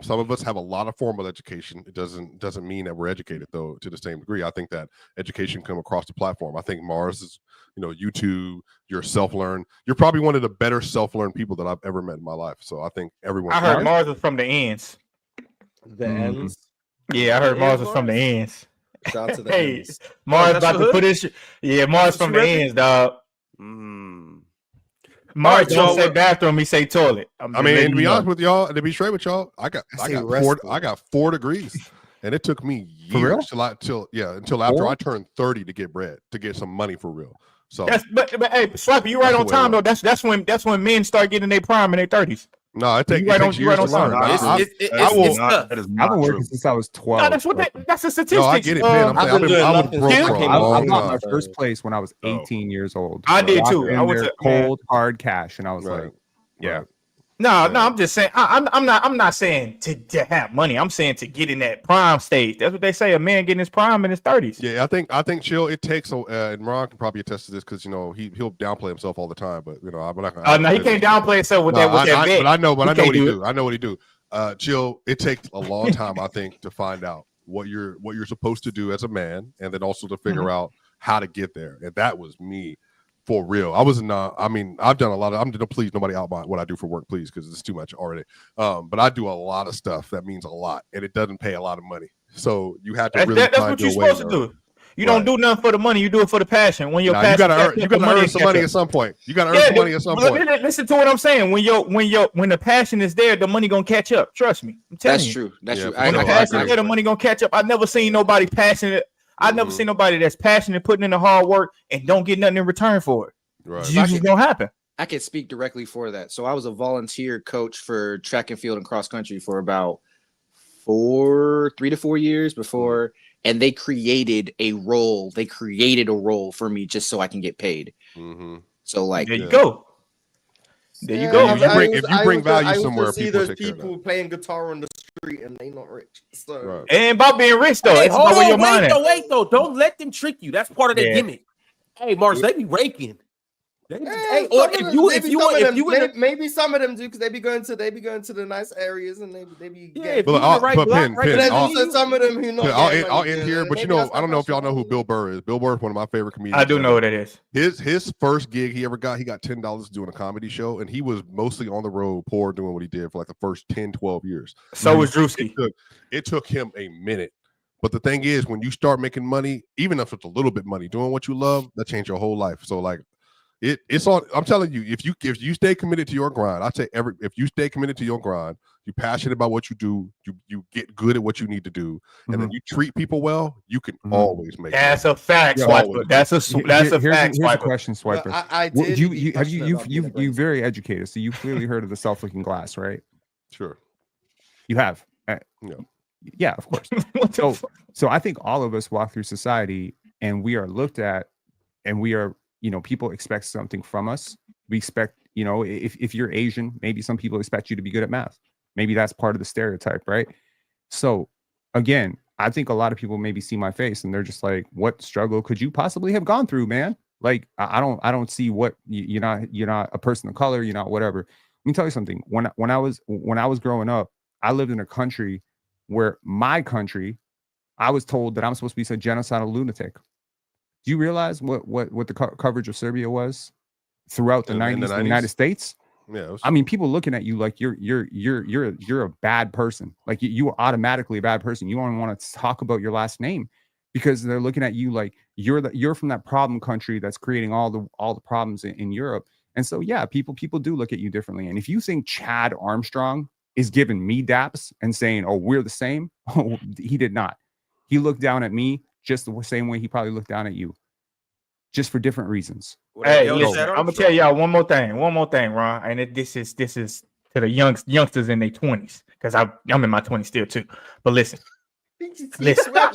Some of us have a lot of formal education. It doesn't mean that we're educated though to the same degree. I think that education come across the platform. I think Mars is, YouTube, you're self-learn. You're probably one of the better self-learn people that I've ever met in my life. So I think everyone. I heard Mars is from the ends. The ends. Yeah, I heard The Mars ends, was from the ends. Shout out to the Hey, ends. Mars that's about your to put his. Yeah, Mars That's what from you the repping? ends, dog. Mars Alright, don't y'all, say bathroom, he say toilet. I mean, and to be honest with y'all, to be straight with y'all, I got say 4 degrees, and it took me For real? years until after I turned 30 to get bread, to get some money for real. So But hey, Swipey, you right That's on the way time it though. That's when men start getting their prime in their 30s. no, it takes You right years on to learn. time. It's tough. That is I've not been working true. since I was 12. No, that's a statistic. No, I get it, man. I'm saying I've been doing I was nothing broke since for I a came I long got my time. first place when I was Oh. 18 years old. I did Locked too. in I went there, to- man. cold hard cash, and I was Right. like, yeah. No, I'm just saying. I'm not saying to have money. I'm saying to get in that prime stage. That's what they say. A man getting his prime in his 30s. Yeah, I think chill. It takes and Ron can probably attest to this because he'll downplay himself all the time. But I'm not gonna. No, he can't downplay himself with that. With that bet. But I know what he do do. I know what he do. Chill. It takes a long time, I think, to find out what you're supposed to do as a man, and then also to figure out how to get there. And that was me. For real, I was not. I mean, I've done a lot of. I'm gonna please nobody out by what I do for work, please, because it's too much already. But I do a lot of stuff that means a lot, and it doesn't pay a lot of money. So you have to really That's find what you're your way. supposed to do. You don't do nothing for the money. You do it for the passion. When your Nah, passion, you gotta earn some money at some point. You gotta earn some money at some point. Listen to what I'm saying. When the passion is there, the money gonna catch up. Trust me. I'm telling That's you. true. That's Yeah, true. for When sure. the I passion is agree. there, the money gonna catch up. I've never seen nobody passionate. I've never seen nobody that's passionate, putting in the hard work, and don't get nothing in return for it. Right. It's usually gonna happen. I can speak directly for that. So I was a volunteer coach for track and field and cross country for about 3 to 4 years before, and they created a role. They created a role for me just so I can get paid. Mm-hmm. So like, There you go. There you go. If you bring value somewhere, see people those take care of people playing guitar on the street and they not rich. So Right. It ain't about being rich though. Hey, It's hold about where your on, mind at. wait though. Don't let them trick you. That's part of their Yeah. gimmick. Hey, Mars, they be raking. Hey, some or of if them- you maybe in the maybe some of them do because they be going to the nice areas and they be yeah, getting- if you But in the right but block, Pin, right But then I'll- also some of them who not. I'll getting I'll money, end yeah, here, but maybe that's I don't know if y'all know who not Bill Burr is. Bill Burr is one of my favorite comedians. I do know who that is. His first gig he ever got, he got $10 doing a comedy show, and he was mostly on the road, poor, doing what he did for like the first 10, 12 years. So was Drewski. It took him a minute. But the thing is, when you start making money, even if it's a little bit money, doing what you love, that changed your whole life. So like it's on. I'm telling you, if you stay committed to your grind, I say if you stay committed to your grind, you're passionate about what you do, you get good at what you need to do, and then you treat people well, you can always make That's money. a fact, Yeah, Swiper. always. That's a fact, Here's a Swiper. question, Swiper. Well, I What- did. you have you very educated, so you've clearly heard of the self-looking glass, right? Sure. You have. No. Yeah, of course. What the So, fuck? so I think all of us walk through society and we are looked at and we are, people expect something from us. We expect, if you're Asian, maybe some people expect you to be good at math. Maybe that's part of the stereotype, right? So again, I think a lot of people maybe see my face and they're just like, what struggle could you possibly have gone through, man? Like, I don't see what you're not a person of color, you're not whatever. Let me tell you something. When I was growing up, I lived in a country where my country I was told that I'm supposed to be a genocidal lunatic. Do you realize what the coverage of Serbia was throughout the 90s in the United States? Yeah, I mean, people looking at you like you're a bad person. Like you are automatically a bad person. You don't want to talk about your last name because they're looking at you like you're from that problem country that's creating all the problems in Europe. And so yeah, people do look at you differently. And if you think Chad Armstrong is giving me daps and saying, "Oh, we're the same," oh, he did not. He looked down at me just the same way he probably looked down at you, just for different reasons. Hey, listen, I'm gonna tell y'all one more thing, Ron, and this is to the youngsters in their 20s, because I'm in my 20s still too. But listen, Listen. I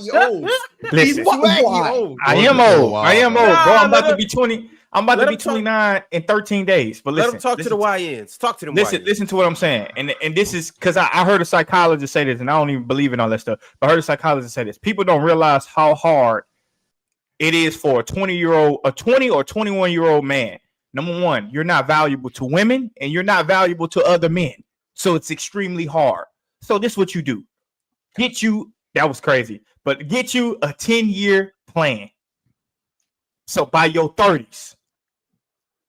am old, bro. I'm about to be 20. I'm about to be 29 in 13 days. But listen, let them talk to the YNs. Talk to them. Listen to what I'm saying. And this is because I heard a psychologist say this, and I don't even believe in all that stuff. But I heard a psychologist say this. People don't realize how hard it is for a 20 or 21-year-old man. Number one, you're not valuable to women, and you're not valuable to other men. So it's extremely hard. So this is what you do. That was crazy. But get you a 10-year plan. So by your 30s,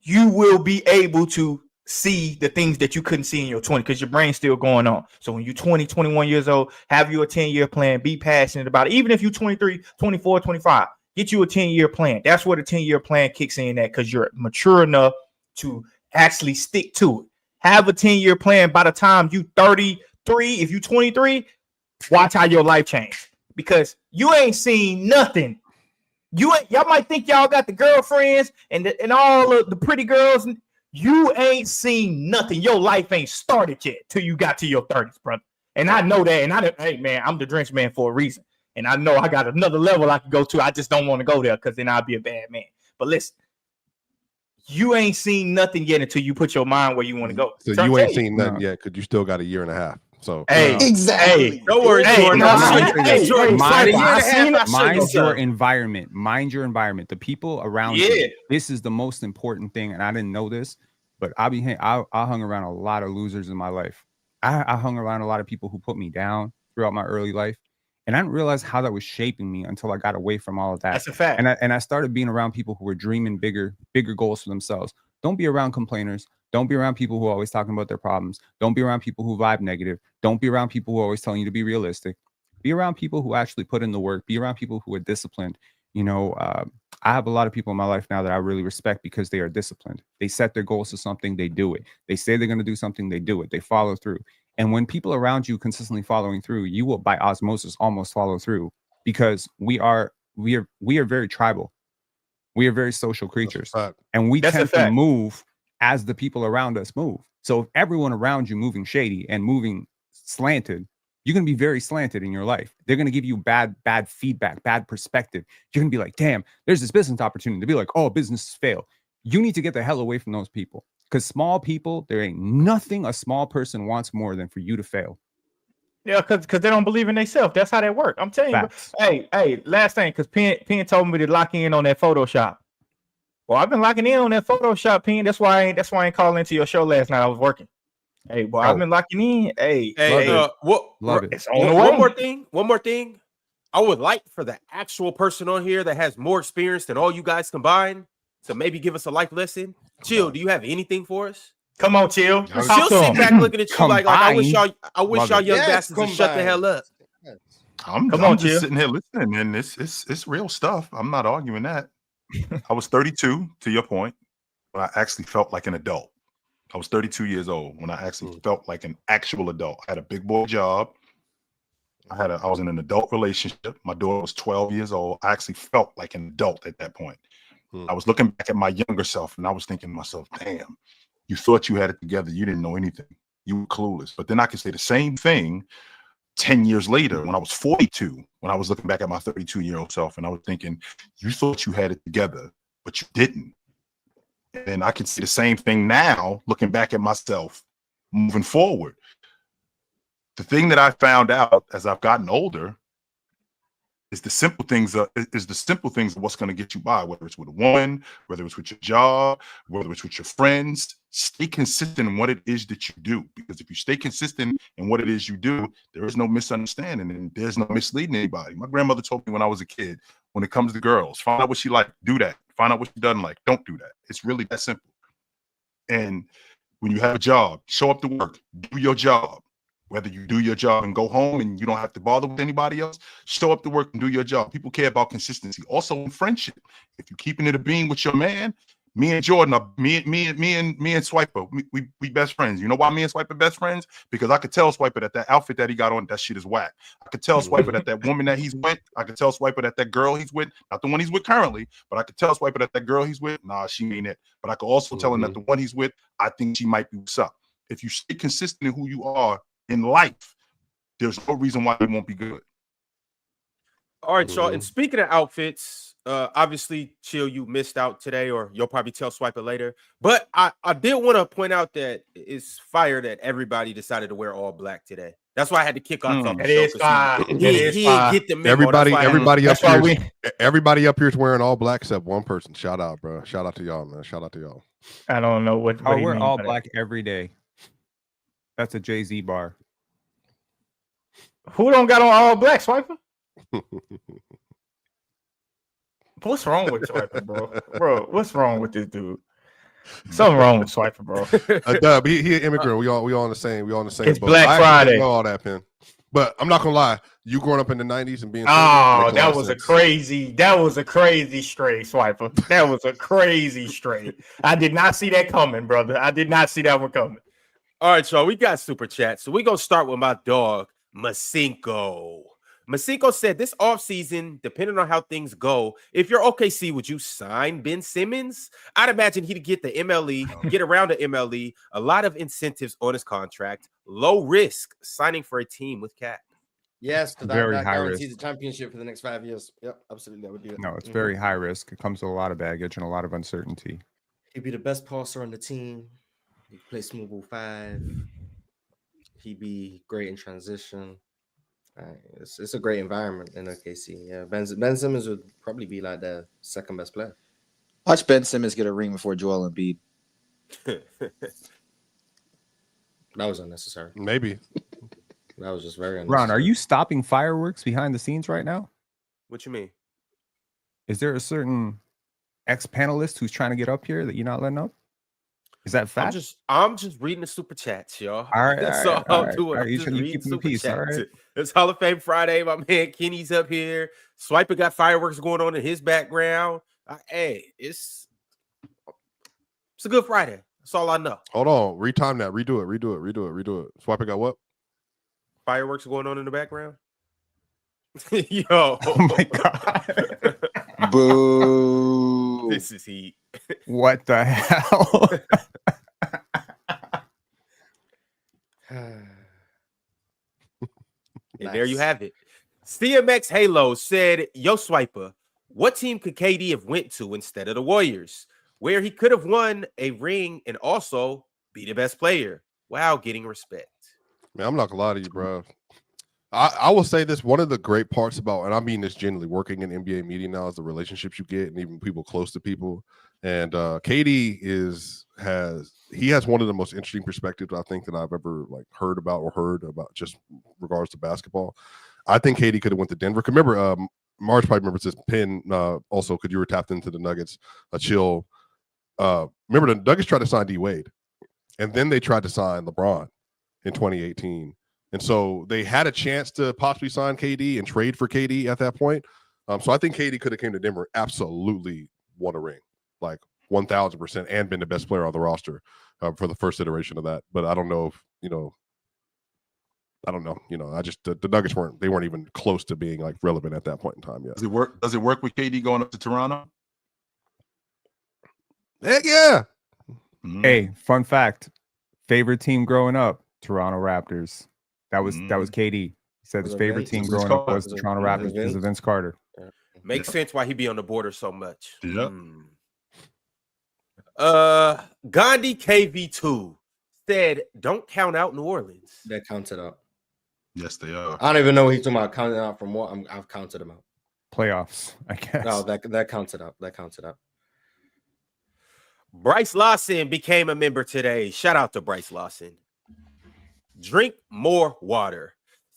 you will be able to see the things that you couldn't see in your 20s because your brain's still going on. So when you're 20, 21 years old, have you a 10-year plan, be passionate about it. Even if you're 23, 24, 25, get you a 10-year plan. That's where the 10-year plan kicks in at because you're mature enough to actually stick to it. Have a 10-year plan by the time you 33. If you 23, watch how your life change because you ain't seen nothing. Y'all might think y'all got the girlfriends and all of the pretty girls. You ain't seen nothing. Your life ain't started yet till you got to your 30s, brother. And I know that. And hey, man, I'm the Drench man for a reason. And I know I got another level I can go to. I just don't want to go there because then I'll be a bad man. But listen, you ain't seen nothing yet until you put your mind where you want to go. So you ain't seen nothing yet because you still got a year and a half. So exactly. Hey, don't worry, Jordan. Mind your environment. Mind your environment. The people around you. This is the most important thing, and I didn't know this, but I hung around a lot of losers in my life. I hung around a lot of people who put me down throughout my early life, and I didn't realize how that was shaping me until I got away from all of that. That's a fact. And I started being around people who were dreaming bigger goals for themselves. Don't be around complainers. Don't be around people who are always talking about their problems. Don't be around people who vibe negative. Don't be around people who are always telling you to be realistic. Be around people who actually put in the work. Be around people who are disciplined. You know, I have a lot of people in my life now that I really respect because they are disciplined. They set their goals to something, they do it. They say they're going to do something, they do it. They follow through. And when people around you consistently following through, you will by osmosis almost follow through because we are very tribal. We are very social creatures, and we tend to move as the people around us move. So if everyone around you moving shady and moving slanted, you're going to be very slanted in your life. They're going to give you bad feedback, bad perspective. You're going to be like, damn, there's this business opportunity to be like, oh, businesses fail. You need to get the hell away from those people because small people, there ain't nothing a small person wants more than for you to fail. Yeah, because they don't believe in themselves. That's how they work. I'm telling you. Hey, last thing, because Penn told me to lock in on that Photoshop. Well, I've been locking in on that Photoshop, Penn. That's why I ain't calling into your show last night. I was working. Hey, boy, I've been locking in. Love it. It's on the way. One more thing. I would like for the actual person on here that has more experience than all you guys combined to maybe give us a life lesson. Chill, do you have anything for us? Come on, Chill. Chill sit back looking at you like I wish y'all young bastards would shut the hell up. I'm just sitting here listening, and it's real stuff. I'm not arguing that. I was 32, to your point, when I actually felt like an adult. I was 32 years old when I actually felt like an actual adult. I had a big boy job. I was in an adult relationship. My daughter was 12 years old. I actually felt like an adult at that point. I was looking back at my younger self, and I was thinking to myself, damn, you thought you had it together. You didn't know anything. You were clueless. But then I could say the same thing 10 years later when I was 42, when I was looking back at my 32-year-old self, and I was thinking, you thought you had it together, but you didn't. And I can see the same thing now, looking back at myself, moving forward. The thing that I found out as I've gotten older, It's the simple things. Is the simple things of what's going to get you by. Whether it's with a woman, whether it's with your job, whether it's with your friends. Stay consistent in what it is that you do. Because if you stay consistent in what it is you do, there is no misunderstanding and there's no misleading anybody. My grandmother told me when I was a kid, when it comes to girls, find out what she likes, do that. Find out what she doesn't like, don't do that. It's really that simple. And when you have a job, show up to work, do your job. Whether you do your job and go home and you don't have to bother with anybody else, show up to work and do your job. People care about consistency. Also in friendship, if you're keeping it a beam with your man, me and Jordan, me and Swiper, we best friends. You know why me and Swiper best friends? Because I could tell Swiper that outfit that he got on, that shit is whack. I could tell Swiper that woman that he's with, I could tell Swiper that girl he's with, not the one he's with currently, but I could tell Swiper that girl he's with, nah, she ain't it. But I could also tell him that the one he's with, I think she might be what's up. If you stay consistent in who you are in life, there's no reason why it won't be good. All right, y'all. And speaking of outfits, obviously, Chill, you missed out today, or you'll probably tell Swiper later. But I did want to point out that it's fire that everybody decided to wear all black today. That's why I had to kick off the It show. is fine. He didn't get the memo. Everybody up here is wearing all black except one person. Shout out, bro. Shout out to y'all, man. Shout out to y'all. I don't know what. Oh, we're all black every day. That's a Jay-Z bar. Who don't got on all black, Swiper? What's wrong with Swiper, bro? Bro, what's wrong with this dude? Something wrong with Swiper, bro. Dub, he an immigrant. We all on the same. We all on the same. It's boat. Black Friday. Know all that, Pin. But I'm not gonna lie. You growing up in the '90s and being that was a crazy stray, Swiper. That was a crazy stray. I did not see that coming, brother. I did not see that one coming. All right, y'all. We got super chat, so we're gonna start with my dog Masinko. Masinko said this offseason, depending on how things go, if you're OKC, would you sign Ben Simmons? I'd imagine he'd get the MLE, get around the MLE, a lot of incentives on his contract, low risk, signing for a team with cap. Yes, because Very that high guarantees risk. the championship for the next 5 years. Yep, absolutely. I would do it. No, it's very high risk. It comes with a lot of baggage and a lot of uncertainty. He'd be the best passer on the team. He'd play small ball 5. He'd be great in transition. It's a great environment in OKC. Yeah, Ben Simmons would probably be like the second best player. Watch Ben Simmons get a ring before Joel Embiid. That was unnecessary. Maybe. That was just very unnecessary. Ron, are you stopping fireworks behind the scenes right now? What you mean? Is there a certain ex-panelist who's trying to get up here that you're not letting up? Is that fact? I'm just reading the super chats, y'all. All right, that's all I'm doing. Right. Just You keeping the peace, all right? It's Hall of Fame Friday. My man Kenny's up here. Swiper got fireworks going on in his background. Hey, it's a good Friday. That's all I know. Hold on, retime that. Redo it. Swiper got what? Fireworks going on in the background. Yo, Oh my god! Boo! This is heat. What the hell? And there you have it. CMX Halo said, "Yo, Swiper, what team could KD have went to instead of the Warriors, where he could have won a ring and also be the best player while getting respect?" Man, I'm not gonna lie to you, bro. I will say this: one of the great parts about, and I mean this generally, working in NBA media now is the relationships you get, and even people close to people. And KD has one of the most interesting perspectives I think that I've ever heard about just regards to basketball. I think KD could have went to Denver. Remember, Marge probably remembers this pin also because you were tapped into the Nuggets. Chill. Remember the Nuggets tried to sign D Wade, and then they tried to sign LeBron in 2018. And so they had a chance to possibly sign KD and trade for KD at that point. So I think KD could have came to Denver, absolutely won a ring, 1,000%, and been the best player on the roster for the first iteration of that. But I don't know if, I don't know. I just the Nuggets weren't even close to being relevant at that point in time yet. Does it work with KD going up to Toronto? Heck yeah. Hey, fun fact: favorite team growing up, Toronto Raptors. That was KD. He said his favorite team growing up was the Toronto Raptors because of Vince Carter. Makes sense why he be on the border so much. Yep. Gandhi KV2 said, "Don't count out New Orleans." They're counted out. Yes, they are. I don't even know what he's talking about. Counting out from what? I've counted them out. playoffs, I guess. No, that counted up. That counted up. Bryce Lawson became a member today. Shout out to Bryce Lawson. Drink more water.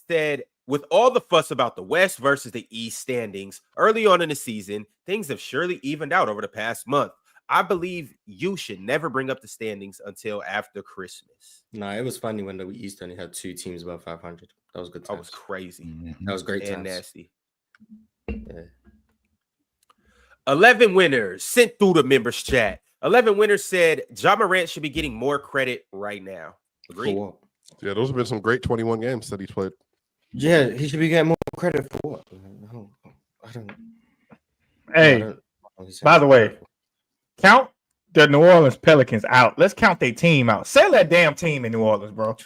Said, with all the fuss about the West versus the East standings early on in the season, things have surely evened out over the past month. I believe you should never bring up the standings until after Christmas. No, it was funny when the East only had 2 teams above 500. That was good. That was crazy. That was great and times. nasty. Yeah. 11 winners sent through the members chat. 11 winners said Ja Morant should be getting more credit right now. Agreed? For what? Yeah, those have been some great 21 games that he's played. Yeah, he should be getting more credit for what? I don't. Hey, by the way, count the New Orleans Pelicans out. Let's count their team out. Sell that damn team in New Orleans, bro.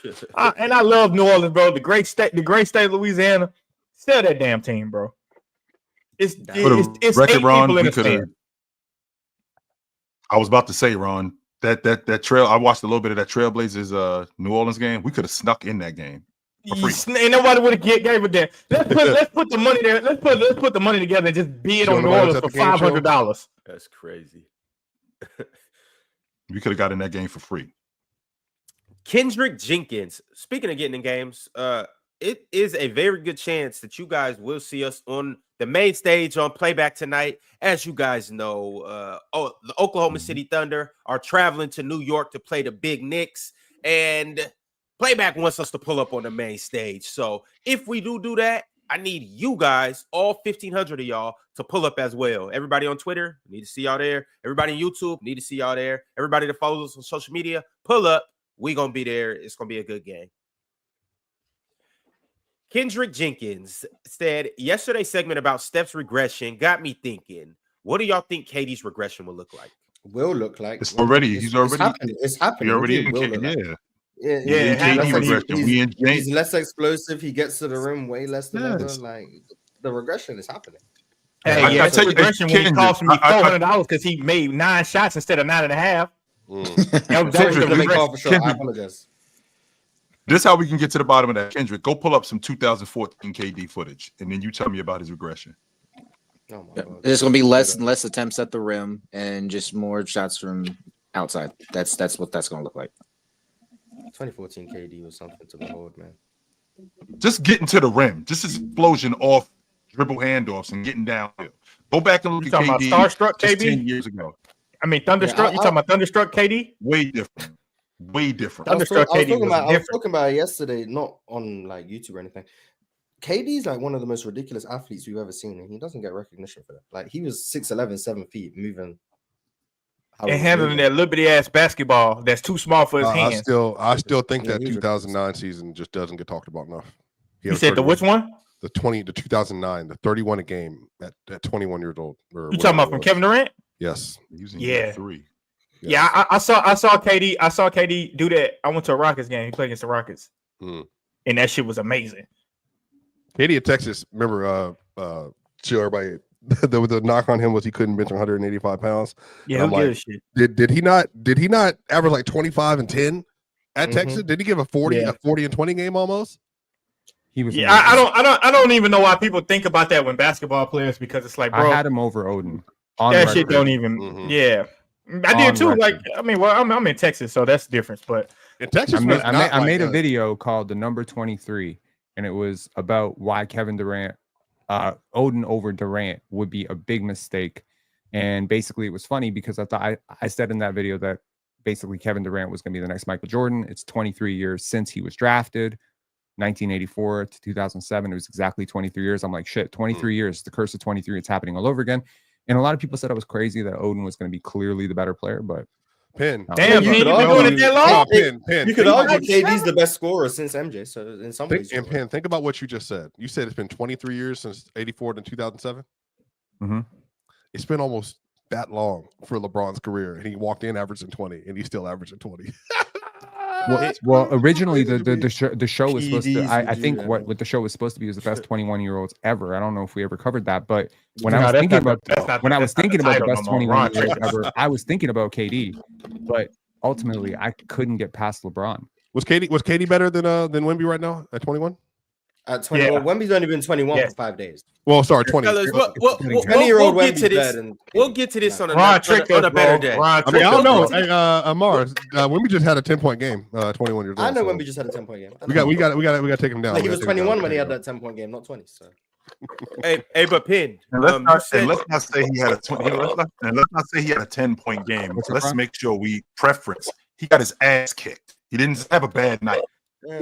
And I love New Orleans, bro. The great state of Louisiana. Sell that damn team, bro. It's record, 8 Ron, people in we the stand. I was about to say, Ron, that trail. I watched a little bit of that Trailblazers New Orleans game. We could have snuck in that game for free. Ain't nobody would have gave a damn. Let's put the money there. Let's put the money together and just bid on New Orleans for $500. That's crazy. We could have got in that game for free. Kendrick Jenkins. Speaking of getting in games, it is a very good chance that you guys will see us on the main stage on Playback tonight. As you guys know, the Oklahoma City Thunder are traveling to New York to play the Big Knicks, and Playback wants us to pull up on the main stage. So if we do that, I need you guys, all 1,500 of y'all, to pull up as well. Everybody on Twitter, need to see y'all there. Everybody on YouTube, need to see y'all there. Everybody that follows us on social media, pull up. We gonna be there. It's gonna be a good game. Kendrick Jenkins said, yesterday's segment about Steph's regression got me thinking, what do y'all think KD's regression will look like? Will look like It's already. He's already. It's happening. He already. It will look like. He's less explosive. He gets to the rim way less than ever. Like the regression is happening. Hey, it's a regression when he cost me $400 because he made 9 shots instead of 9.5. That was the regression. I apologize. This is how we can get to the bottom of that. Kendrick, go pull up some 2014 KD footage, and then you tell me about his regression. Oh my God. There's going to be less and less attempts at the rim and just more shots from outside. That's what that's going to look like. 2014 KD was something to behold, man. Just getting to the rim, just his explosion off dribble handoffs and getting downhill. Go back and look at KD. Talking about starstruck KD 10 years ago. I mean, Thunderstruck. You talking about Thunderstruck KD? Way different. Way different. I was talking about it yesterday, not on like YouTube or anything. KD's like one of the most ridiculous athletes we've ever seen, and he doesn't get recognition for that. Like he was 6'11", 7 feet, moving and handling that little bitty ass basketball that's too small for his hands. I still think that 2009 season just doesn't get talked about enough. You said the which one? The 2009, the 31 a game at 21 years old. You talking about from Kevin Durant? Yes. Using 3. Yes. Yeah, I saw KD. I saw KD do that. I went to a Rockets game. He played against the Rockets, and that shit was amazing. KD at Texas. Remember, show everybody the knock on him was he couldn't bench 185 pounds. Yeah, who gives a shit? Did he not average like 25 and 10 at Texas? Did he give a 40 and 20 game almost? He was. Yeah, I don't even know why people think about that when basketball players, because it's like, bro, I had him over Odin. That shit don't even. Yeah. I did too. Record. Like, I mean, well, I'm in Texas, so that's the difference. But in Texas, I made a video called "The Number 23," and it was about why Kevin Durant, Odin over Durant would be a big mistake. And basically, it was funny because I said in that video that basically Kevin Durant was going to be the next Michael Jordan. It's 23 years since he was drafted, 1984 to 2007. It was exactly 23 years. I'm like, shit, 23 years. The curse of 23. It's happening all over again. And a lot of people said I was crazy that Odin was going to be clearly the better player, but damn, you could argue You could argue KD's the best scorer since MJ. So in some ways, and Penn, think about what you just said. You said it's been 23 years since 84 to 2007. Mm-hmm. It's been almost that long for LeBron's career, and he walked in averaging 20, and he's still averaging 20. Well, originally the show was supposed to. I think what the show was supposed to be was the best 21-year-olds ever. I don't know if we ever covered that, but when I was thinking about the best 21-year-olds ever, I was thinking about KD, but ultimately I couldn't get past LeBron. Was KD better than Wemby right now at 21? At 21, Wemby's only been 21 for 5 days. Well, sorry, 20. Fellas, we'll 20-year-old get to Wemby's this. better than We'll get to this on Ron a tricked us, better bro. day. Ron I mean, I don't know. We'll- Hey, Mars, Wemby just had a 10-point game. 21 years old. I know so Wemby just had a 10-point game. We got to take him down. Like he was 21 when he had that 10-point game, not 20. So Hey, but Pin, And let's not say he had a 20. Let's not say he had a 10-point game. Let's make sure we preference. He got his ass kicked. He didn't have a bad night.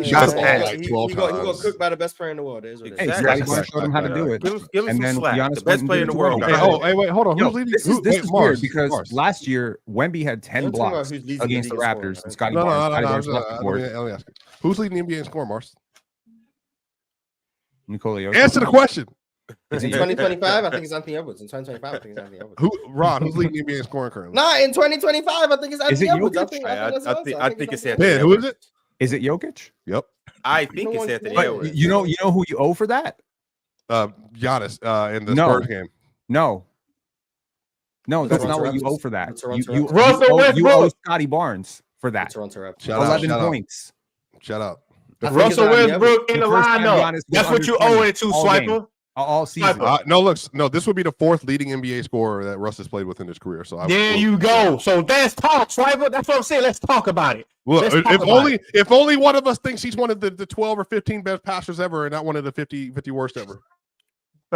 he got got cooked by the best player in the world. It is what it is. Exactly. Scotty Barnes showed him how to do it. Give him And some then slack. Giannis The best went player in and the did world. it. Hey, wait, hold on. Yo, Who's leading? this is Mars, weird because Mars. last year Wemby had 10 Don't talk about blocks who's leading the against the league in Raptors, scoring, and Scotty No, Barnes left the let board. me ask you. Who's leading the NBA in scoring, Mars? Nikola Jokic. Answer the question. In 2025, I think it's Anthony Edwards. In 2025, I think it's Anthony Edwards. Who's leading the NBA in scoring currently? Nah, in 2025, I think it's Is it Anthony Edwards. Jokic? I think it's Anthony. Ben, who is it? Is it Jokic? Yep. I think it's Anthony But Edwards. you know who you owe for that? Giannis in the No. Spurs game. No, that's Toronto not what you Raptors. owe for that. Toronto You Raptors. you owe Scotty Barnes for that. Toronto Raptors. Shout out, 11 shout out. points. Shut up. I think Russell it's Anthony Westbrook in the The first time lineup. Giannis was That's what under you 20 owe it to, all Swiper. game. All season. No, this would be the fourth leading NBA scorer that Russ has played with in his career. So There you go. So let's talk, Swiper. That's what I'm saying. Let's talk about it. Well, Let's talk if about only it. if only one of us thinks he's one of the 12 or 15 best passers ever, and not one of the 50 worst ever.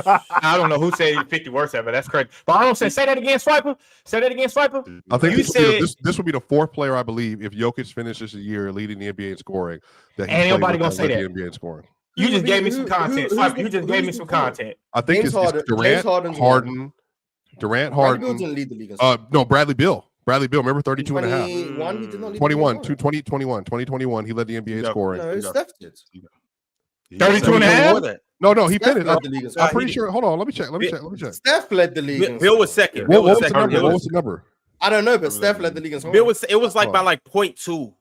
I don't know who said 50 worst ever. That's correct. But I don't say that again, Swiper. Say that again, Swiper. I think You this would be the fourth player, I believe, if Jokic finishes a year leading the NBA in scoring. That Ain't nobody gonna say the that. NBA in scoring. You just gave me some who's content, Swiper. You just gave me some before? content. I think James it's Harden- Durant, Harden's Durant, Bradley Beal Harden. didn't lead the league. In No, Bradley Bill. Remember 32 and a half. 21, he did not lead 21, the league in scoring. 2021, he led the NBA in scoring. No, Steph did. 32 and a half? No, he Steph finished. led the league in I'm scoring. pretty sure. Hold on, let me check. Steph led the league. in Bill was scoring. second. What Bill was was the number? second. What was the number? I don't know, but Steph led the league in scoring. Bill was. It was like by like 0.2.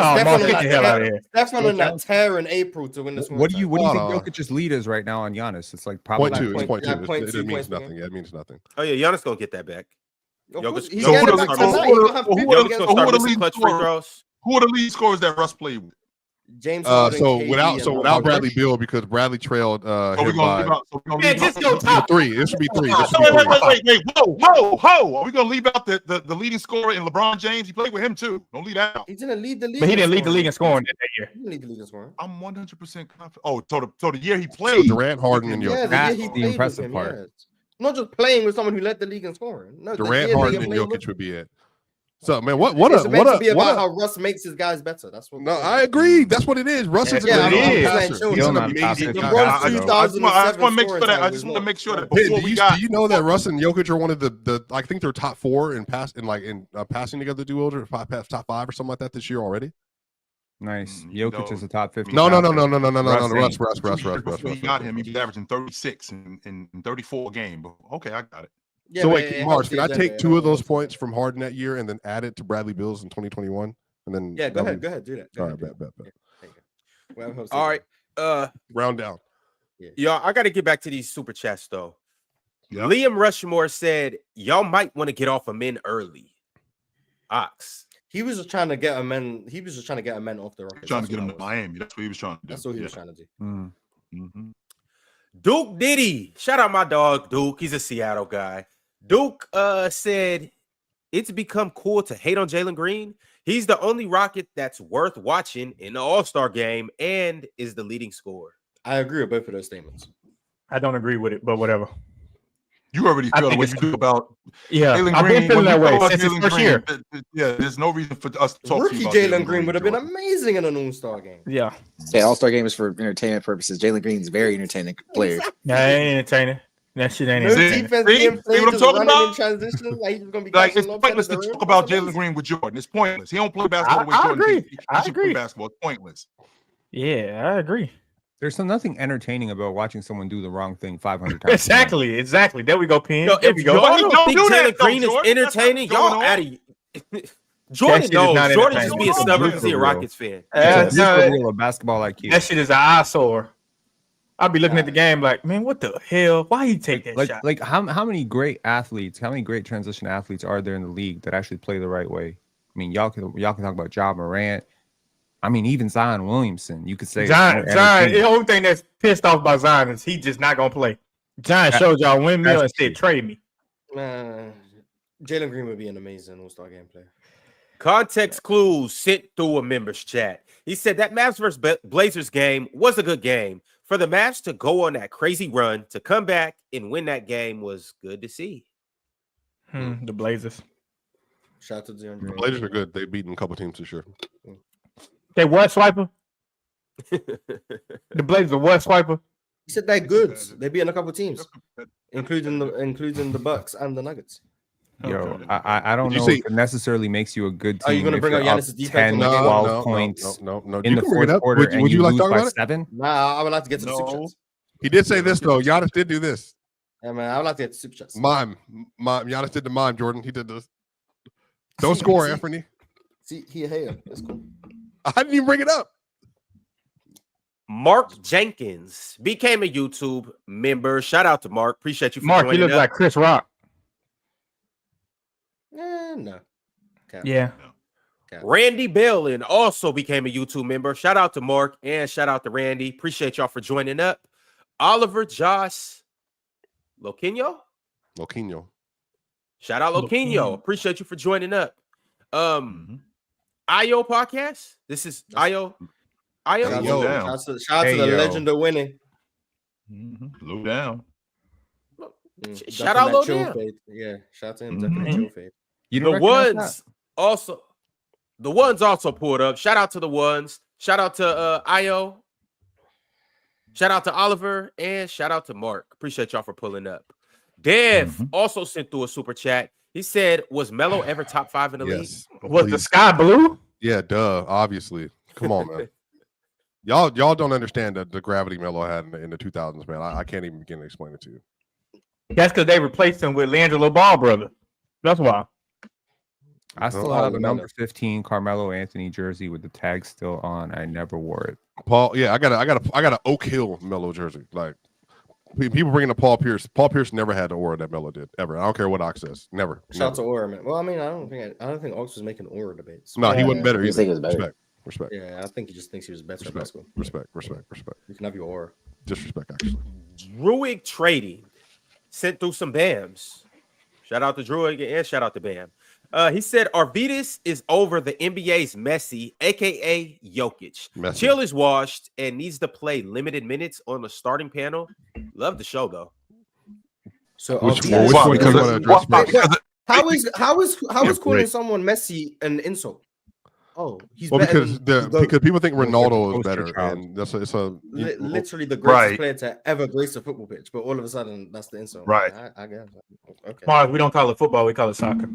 Oh, Steph Mark, on get that the hell out of here. Steph on that tear in April to win the scoring. What do you think Hold on. Jokic's lead is right now on Giannis? It's like probably 0.2. It's point- 0.2. yeah, It 0.2 means points per nothing. game. Yeah, it means nothing. Oh yeah, Giannis gonna get that back. Of Yo, course, so he's who getting the- it back so tonight. who He's gonna have who 50 the- Jokic against gonna start who the missing lead clutch free scorer? throws. Who are the lead scorers that Russ played with? James Harden, So KD, without and Bradley Beal, because Bradley trailed So we're him gonna leave by out. So we're gonna Man, leave just out. go top. three. This should be three. This should Wait, be wait, three. wait. Whoa. Are we gonna leave out the leading scorer in LeBron James? He played with him too. Don't leave that out. He didn't lead the league. But he didn't lead the league in scoring that year. He didn't lead the league in scoring. I'm 100% confident. Oh, so the year he played, Durant, Harden, and Yeah, Jokic. the That's year he the played with impressive him, part. yeah. Not just playing with someone who led the league in scoring. No, the Durant, year they Harden, and played with- Jokic would be it. So man, what It's a meant to be about what a. how Russ makes his guys better. That's what. No, I agree. That's what it is. Russ is a Yeah, great it is. passer. He's He's an not amazing passing. guy. LeBron's I just 2007 want to make sure that scoring I just want to time make sure that Ben, before do we you, got do you know that Russ and Jokic are one of the I think they're top four in passing together duos or top five or something like that this year already? Nice. You Jokic know, is a top 50. No. passer. Russ he got him, he was averaging 36 in 34 a game. But okay, I got it. Yeah, So but wait, it Mars, helps can the I agenda, take it two of those helps. points from Harden that year and then add it to Bradley Bill's in 2021? And then Yeah, go ahead, do that. Go All ahead, right, do bet. that. There you go. Well, helps All the right. Round down. Y'all, I got to get back to these super chats though. Yep. Liam Rushmore said, "Y'all might want to get off of men early." Ox. He was just trying to get a man. He was just trying to get a man off the Rockets. Trying to get That's him what to that was. Miami. That's what he was trying to do. That's what he was trying to do. Mm. Mhm. Duke Diddy. Shout out my dog Duke. He's a Seattle guy. Duke said it's become cool to hate on Jalen Green. He's the only Rocket that's worth watching in the All-Star game and is the leading scorer. I agree with both of those statements. I don't agree with it, but whatever. You already I feel think what it's- you do about Yeah, Jalen I've Green. been feeling when that you way talk about since his Jalen first Green, year. Yeah, there's no reason for us to talk to Rookie you about Jalen Green would have been Jordan. amazing in an All-Star game. Yeah, Yeah, All-Star game is for entertainment purposes. Jalen Green's a very entertaining player. that ain't entertaining. That shit ain't No entertaining. defense See? being See played, what I'm just talking running in about? transition. Like he's gonna be Like catching it's lobs pointless out to of the talk rim. about That's Jalen amazing. Green with Jordan. It's pointless. He don't play basketball with I Jordan. agree. He I should play agree. basketball. It's pointless. Yeah, I agree. There's nothing entertaining about watching someone do the wrong thing 500 times. Exactly. There we go, Pin. Yo, There if we y'all go. don't Don't think do that, Jalen Green though, is Jordan. That's not entertaining, what's y'all going out on. of Jordan shit is knows. not Jordan just being entertaining. stubborn because he's a For real. Rockets fan. It's no, a real basketball IQ. that shit is an eyesore. I'll be looking at the game like, man, what the hell? Why he take that shot? Like how many great athletes, how many great transition athletes are there in the league that actually play the right way? I mean, y'all can talk about Ja Morant, I mean, even Zion Williamson, you could say Zion. The only thing that's pissed off about Zion is he just not gonna play. Zion showed y'all windmill and said trade me. Jalen Green would be an amazing All-Star game player. Context clues sent through a members chat. He said that Mavs versus Blazers game was a good game. For the Mavs to go on that crazy run, to come back and win that game was good to see. The Blazers. Shout out to DeAndre. The Blazers are good. They've beaten a couple teams this year. They what, Swiper? The Blazers are what, Swiper? He said they're good. They beat a couple teams, including the Bucks and the Nuggets. Yo, I don't know if it necessarily makes you a good team. Are you going to bring up Giannis' defense? 10, 12 points no. in the fourth quarter and you lose by 7? Nah, I would like to get to the super chats. He did say this, though. Giannis did do this. Yeah, man, I would like to get to super chats. Mime. Giannis did the mime, Jordan. He did this. Don't score, Anthony. See, he a hater. That's cool. I didn't even bring it up. Mark Jenkins became a YouTube member. Shout out to Mark. Appreciate you for Mark, joining you look like Chris Rock. No. Cap. Yeah. Cap. Randy Bellin also became a YouTube member. Shout out to Mark and shout out to Randy. Appreciate y'all for joining up. Oliver Josh Loquino. Shout out Loquino. Appreciate you for joining up. IO podcast. This is IO. Shout out to the legend of winning. Low down. Shout out Low down. Yeah, shout out to him. Definitely chill fade. The ones also pulled up. Shout out to the ones. Shout out to IO. Shout out to Oliver and shout out to Mark. Appreciate y'all for pulling up. Dev also sent through a super chat. He said, "Was Melo ever top 5 in the league? Was the sky blue? Yeah, duh. Obviously. Come on, man. Y'all don't understand the gravity Melo had in the 2000s, man. I can't even begin to explain it to you. That's because they replaced him with Leandro Ball, brother. That's why. I still have a number 15 Carmelo Anthony jersey with the tag still on. I never wore it. Paul, yeah, I got a Oak Hill Melo jersey. Like people bringing up Paul Pierce. Paul Pierce never had the aura that Melo did ever. I don't care what Ox says. Never. Shout out to aura, man. Well, I mean, I don't think Ox was making aura debates. No, he wasn't better. I think he was better. Respect. Yeah, I think he just thinks he was better. Respect. You can have your aura. Disrespect, actually. Druid Trading sent through some BAMs. Shout out to Druid and shout out to BAM. He said Arvidas is over the NBA's Messi, aka Jokic. Chill is washed and needs to play limited minutes on the starting panel. Love the show though. So how is calling someone Messi an insult? Oh, he's because people think Ronaldo is better, and literally the greatest player to ever grace a football pitch. But all of a sudden, that's the insult. Right? I guess. Okay. Mars, we don't call it football; we call it soccer.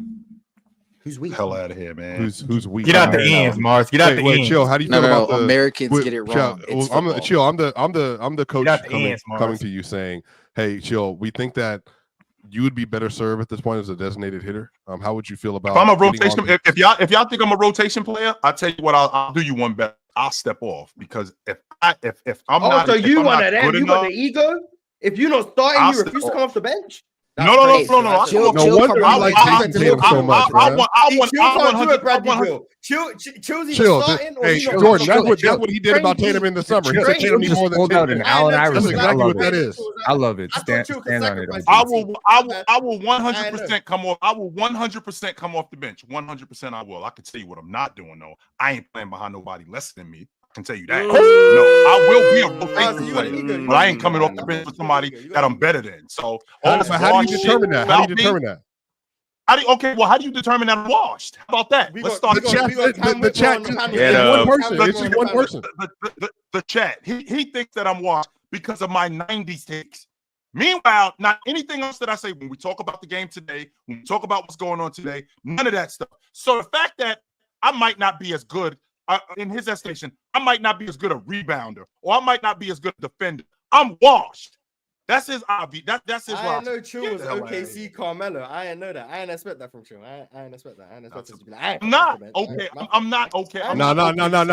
Who's weak? Hell out of here, man. Who's weak? Get out the ends, Mars. Get out the ends. Chill. How do you feel about the Americans get it wrong? I'm the coach coming to you saying, "Hey, Chill, we think that you would be better served at this point as a designated hitter. How would you feel about? If I'm a rotation, if y'all think I'm a rotation player, I'll tell you what. I'll do you one better. I'll step off because if I'm not, so you want that? You got the ego? If you don't start and you refuse to come off the bench. No. Chill wonder you like Jason Tatum so much, man. Hey, Jordan, that's what he did about Tatum in the summer. He said Tatum needs more than Tatum. That's exactly what that is. I love it. Stand on it. I will 100% come off. I will 100% come off the bench. 100% I will. I can tell you what I'm not doing though. I ain't playing behind nobody less than me. I can tell you that. No, I will be a rotation player, but I ain't coming off the bench for somebody that I'm better than. So, how do you determine that? How do you determine that? How do you determine that I'm washed? How about that? Let's start the chat. It's just one person. The chat. He thinks that I'm washed because of my 90s takes. Meanwhile, not anything else that I say when we talk about the game today, when we talk about what's going on today, none of that stuff. So the fact that I might not be as good in his estimation, I might not be as good a rebounder, or I might not be as good a defender. I'm washed. That's his obvious. That's his. I know Chill was OKC Carmelo. I didn't know that. I didn't expect that from Chill. I didn't expect that. I didn't expect to be like, I'm not okay. I'm not okay. No,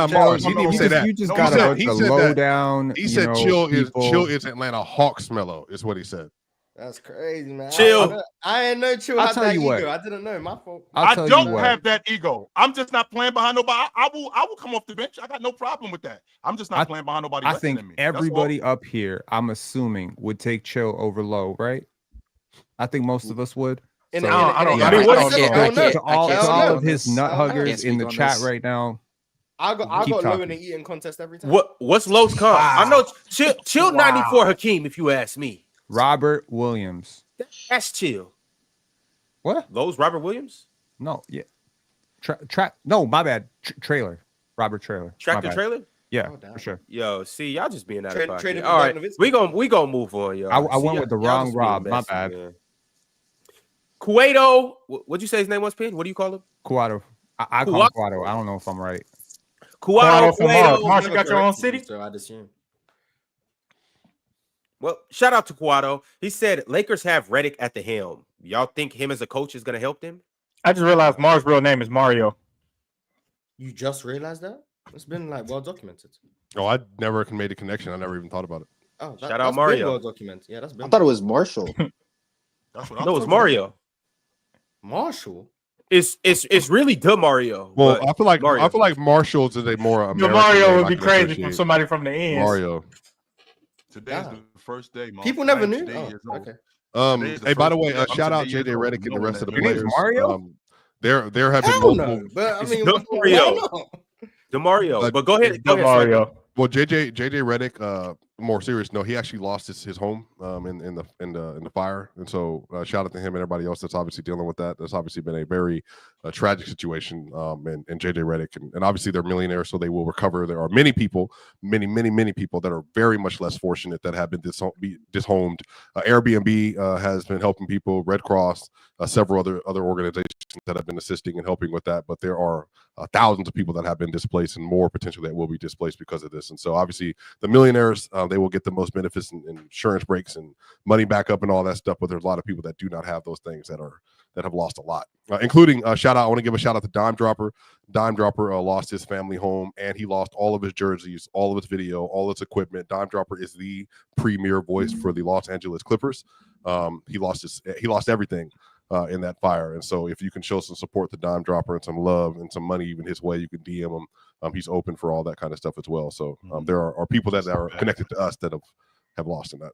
Mars. You just got a low down. He said Chill is Atlanta Hawks Melo. Is what he said. That's crazy, man. Chill. I ain't know Chill I'll had tell that you ego. what. I didn't know. My fault. I don't have that ego. I'm just not playing behind nobody. I will come off the bench. I got no problem with that. I'm just not playing behind nobody. I think everybody up here, I'm assuming, would take Chill over Low, right? I think most of us would. I don't know. To all of his nut huggers in the chat right now. I got Low in the eating contest every time. What's Low's comp? I know Chill 94 Hakeem, if you ask me. Robert Williams. That's Chill. What? Lowe's Robert Williams? No, yeah. No, my bad. Trailer. Robert Trailer. Tractor Trailer? Yeah, for sure. Yo, see, y'all just being out of pocket. All right, we gonna move on, yo. I went with the wrong Rob. My bad. Man. Cueto, what'd you say his name was, Pin? What do you call him? Cuato. I call him Cuato. I don't know if I'm right. Cueto. Mars, you got your own city? So I'd assume. Well, shout out to Cuato. He said Lakers have Redick at the helm. Y'all think him as a coach is gonna help them? I just realized Mars' real name is Mario. You just realized that? It's been like well documented. Oh, I never made a connection. I never even thought about it. Oh, shout out Mario. Well documented. Yeah, that's been. I thought it was Marshall. That's what no, it's Mario. Marshall. It's really the Mario. Well, I feel like Marshall's is a more American Mario would be name. crazy from somebody from the end. Mario. Today's the first day. Mom. People never knew. Oh, okay. Hey, by the way, shout out JJ Redick and the rest of the players. Mario? There have been multiple. No, but I mean, the Mario. But go ahead. Go ahead, Mario. Well, JJ Redick, more serious note, he actually lost his home in the fire, and so shout out to him and everybody else that's obviously dealing with that. That's obviously been a very tragic situation. And JJ Redick, and obviously they're millionaires, so they will recover. There are many people, many people that are very much less fortunate that have been dishomed. Airbnb has been helping people. Red Cross, several other organizations that have been assisting and helping with that. But there are thousands of people that have been displaced, and more potentially that will be displaced because of this. And so obviously the millionaires, they will get the most benefits and insurance breaks and money back up and all that stuff. But there's a lot of people that do not have those things that have lost a lot, including shout out. I want to give a shout out to Dime Dropper. Dime Dropper lost his family home, and he lost all of his jerseys, all of his video, all his equipment. Dime Dropper is the premier voice for the Los Angeles Clippers. He lost everything in that fire. And so if you can show some support to Dime Dropper and some love and some money even his way, you can DM him. He's open for all that kind of stuff as well. So there are people that are connected to us that have lost in that.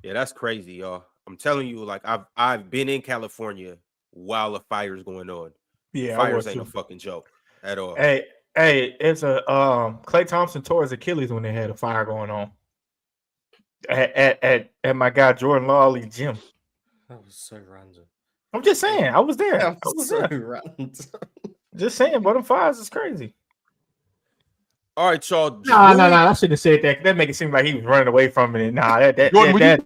Yeah, that's crazy, y'all. I'm telling you, like I've been in California while the fire is going on. Yeah, fires ain't a fucking joke at all. Hey, it's a Klay Thompson tore his Achilles when they had a fire going on at my guy Jordan Lawley's gym. That was so random. I'm just saying, I was there. I was so random. Just saying, but them fires is crazy. All right, y'all. No. I shouldn't have said that. That make it seem like he was running away from it. Nah, Jordan,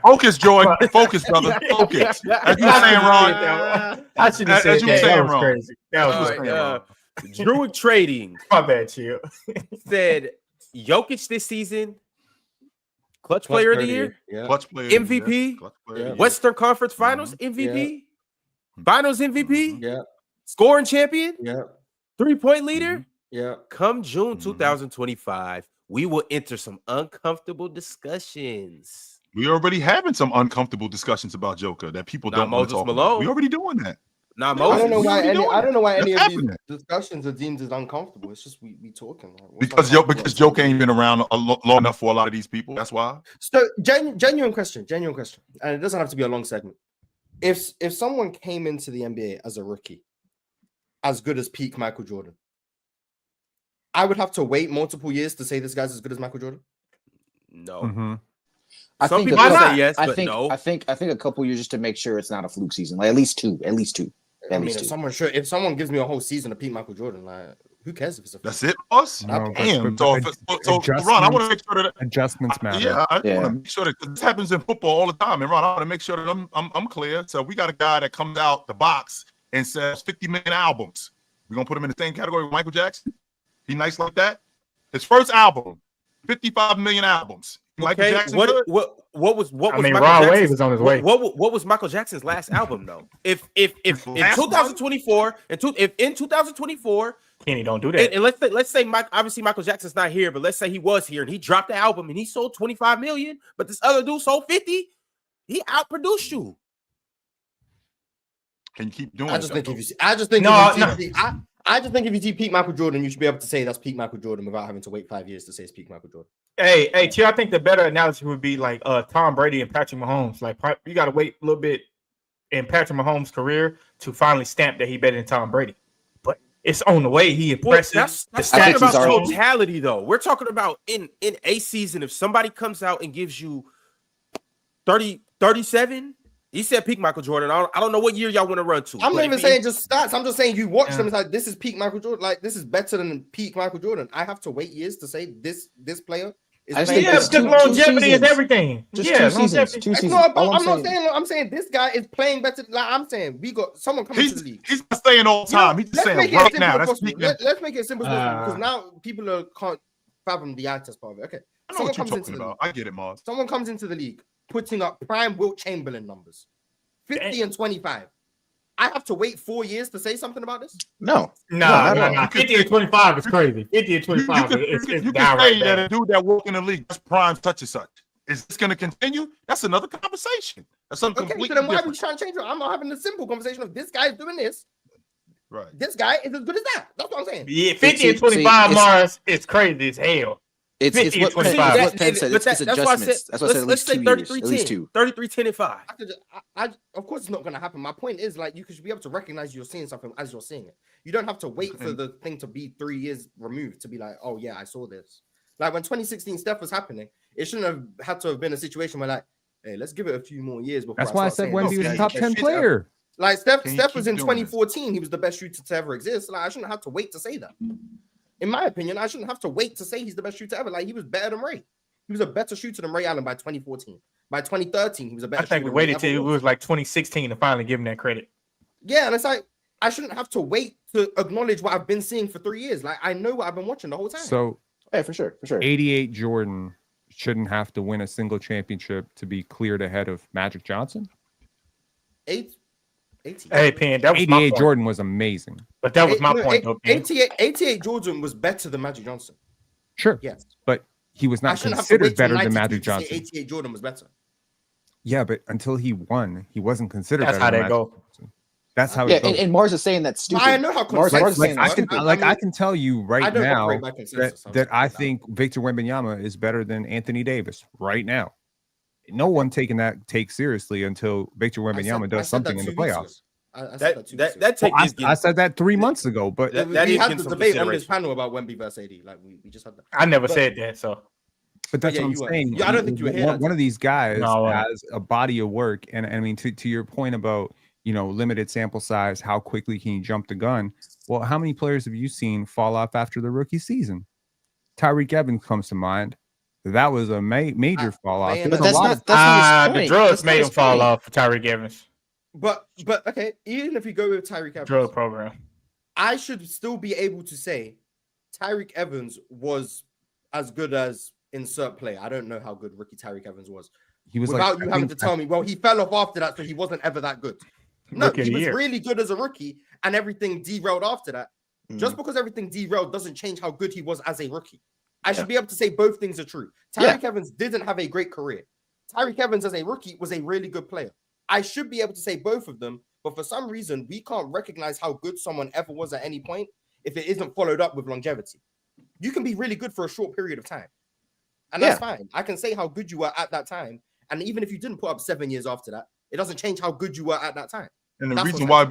focus, Jordan. Focus, brother. Focus. As you saying, Ron. I shouldn't have said that. That was crazy. That was crazy. Druid Trading. My bad, Chill. Said Jokic this season, clutch player of the year, clutch player, MVP, Western Conference Finals MVP, Finals MVP, scoring champion, 3-point leader. Yeah. Come June 2025, we will enter some uncomfortable discussions. We already having some uncomfortable discussions about Joker that people don't want to talk about. We already doing that. Not Moses. I don't know why any of these discussions are deemed as uncomfortable. It's just we talking. Because Joker ain't been around long enough for a lot of these people. That's why. So genuine question, and it doesn't have to be a long segment. If someone came into the NBA as a rookie, as good as peak Michael Jordan, I would have to wait multiple years to say this guy's as good as Michael Jordan. No. Mm-hmm. Some people say yes, but no. I think a couple years just to make sure it's not a fluke season. Like at least two. If someone gives me a whole season of peak Michael Jordan, like who cares if it's a fluke? That's it, boss. No, damn. So Ron, I want to make sure that adjustments matter. Yeah, I want to make sure that this happens in football all the time. And Ron, I want to make sure that I'm clear. So we got a guy that comes out the box and sells 50 million albums. We're gonna put him in the same category with Michael Jackson. He nice like that. His first album, 55 million albums. Michael Jackson. What was Ron Wave was on his way. What was Michael Jackson's last album though? If in 2024, if in 2024, Kenny, don't do that. And let's say obviously Michael Jackson's not here, but let's say he was here and he dropped the album and he sold 25 million, but this other dude sold 50. He outproduced you. Can you keep doing I it? just think though? if you see, I just think No, if you see, I just think if you see peak Michael Jordan, you should be able to say that's peak Michael Jordan without having to wait 5 years to say it's peak Michael Jordan. Hey, T, I think the better analogy would be like Tom Brady and Patrick Mahomes. Like you got to wait a little bit in Patrick Mahomes' career to finally stamp that he better than Tom Brady. But it's on the way. He impressive. That's talking about totality, though. We're talking about in a season. If somebody comes out and gives you 37, he said peak Michael Jordan. I don't know what year y'all want to run to. I'm not even saying just stats. I'm just saying you watch them. It's like this is peak Michael Jordan. Like this is better than peak Michael Jordan. I have to wait years to say this player is. Because longevity is everything. Longevity. 2 seasons. I'm saying this guy is playing better. Like I'm saying, we got someone coming to the league. He's not saying all the time. He's just saying right now. Let's make it as simple as possible because now people can't fathom the eye test part of it. Okay, I know what you're talking about. I get it, Mars. Someone comes into the league putting up prime Wilt Chamberlain numbers, 50 and 25. I have to wait 4 years to say something about this? No. 50 and 25 is crazy. 50 and 25 is you can down say right that there. a dude that walked in the league, that's prime such and such. Is this going to continue? That's another conversation. That's something Okay, completely so then why are we different. trying to change it? I'm not having a simple conversation of this guy is doing this. Right. This guy is as good as that. That's what I'm saying. Yeah, 50 and 25 Mars is crazy as hell. It's 50 and what 25. Penn said. It's adjustments. That's what I said. Let's say 33, 10, 33, 10, and 5. Of course, it's not going to happen. My point is, like, you should be able to recognize you're seeing something as you're seeing it. You don't have to wait for the thing to be 3 years removed to be like, oh, yeah, I saw this. Like, when 2016 Steph was happening, it shouldn't have had to have been a situation where, like, hey, let's give it a few more years before. That's why I said Wemby was a top 10 player. Like, Steph was in 2014. He was the best shooter to ever exist. Like, I shouldn't have to wait to say that. In my opinion, I shouldn't have to wait to say he's the best shooter ever. Like, he was better than Ray. He was a better shooter than Ray Allen by 2014. By 2013, he was a better shooter. I think we waited till it was like 2016 to finally give him that credit. Yeah, and it's like, I shouldn't have to wait to acknowledge what I've been seeing for 3 years. Like, I know what I've been watching the whole time. So, yeah, for sure. 88 Jordan shouldn't have to win a single championship to be cleared ahead of Magic Johnson? 80. Hey, Penn, that was 88 Jordan was amazing. But that was my point, though. 88 Jordan was better than Magic Johnson. Sure. Yes. But he was not considered better than Magic Johnson. 88 Jordan was better. Yeah, but until he won, he wasn't considered That's better how than they Magic go. Johnson. That's how it goes. And Mars is saying that's stupid. I know how Mars is saying I that's can tell you right now that that I think Victor Wembanyama is better than Anthony Davis right now. No one taking that take seriously until Victor Wembanyama does something in the playoffs. I said that 3 months ago, but we had the debate on this panel about Wemby versus AD. Like we just had that. I never said that, so. But that's what I'm saying. Yeah, I don't think you were here. One of these guys has a body of work, and I mean to your point about limited sample size, how quickly can you jump the gun? Well, how many players have you seen fall off after the rookie season? Tyreek Evans comes to mind. That was a major fall off. But that's not the drugs made him fall off for Tyreek Evans. But okay, even if you go with Tyreek Evans, drug program, I should still be able to say Tyreek Evans was as good as insert play. I don't know how good rookie Tyreek Evans was. He was without you having to tell me, well, he fell off after that, so he wasn't ever that good. No, he was really good as a rookie, and everything derailed after that. Just because everything derailed doesn't change how good he was as a rookie. I should be able to say both things are true. Tyreek Evans didn't have a great career. Tyreek Evans as a rookie was a really good player. I should be able to say both of them, but for some reason, we can't recognize how good someone ever was at any point if it isn't followed up with longevity. You can be really good for a short period of time, and that's fine. I can say how good you were at that time, and even if you didn't put up 7 years after that, it doesn't change how good you were at that time. And the reason why,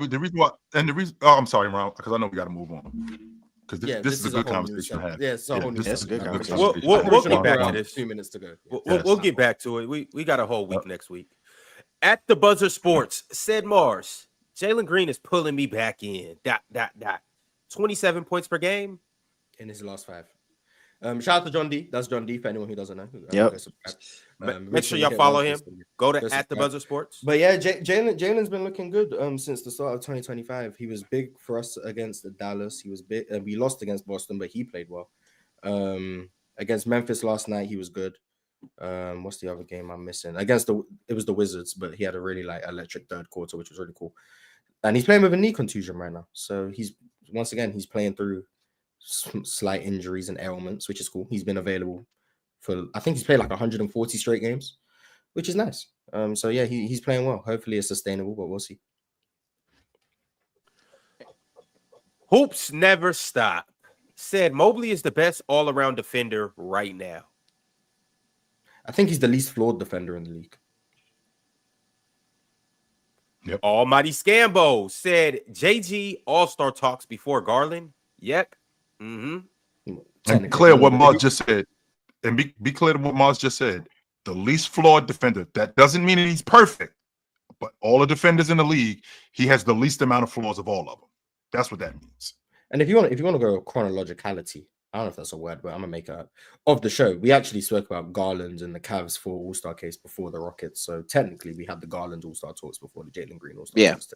oh, I'm sorry, Ron, because I know we got to move on. Because this is a good conversation to have. Yeah, it's a good conversation. We'll get back to this. 2 minutes to go. We'll get back to it. We got a whole week next week. At the Buzzer Sports, said Mars, Jalen Green is pulling me back in. 27 points per game in his last 5. Shout out to John D. That's John D. For anyone who doesn't know. Yep. Make sure y'all follow him. Go to at the Buzzer Sports. But yeah, Jalen's been looking good since the start of 2025. He was big for us against Dallas. He was big. We lost against Boston, but he played well. Against Memphis last night, he was good. What's the other game I'm missing? It was the Wizards, but he had a really electric third quarter, which was really cool. And he's playing with a knee contusion right now. So he's playing through some slight injuries and ailments, which is cool. He's been available for, I think he's played 140 straight games. which is nice. So yeah, he's playing well. Hopefully it's sustainable, but we'll see. Hoops never stop. Said Mobley is the best all-around defender right now. I think he's the least flawed defender in the league. Yep. Almighty Scambo said JG All-Star talks before Garland. Yep. Mm-hmm. And clear what Mars just said. And be clear to what Mars just said. The least flawed defender. That doesn't mean that he's perfect, but all the defenders in the league, he has the least amount of flaws of all of them. That's what that means. And if you want to go chronologicality, I don't know if that's a word, but I'm gonna make it up. Of the show, we actually spoke about Garland and the Cavs for All-Star case before the Rockets. So technically, we had the Garland All-Star talks before the Jalen Green All-Star. Yeah. Talks.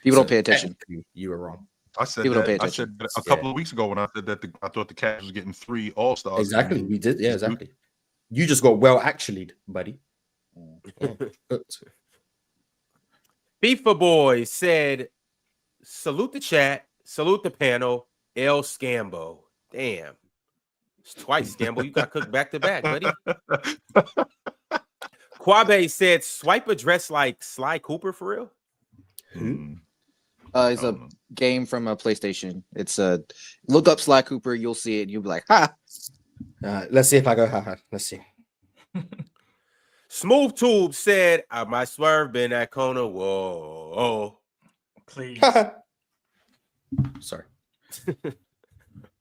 People don't pay attention. You were wrong. I said People don't pay that, attention. a couple of weeks ago when I said that I thought the Cavs was getting 3 All-Stars. Exactly. We did. Yeah, exactly. You just got well actually, buddy. FIFA Boy said, salute the chat, salute the panel, El Scambo. Damn. It's twice, Scambo. You got cooked back to back, buddy. Quabe said, swipe a dress like Sly Cooper for real? It's a game from a PlayStation. It's a look up Sly Cooper. You'll see it. And you'll be like, ha. Let's see if I go, ha. Let's see. Smooth Tube said, I might swerve in that corner. Whoa. Please. Sorry.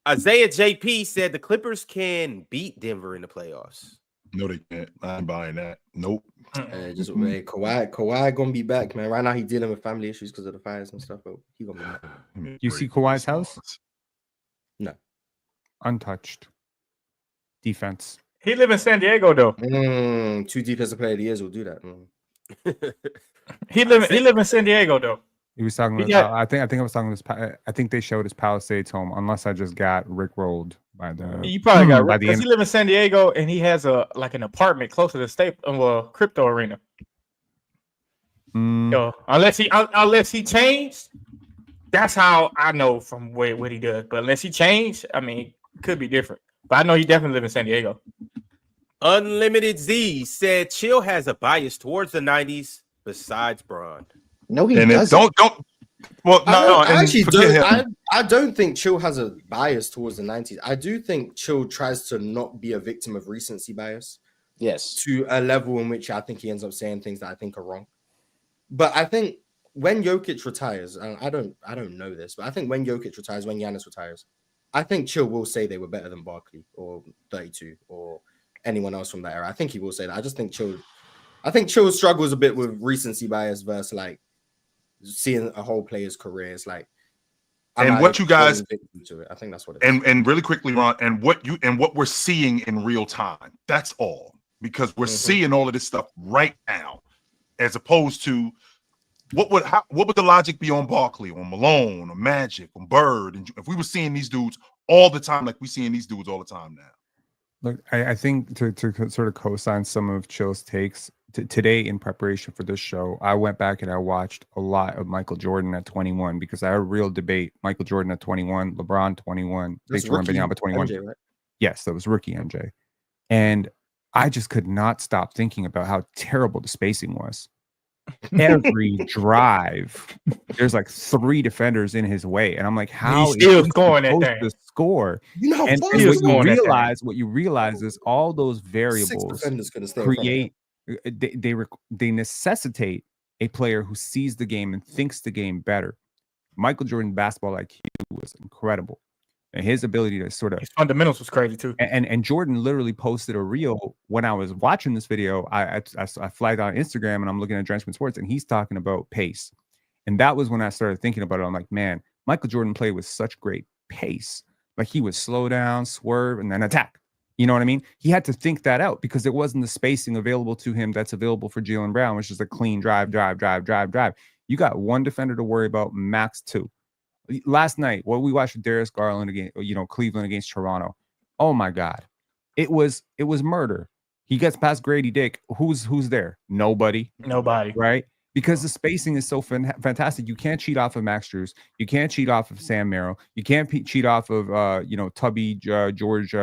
Isaiah JP said the Clippers can beat Denver in the playoffs. No, they can't. I ain't buying that. Nope. Just wait. Kawhi gonna be back, man. Right now he's dealing with family issues because of the fires and stuff, but he gonna be back. You see Kawhi's house? No. Untouched. Defense. He live in San Diego though. 2 defensive player of the years will do that. He live in San Diego though. He was talking about. I think I was talking about. I think they showed his Palisades home. Unless I just got rickrolled by the. You probably got by because he live in San Diego and he has an apartment close to the crypto arena. So unless he changed, that's how I know from what he does. But unless he changed, I mean, it could be different. But I know he definitely live in San Diego. Unlimited Z said Chill has a bias towards the 90s besides Braun. No, he and doesn't. Don't. Well, I don't think Chill has a bias towards the 90s. I do think Chill tries to not be a victim of recency bias. Yes. To a level in which I think he ends up saying things that I think are wrong. But I think when Jokic retires, and I don't know this, but I think when Jokic retires, when Giannis retires, I think Chill will say they were better than Barkley or 32 or anyone else from that era. I think he will say that. I just think Chill struggles a bit with recency bias versus like seeing a whole player's career. It's like, and what you guys to it. I think that's what it is. And really quickly, Ron, and what we're seeing in real time. That's all, because we're seeing all of this stuff right now, as opposed to what would the logic be on Barkley, on Malone, on Magic, on Bird, and if we were seeing these dudes all the time, like we're seeing these dudes all the time now. Look, I think to sort of co-sign some of Chill's takes today in preparation for this show, I went back and I watched a lot of Michael Jordan at 21 because I had a real debate. Michael Jordan at 21, LeBron 21, Victor Wembanyama 21. MJ, right? Yes, that was rookie MJ. And I just could not stop thinking about how terrible the spacing was. Every drive, there's like 3 defenders in his way, and I'm like, how he's still scoring that to score? And what you realize is all those variables create. They necessitate a player who sees the game and thinks the game better. Michael Jordan basketball IQ was incredible, and his ability to sort of his fundamentals was crazy too. And Jordan literally posted a reel when I was watching this video. I flagged on Instagram and I'm looking at Drenchman Sports, and he's talking about pace, and that was when I started thinking about it. I'm like, man, Michael Jordan played with such great pace. Like he would slow down, swerve, and then attack. You know what I mean? He had to think that out because there wasn't the spacing available to him that's available for Jaylen Brown, which is a clean drive. You got 1 defender to worry about, max 2. Last night, what we watched with Darius Garland against, Cleveland against Toronto. Oh my God, it was murder. He gets past Grady Dick. Who's there? Nobody. Right? Because the spacing is so fantastic. You can't cheat off of Max Strus. You can't cheat off of Sam Merrill. You can't cheat off of Tubby George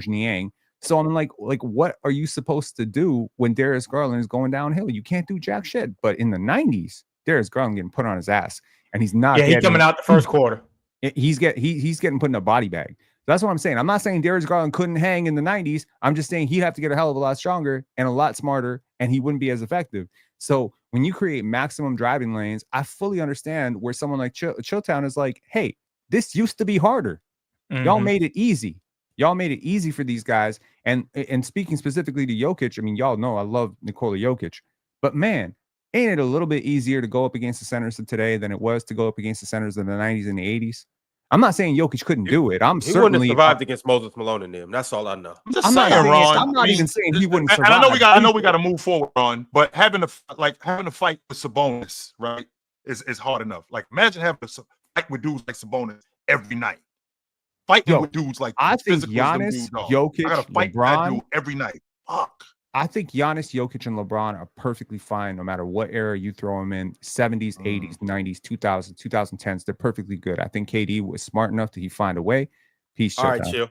Niang. So I'm like, what are you supposed to do when Darius Garland is going downhill? You can't do jack shit. But in the 90s, Darius Garland getting put on his ass, and he's not. Yeah, he's coming out the first quarter. He's getting put in a body bag. That's what I'm saying. I'm not saying Darius Garland couldn't hang in the 90s. I'm just saying he'd have to get a hell of a lot stronger and a lot smarter, and he wouldn't be as effective. So when you create maximum driving lanes, I fully understand where someone like Chilltown is like, hey, this used to be harder. Y'all made it easy. Y'all made it easy for these guys. And speaking specifically to Jokic, I mean, y'all know I love Nikola Jokic, but man, ain't it a little bit easier to go up against the centers of today than it was to go up against the centers of the 90s and the 80s? I'm not saying Jokic couldn't do it. He wouldn't have survived against Moses Malone and them. That's all I know. I'm not even saying he wouldn't survive. And I know we got to move forward, Ron, but having a fight with Sabonis, right, is hard enough. Like, imagine having a fight with dudes like Sabonis every night. Fighting with dudes like I think Giannis, Jokic, I gotta fight that dude every night. Fuck. I think Giannis, Jokic, and LeBron are perfectly fine no matter what era you throw them in. 70s, 80s, 90s, 2000s, 2010s. They're perfectly good. I think KD was smart enough that he find a way. Peace. All right, chill.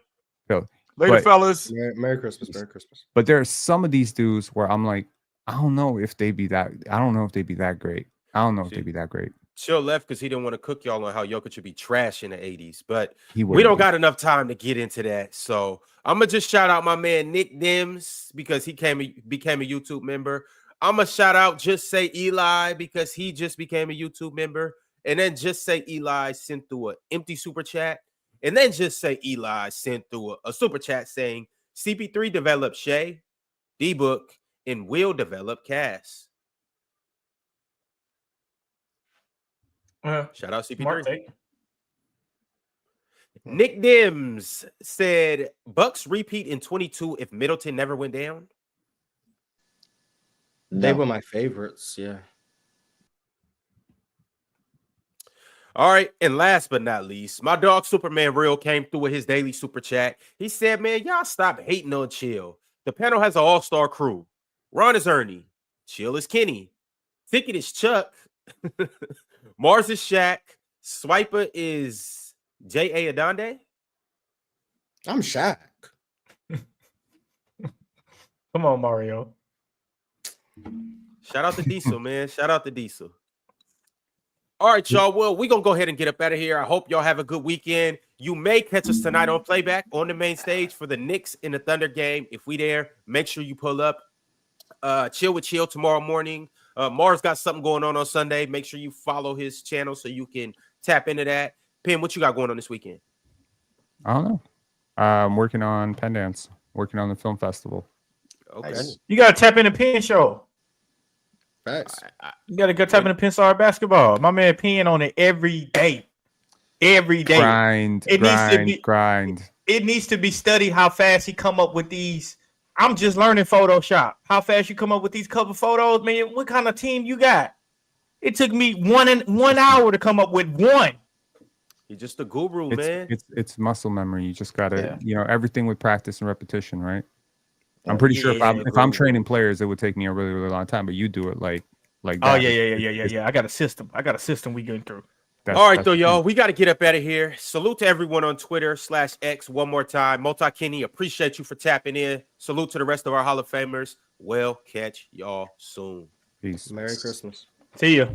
Later, fellas. Merry Christmas. Merry Christmas. But there are some of these dudes where I'm like, I don't know if they'd be that. I don't know if they'd be that great. I don't know if they'd be that great. Chill left because he didn't want to cook y'all on how Jokic should be trash in the 80s, but we don't got enough time to get into that. So I'm gonna just shout out my man Nick Dims because he became a YouTube member. I'm gonna shout out Just Say Eli because he just became a YouTube member, and then Just Say Eli sent through an empty super chat, and then Just Say Eli sent through a super chat saying CP3 developed Shea, D-Book, and will develop Cass. Shout out CP3. Nick Dims said Bucks repeat in 22 if Middleton never went down. They were my favorites, yeah. All right, and last but not least, my dog Superman Real came through with his daily super chat. He said, man, y'all stop hating on Chill. The panel has an all-star crew. Ron is Ernie. Chill is Kenny. Ticket is Chuck. Mars is Shaq. Swiper is J.A. Adonde. I'm Shaq. Come on, Mario. Shout out to Diesel, man. Shout out to Diesel. All right, y'all. Well, we're going to go ahead and get up out of here. I hope y'all have a good weekend. You may catch us tonight on playback on the main stage for the Knicks in the Thunder game. If we there, make sure you pull up. Chill with Chill tomorrow morning. Mars got something going on Sunday. Make sure you follow his channel so you can tap into that. Pim, what you got going on this weekend? I don't know. I'm working on Penn Dance, working on the film festival. Okay. Nice. You got to tap in the Penn show. Facts. You got to go tap in the Penn Star basketball. My man Penn on it every day. Every day. Grind. It needs to be studied how fast he come up with these. I'm just learning Photoshop. How fast you come up with these cover photos, man? What kind of team you got? It took me 1 hour to come up with one. You're just a guru, man. It's muscle memory. You just gotta, everything with practice and repetition, right? I'm pretty sure if I'm training players, it would take me a really, really long time. But you do it like that. Oh yeah. I got a system we going through. All right, though, y'all. We got to get up out of here. Salute to everyone on Twitter /X one more time. Multi Kenny, appreciate you for tapping in. Salute to the rest of our Hall of Famers. We'll catch y'all soon. Peace. Merry Christmas. See you.